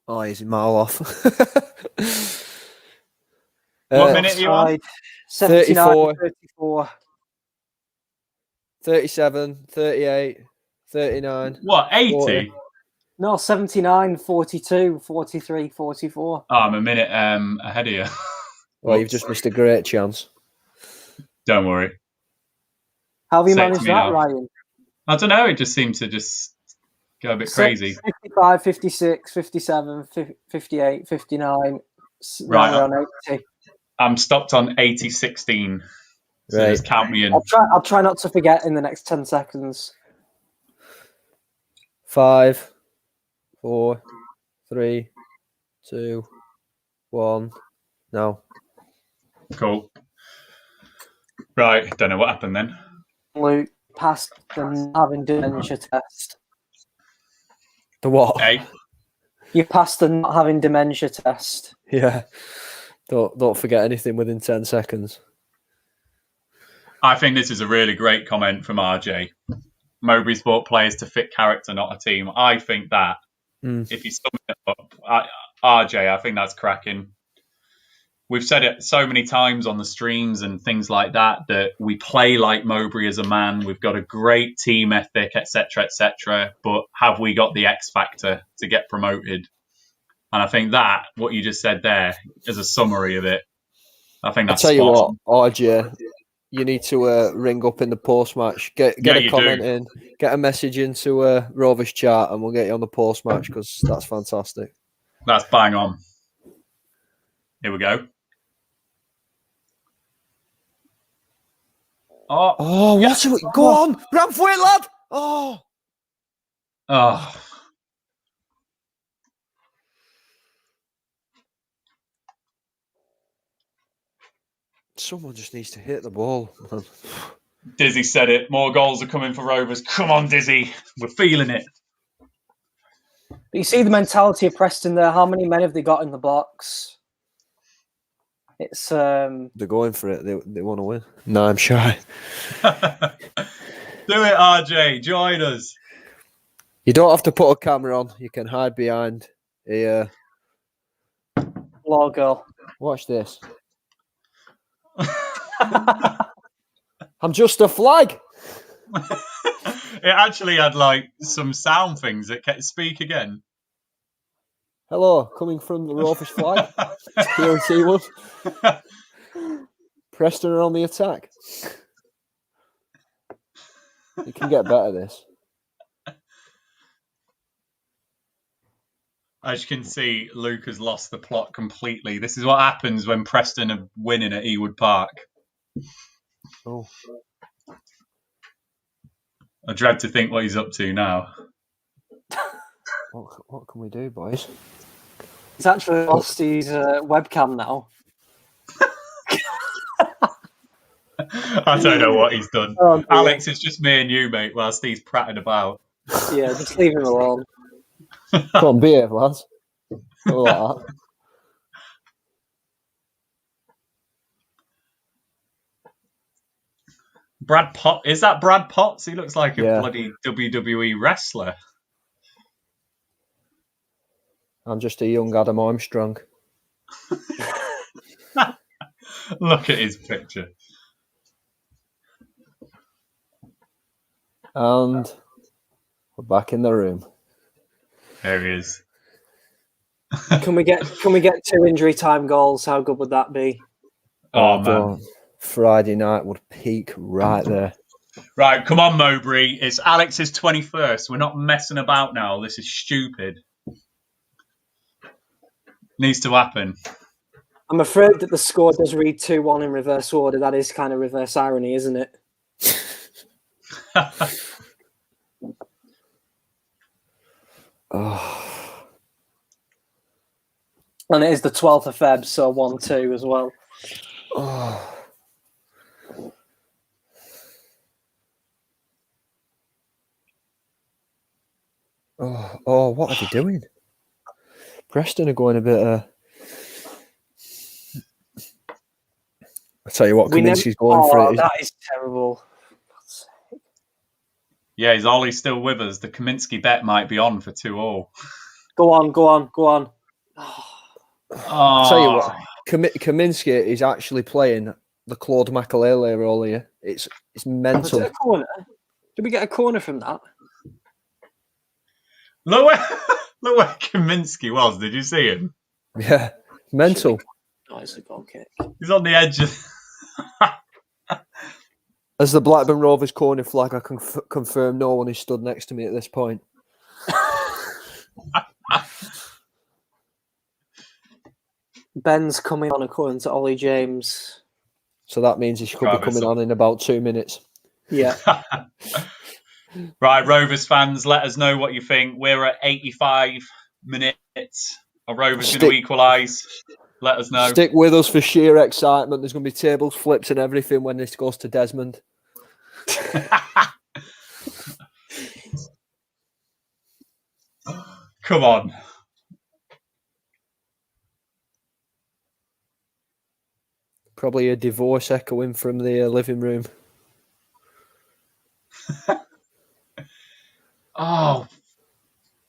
Oh, he's a mile off. What minute are you on? Offside. 79, 34. 34. 37, 38, 39. What, 80? 40. No, 79, 42, 43, 44. Oh, I'm a minute ahead of you. Well, you've just missed a great chance. Don't worry. How have you Say it to managed me that, now. Ryan? I don't know. It just seemed to just go a bit crazy. 55, 56, 57, 58, 59. Right. Now we're on 80. I'm stopped on 80-16. So Right. just count me in. I'll try not to forget in the next 10 seconds. 5, 4, 3, 2, 1. No. Cool. Right. Don't know what happened then. Luke passed the having dementia test. The what? Hey. You passed the not having dementia test. Yeah. Don't forget anything within 10 seconds. I think this is a really great comment from RJ. Mowbray's bought players to fit character, not a team. I think that if you sum it up, RJ, I think that's cracking. we've said it so many times on the streams and things like that, that we play like Mowbray as a man. We've got a great team ethic, etc., etc. But have we got the X factor to get promoted? And I think that what you just said there is a summary of it. I think that's. I'll tell you what, RJ, you need to ring up in the post match, get a comment in, get a message into Rovers chat, and we'll get you on the post match because that's fantastic. That's bang on. Here we go. Oh, yes. What? Go on, grab for it, lad. Oh. Someone just needs to hit the ball. Dizzy said it. More goals are coming for Rovers. Come on, Dizzy. We're feeling it. But you see the mentality of Preston there. How many men have they got in the box? It's They're going for it. They want to win. No, I'm shy. Do it, RJ. Join us. You don't have to put a camera on. You can hide behind a logo. Watch this. I'm just a flag. It actually had like some sound things that kept speak again. Hello, coming from the Rovers flag. Here in Seawood. Preston are on the attack. You can get better this. As you can see, Luke has lost the plot completely. This is what happens when Preston are winning at Ewood Park. Oh. I dread to think what he's up to now. What can we do, boys? He's actually lost his webcam now. I don't know what he's done. Oh, Alex, it's just me and you, mate, whilst he's prattling about. Yeah, just leave him alone. Come on, behave, lads. Go like that. Brad Potts? Is that Brad Potts? He looks like a bloody WWE wrestler. I'm just a young Adam Armstrong. Look at his picture. And we're back in the room. There he is. Can we get 2 injury time goals? How good would that be? Oh man. Friday night would peak right there. Right, come on, Mowbray. It's Alex's 21st. We're not messing about now. This is stupid. Needs to happen. I'm afraid that the score does read 2-1 in reverse order. That is kind of reverse irony, isn't it? And it is the 12th of Feb, so 1-2 as well. Oh, what are they doing? Preston are going a bit. I tell you what, Kaminsky's going for it. That is terrible. Yeah, is Ollie still with us? The Kaminsky bet might be on for 2-2. Go on. I'll tell you what, Kaminsky is actually playing the Claude Makelele role here. It's mental. Was it a corner? Did we get a corner from that? Look where Kaminsky was. Did you see him? Yeah, mental. Oh, it's a goal kick. He's on the edge of... As the Blackburn Rovers corner flag, I can confirm no one is stood next to me at this point. Ben's coming on according to Ollie James. So that means he could be coming on in about 2 minutes. Yeah. Right, Rovers fans, let us know what you think. We're at 85 minutes. Are Rovers going to equalise? Let us know. Stick with us for sheer excitement. There's going to be tables, flips and everything when this goes to Desmond. Come on. Probably a divorce echoing from the living room. Oh,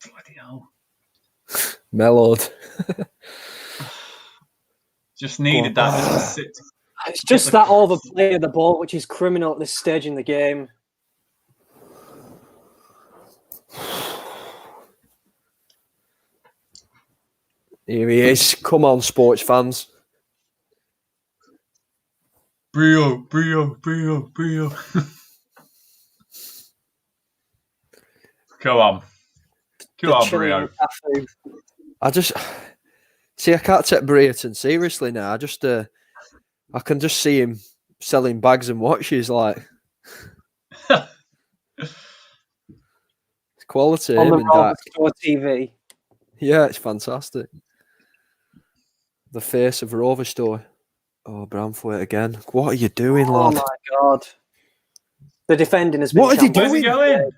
bloody hell. Mellowed. Just needed that just to sit. It's just that overplay of the ball, which is criminal at this stage in the game. Here he is. Come on, sports fans. Brio. Go on, Brio. I just see. I can't take Brereton seriously now. I just, I can just see him selling bags and watches. Like, it's quality on the him and that. Rovers TV. Yeah, it's fantastic. The face of Rovers story. Oh, Bramthwaite again. What are you doing, lad? Oh my God! The defending has been. What are you Where's he going?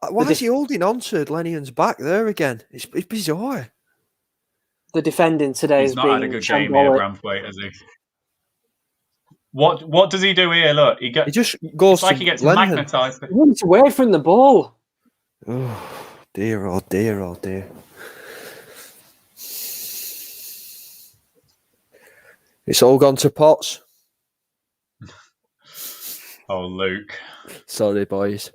Why is he holding on to Lenihan's back there again? It's bizarre. The defending today He's has not been had a good game here, Bramthwaite, has he? What does he do here? Look, he just goes. It's like he gets magnetised. He runs away from the ball. Oh dear! Oh dear! Oh dear! It's all gone to pots. Oh, Luke. Sorry, boys.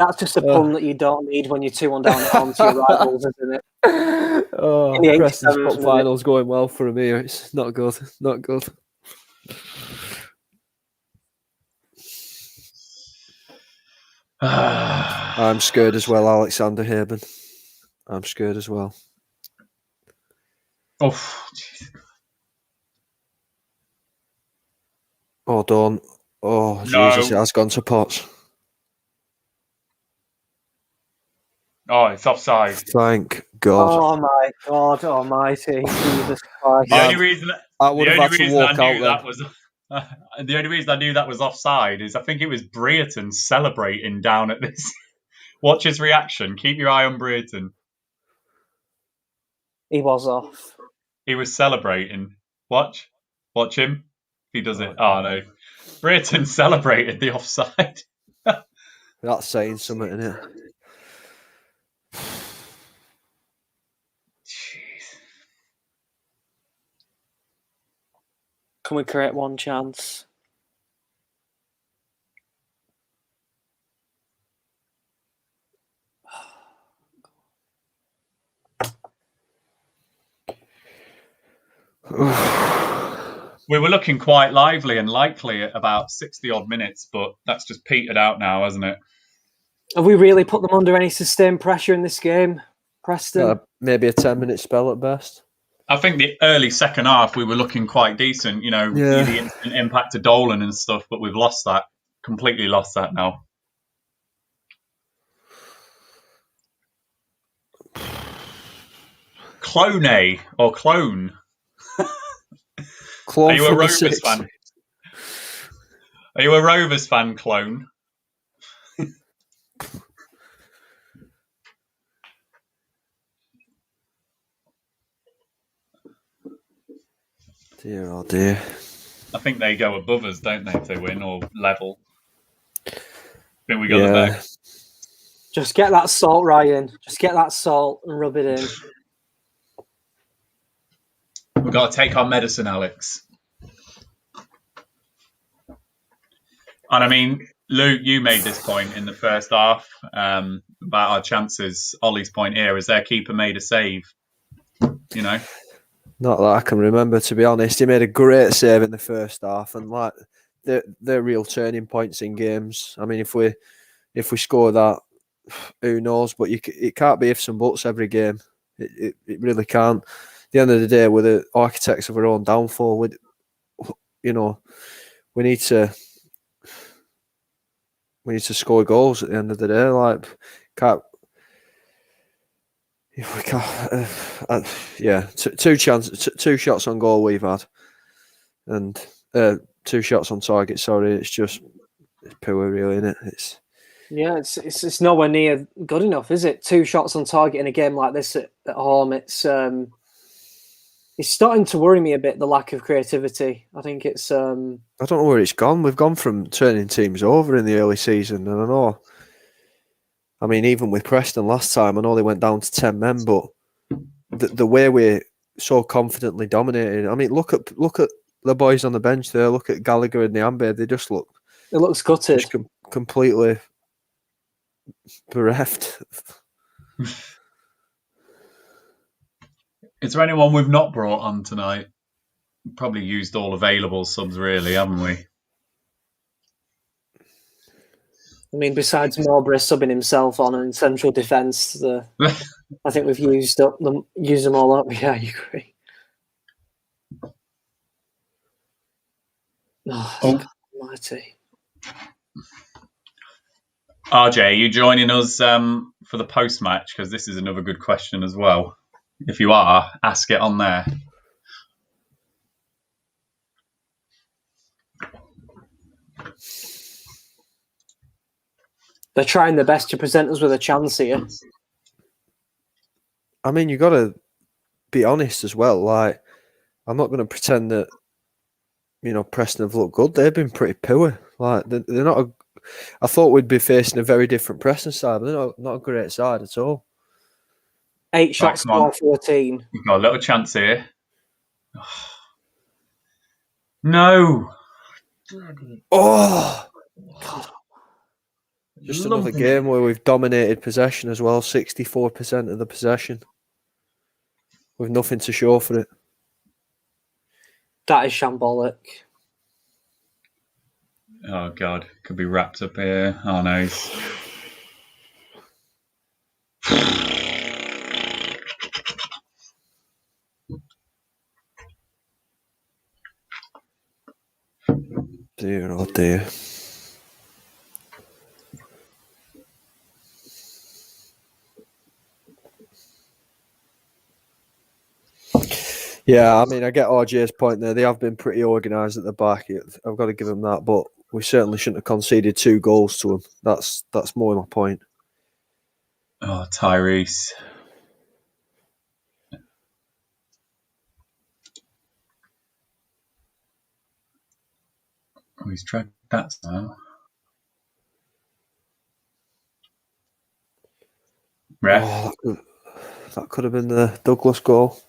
That's just a pun that you don't need when you're 2-1 down at home to your rivals, isn't it? Oh, Preston's cup final's going well for him here. It's not good. Not good. I'm scared as well, Alexander Haben. I'm scared as well. Oh, geez. Oh, don't. Oh, No. Jesus, it has gone to pots. Oh, it's offside. Thank God. Oh my God Almighty, Jesus Christ! The only reason I would have had to walk out that was the only reason I knew that was offside is I think it was Brereton celebrating down at this. Watch his reaction. Keep your eye on Brereton. He was off. He was celebrating. Watch him. He does it. Oh no, Brereton celebrated the offside. That's saying something, isn't it? Can we create one chance? We were looking quite lively and likely at about 60-odd minutes, but that's just petered out now, hasn't it? Have we really put them under any sustained pressure in this game, Preston? Maybe a 10-minute spell at best. I think the early second half we were looking quite decent, the instant impact of Dolan and stuff, but we've lost that, completely lost that now. Clone or clone? Clone. Are you a Rovers fan? Are you a Rovers fan, clone? Dear, oh dear. I think they go above us, don't they, if they win, or level. I think we got the bag. Just get that salt, Ryan. Just get that salt and rub it in. We've got to take our medicine, Alex. And I mean, Luke, you made this point in the first half about our chances. Ollie's point here is their keeper made a save. Not that I can remember, to be honest. He made a great save in the first half, and like they're real turning points in games. I mean, if we score that, who knows? But it can't be ifs and buts every game. It really can't. At the end of the day, we're the architects of our own downfall. We need to score goals at the end of the day. Like, two shots on goal we've had, and 2 shots on target. Sorry, it's poor, really, isn't it? It's nowhere near good enough, is it? 2 shots on target in a game like this at home. It's starting to worry me a bit, the lack of creativity. I think it's. I don't know where it's gone. We've gone from turning teams over in the early season, and I know. I mean, even with Preston last time, I know they went down to 10 men, but the way we're so confidently dominating. I mean, look at the boys on the bench there. Look at Gallagher and the Amby. They just look. It looks gutted. Just completely bereft. Is there anyone we've not brought on tonight? Probably used all available subs, really, haven't we? I mean, besides Mowbray subbing himself on in central defence, I think we've used them all up. Yeah, I agree. Oh, almighty. RJ, are you joining us for the post-match? Because this is another good question as well. If you are, ask it on there. They're trying their best to present us with a chance here. I mean, you got to be honest as well. Like, I'm not going to pretend that, you know, Preston have looked good. They've been pretty poor. Like, they're not. I thought we'd be facing a very different Preston side, but they're not a great side at all. 8 shots for 14. We've got a little chance here. No. Oh. God. Just another game where we've dominated possession as well. 64% of the possession. With nothing to show for it. That is shambolic. Oh, God. Could be wrapped up here. Oh, no. Dear, oh dear. Yeah, I mean, I get RJ's point there. They have been pretty organised at the back. I've got to give them that, but we certainly shouldn't have conceded 2 goals to them. That's more my point. Oh, Tyrese. Oh, he's dragged that now. Ref. Oh, that could have been the Douglas goal.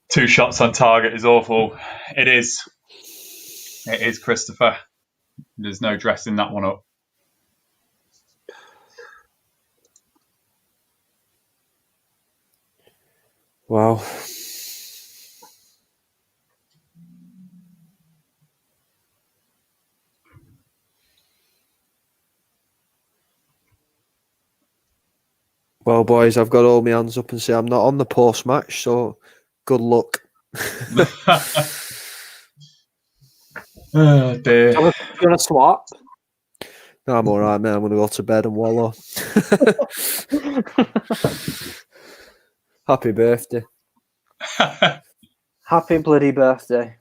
2 shots on target is awful. It is. It is, Christopher. There's no dressing that one up. Wow. Well, boys, I've got to hold my hands up and say I'm not on the post-match, so good luck. Oh, dear. Do you want to swap? No, I'm all right, man. I'm going to go to bed and wallow. Happy birthday. Happy bloody birthday.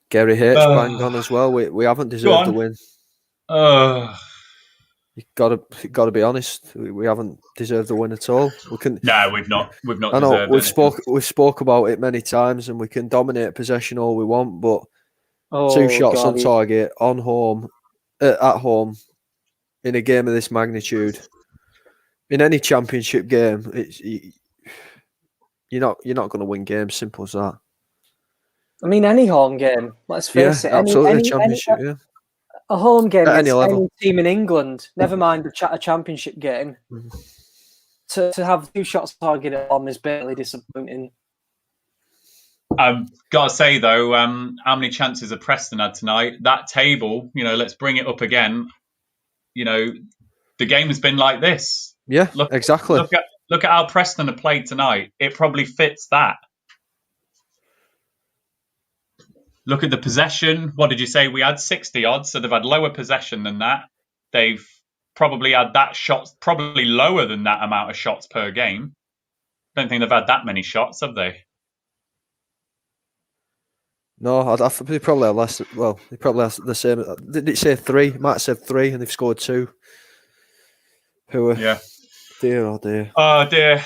𝐿𝐻𝐃 bang on as well. We haven't deserved the win. You've got to be honest. We haven't deserved the win at all. No, we've not. We've not. I know deserved we've spoke about it many times, and we can dominate possession all we want, but 2 shots on target at home in a game of this magnitude, in any championship game, you're not going to win games. Simple as that. I mean, any home game. Let's face it. Absolutely, championship. Yeah. A home game at against any team in England, never mind a championship game, to have 2 shots targeted on is barely disappointing. I've got to say, though, how many chances have Preston had tonight? That table, let's bring it up again. The game has been like this. Yeah, exactly. Look at how Preston have played tonight. It probably fits that. Look at the possession. What did you say? We had 60 odds, so they've had lower possession than that. They've probably had that shots, probably lower than that amount of shots per game. Don't think they've had that many shots, have they? No, they probably have less. Well, they probably have the same. Did it say 3? It might have said 3, and they've scored 2. Yeah. Dear, oh dear. Oh dear.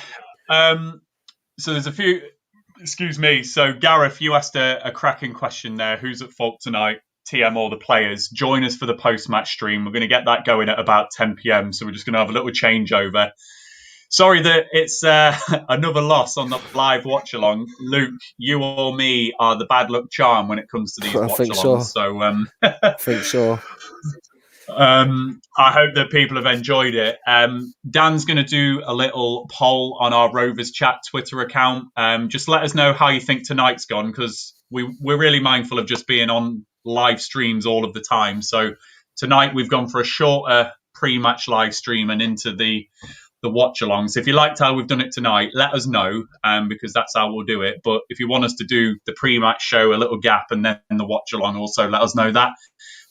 So there's a few. Excuse me. So Gareth, you asked a cracking question there. Who's at fault tonight? TM all the players. Join us for the post-match stream. We're going to get that going at about 10 p.m. So we're just going to have a little changeover. Sorry that it's another loss on the live watch-along. Luke, you or me are the bad luck charm when it comes to these watch-alongs. I think so. I hope that people have enjoyed it. Dan's going to do a little poll on our Rovers Chat Twitter account. Just let us know how you think tonight's gone, because we're really mindful of just being on live streams all of the time. So tonight we've gone for a shorter pre-match live stream and into the watch-alongs. If you liked how we've done it tonight, let us know, because that's how we'll do it. But if you want us to do the pre-match show, a little gap, and then the watch-along, also let us know that.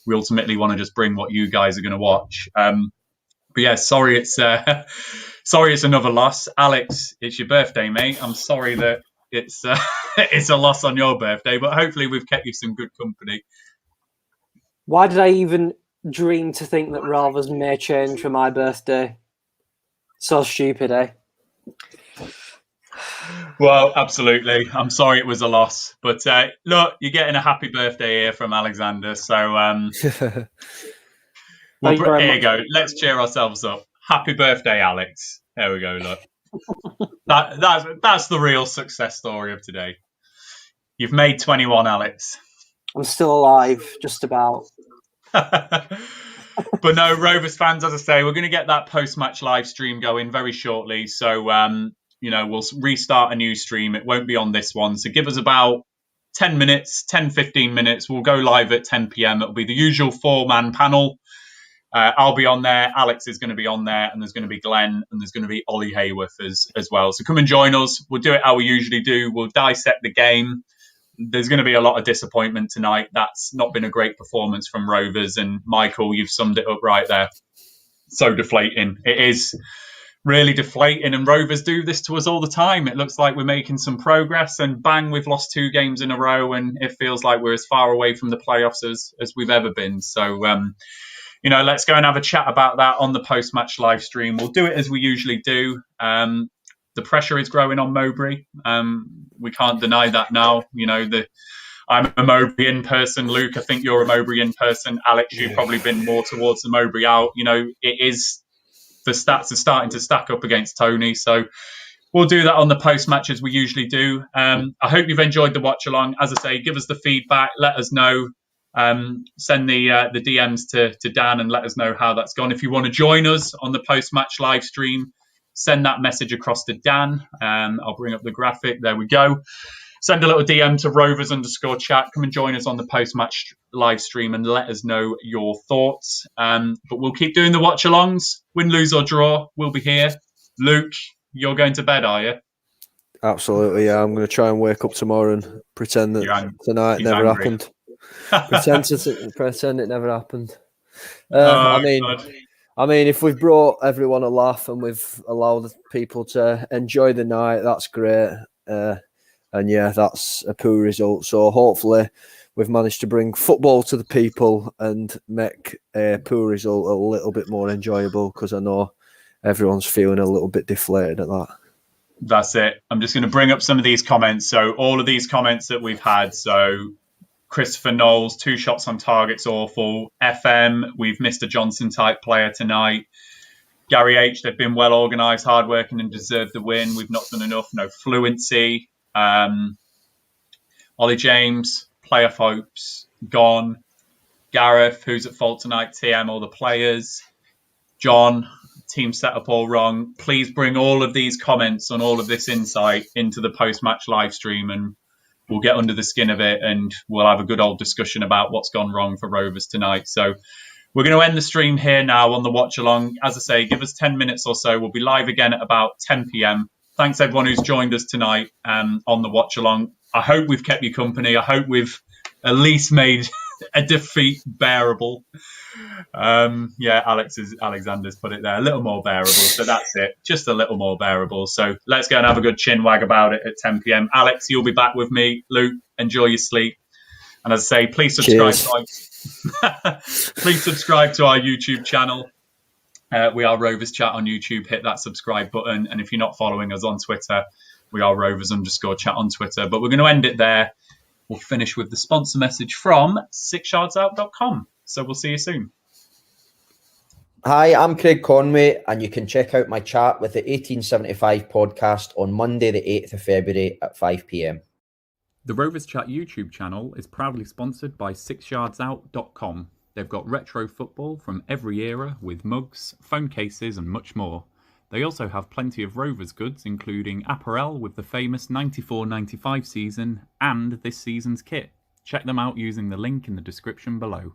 We ultimately want to just bring what you guys are going to watch. But yeah, sorry it's another loss. Alex, it's your birthday, mate. I'm sorry that it's it's a loss on your birthday, but hopefully we've kept you some good company. Why did I even dream to think that Rovers may change for my birthday? So stupid, eh? Well, absolutely. I'm sorry it was a loss. But look, you're getting a happy birthday here from Alexander. So here you go. Let's cheer ourselves up. Happy birthday, Alex. There we go, look. That's the real success story of today. You've made 21, Alex. I'm still alive, just about. But no, Rovers fans, as I say, we're going to get that post-match live stream going very shortly. So, we'll restart a new stream. It won't be on this one. So give us about 10 minutes, 10, 15 minutes. We'll go live at 10 p.m. It'll be the usual 4-man panel. I'll be on there. Alex is going to be on there. And there's going to be Glenn. And there's going to be 𝐂𝐲𝐄𝐎f as well. So come and join us. We'll do it how we usually do. We'll dissect the game. There's going to be a lot of disappointment tonight. That's not been a great performance from Rovers. And Michael, you've summed it up right there. So deflating. It is really deflating. And Rovers do this to us all the time. It looks like we're making some progress, and bang, we've lost 2 games in a row. And it feels like we're as far away from the playoffs as we've ever been. So, let's go and have a chat about that on the post-match live stream. We'll do it as we usually do. The pressure is growing on Mowbray. We can't deny that now. I'm a Mowbray in person. Luke, I think you're a Mowbray in person. Alex, you've probably been more towards the Mowbray out. It is, the stats are starting to stack up against Tony. So we'll do that on the post-match as we usually do. I hope you've enjoyed the watch-along. As I say, give us the feedback. Let us know. Send the DMs to Dan and let us know how that's gone. If you want to join us on the post-match live stream, send that message across to Dan. I'll bring up the graphic. There we go. Send a little DM to rovers_chat. Come and join us on the post-match live stream and let us know your thoughts. But we'll keep doing the watch-alongs. Win, lose or draw, we'll be here. Luke, you're going to bed, are you? Absolutely, yeah. I'm going to try and wake up tomorrow and pretend that tonight never happened. Pretend it never happened. I mean, if we've brought everyone a laugh and we've allowed people to enjoy the night, that's great. And yeah, that's a poor result. So hopefully we've managed to bring football to the people and make a poor result a little bit more enjoyable, because I know everyone's feeling a little bit deflated at that. That's it. I'm just going to bring up some of these comments. So all of these comments that we've had. So Christopher Knowles, 2 shots on target's awful. FM, we've missed a Johnson type player tonight. Gary H, they've been well organised, hardworking and deserved the win. We've not done enough. No fluency. Ollie James, player hopes, gone. Gareth, who's at fault tonight, TM, all the players. John, team set up all wrong. Please bring all of these comments on all of this insight into the post-match live stream, and we'll get under the skin of it and we'll have a good old discussion about what's gone wrong for Rovers tonight. So we're going to end the stream here now on the watch-along. As I say, give us 10 minutes or so. We'll be live again at about 10 p.m. Thanks, everyone who's joined us tonight on the watch-along. I hope we've kept you company. I hope we've at least made a defeat bearable. Alexander's put it there. A little more bearable. So that's it. Just a little more bearable. So let's go and have a good chin wag about it at 10 p.m. Alex, you'll be back with me. Luke, enjoy your sleep. And as I say, please subscribe please subscribe to our YouTube channel. We are Rovers Chat on YouTube. Hit that subscribe button. And if you're not following us on Twitter, we are Rovers_chat on Twitter. But we're going to end it there. we'll finish with the sponsor message from 6yardsout.com. So we'll see you soon. Hi, I'm Craig Conway, and you can check out my chat with the 1875 podcast on Monday, the 8th of February at 5 p.m. The Rovers Chat YouTube channel is proudly sponsored by 6yardsout.com. They've got retro football from every era with mugs, phone cases and much more. They also have plenty of Rovers goods, including apparel with the famous 94-95 season and this season's kit. Check them out using the link in the description below.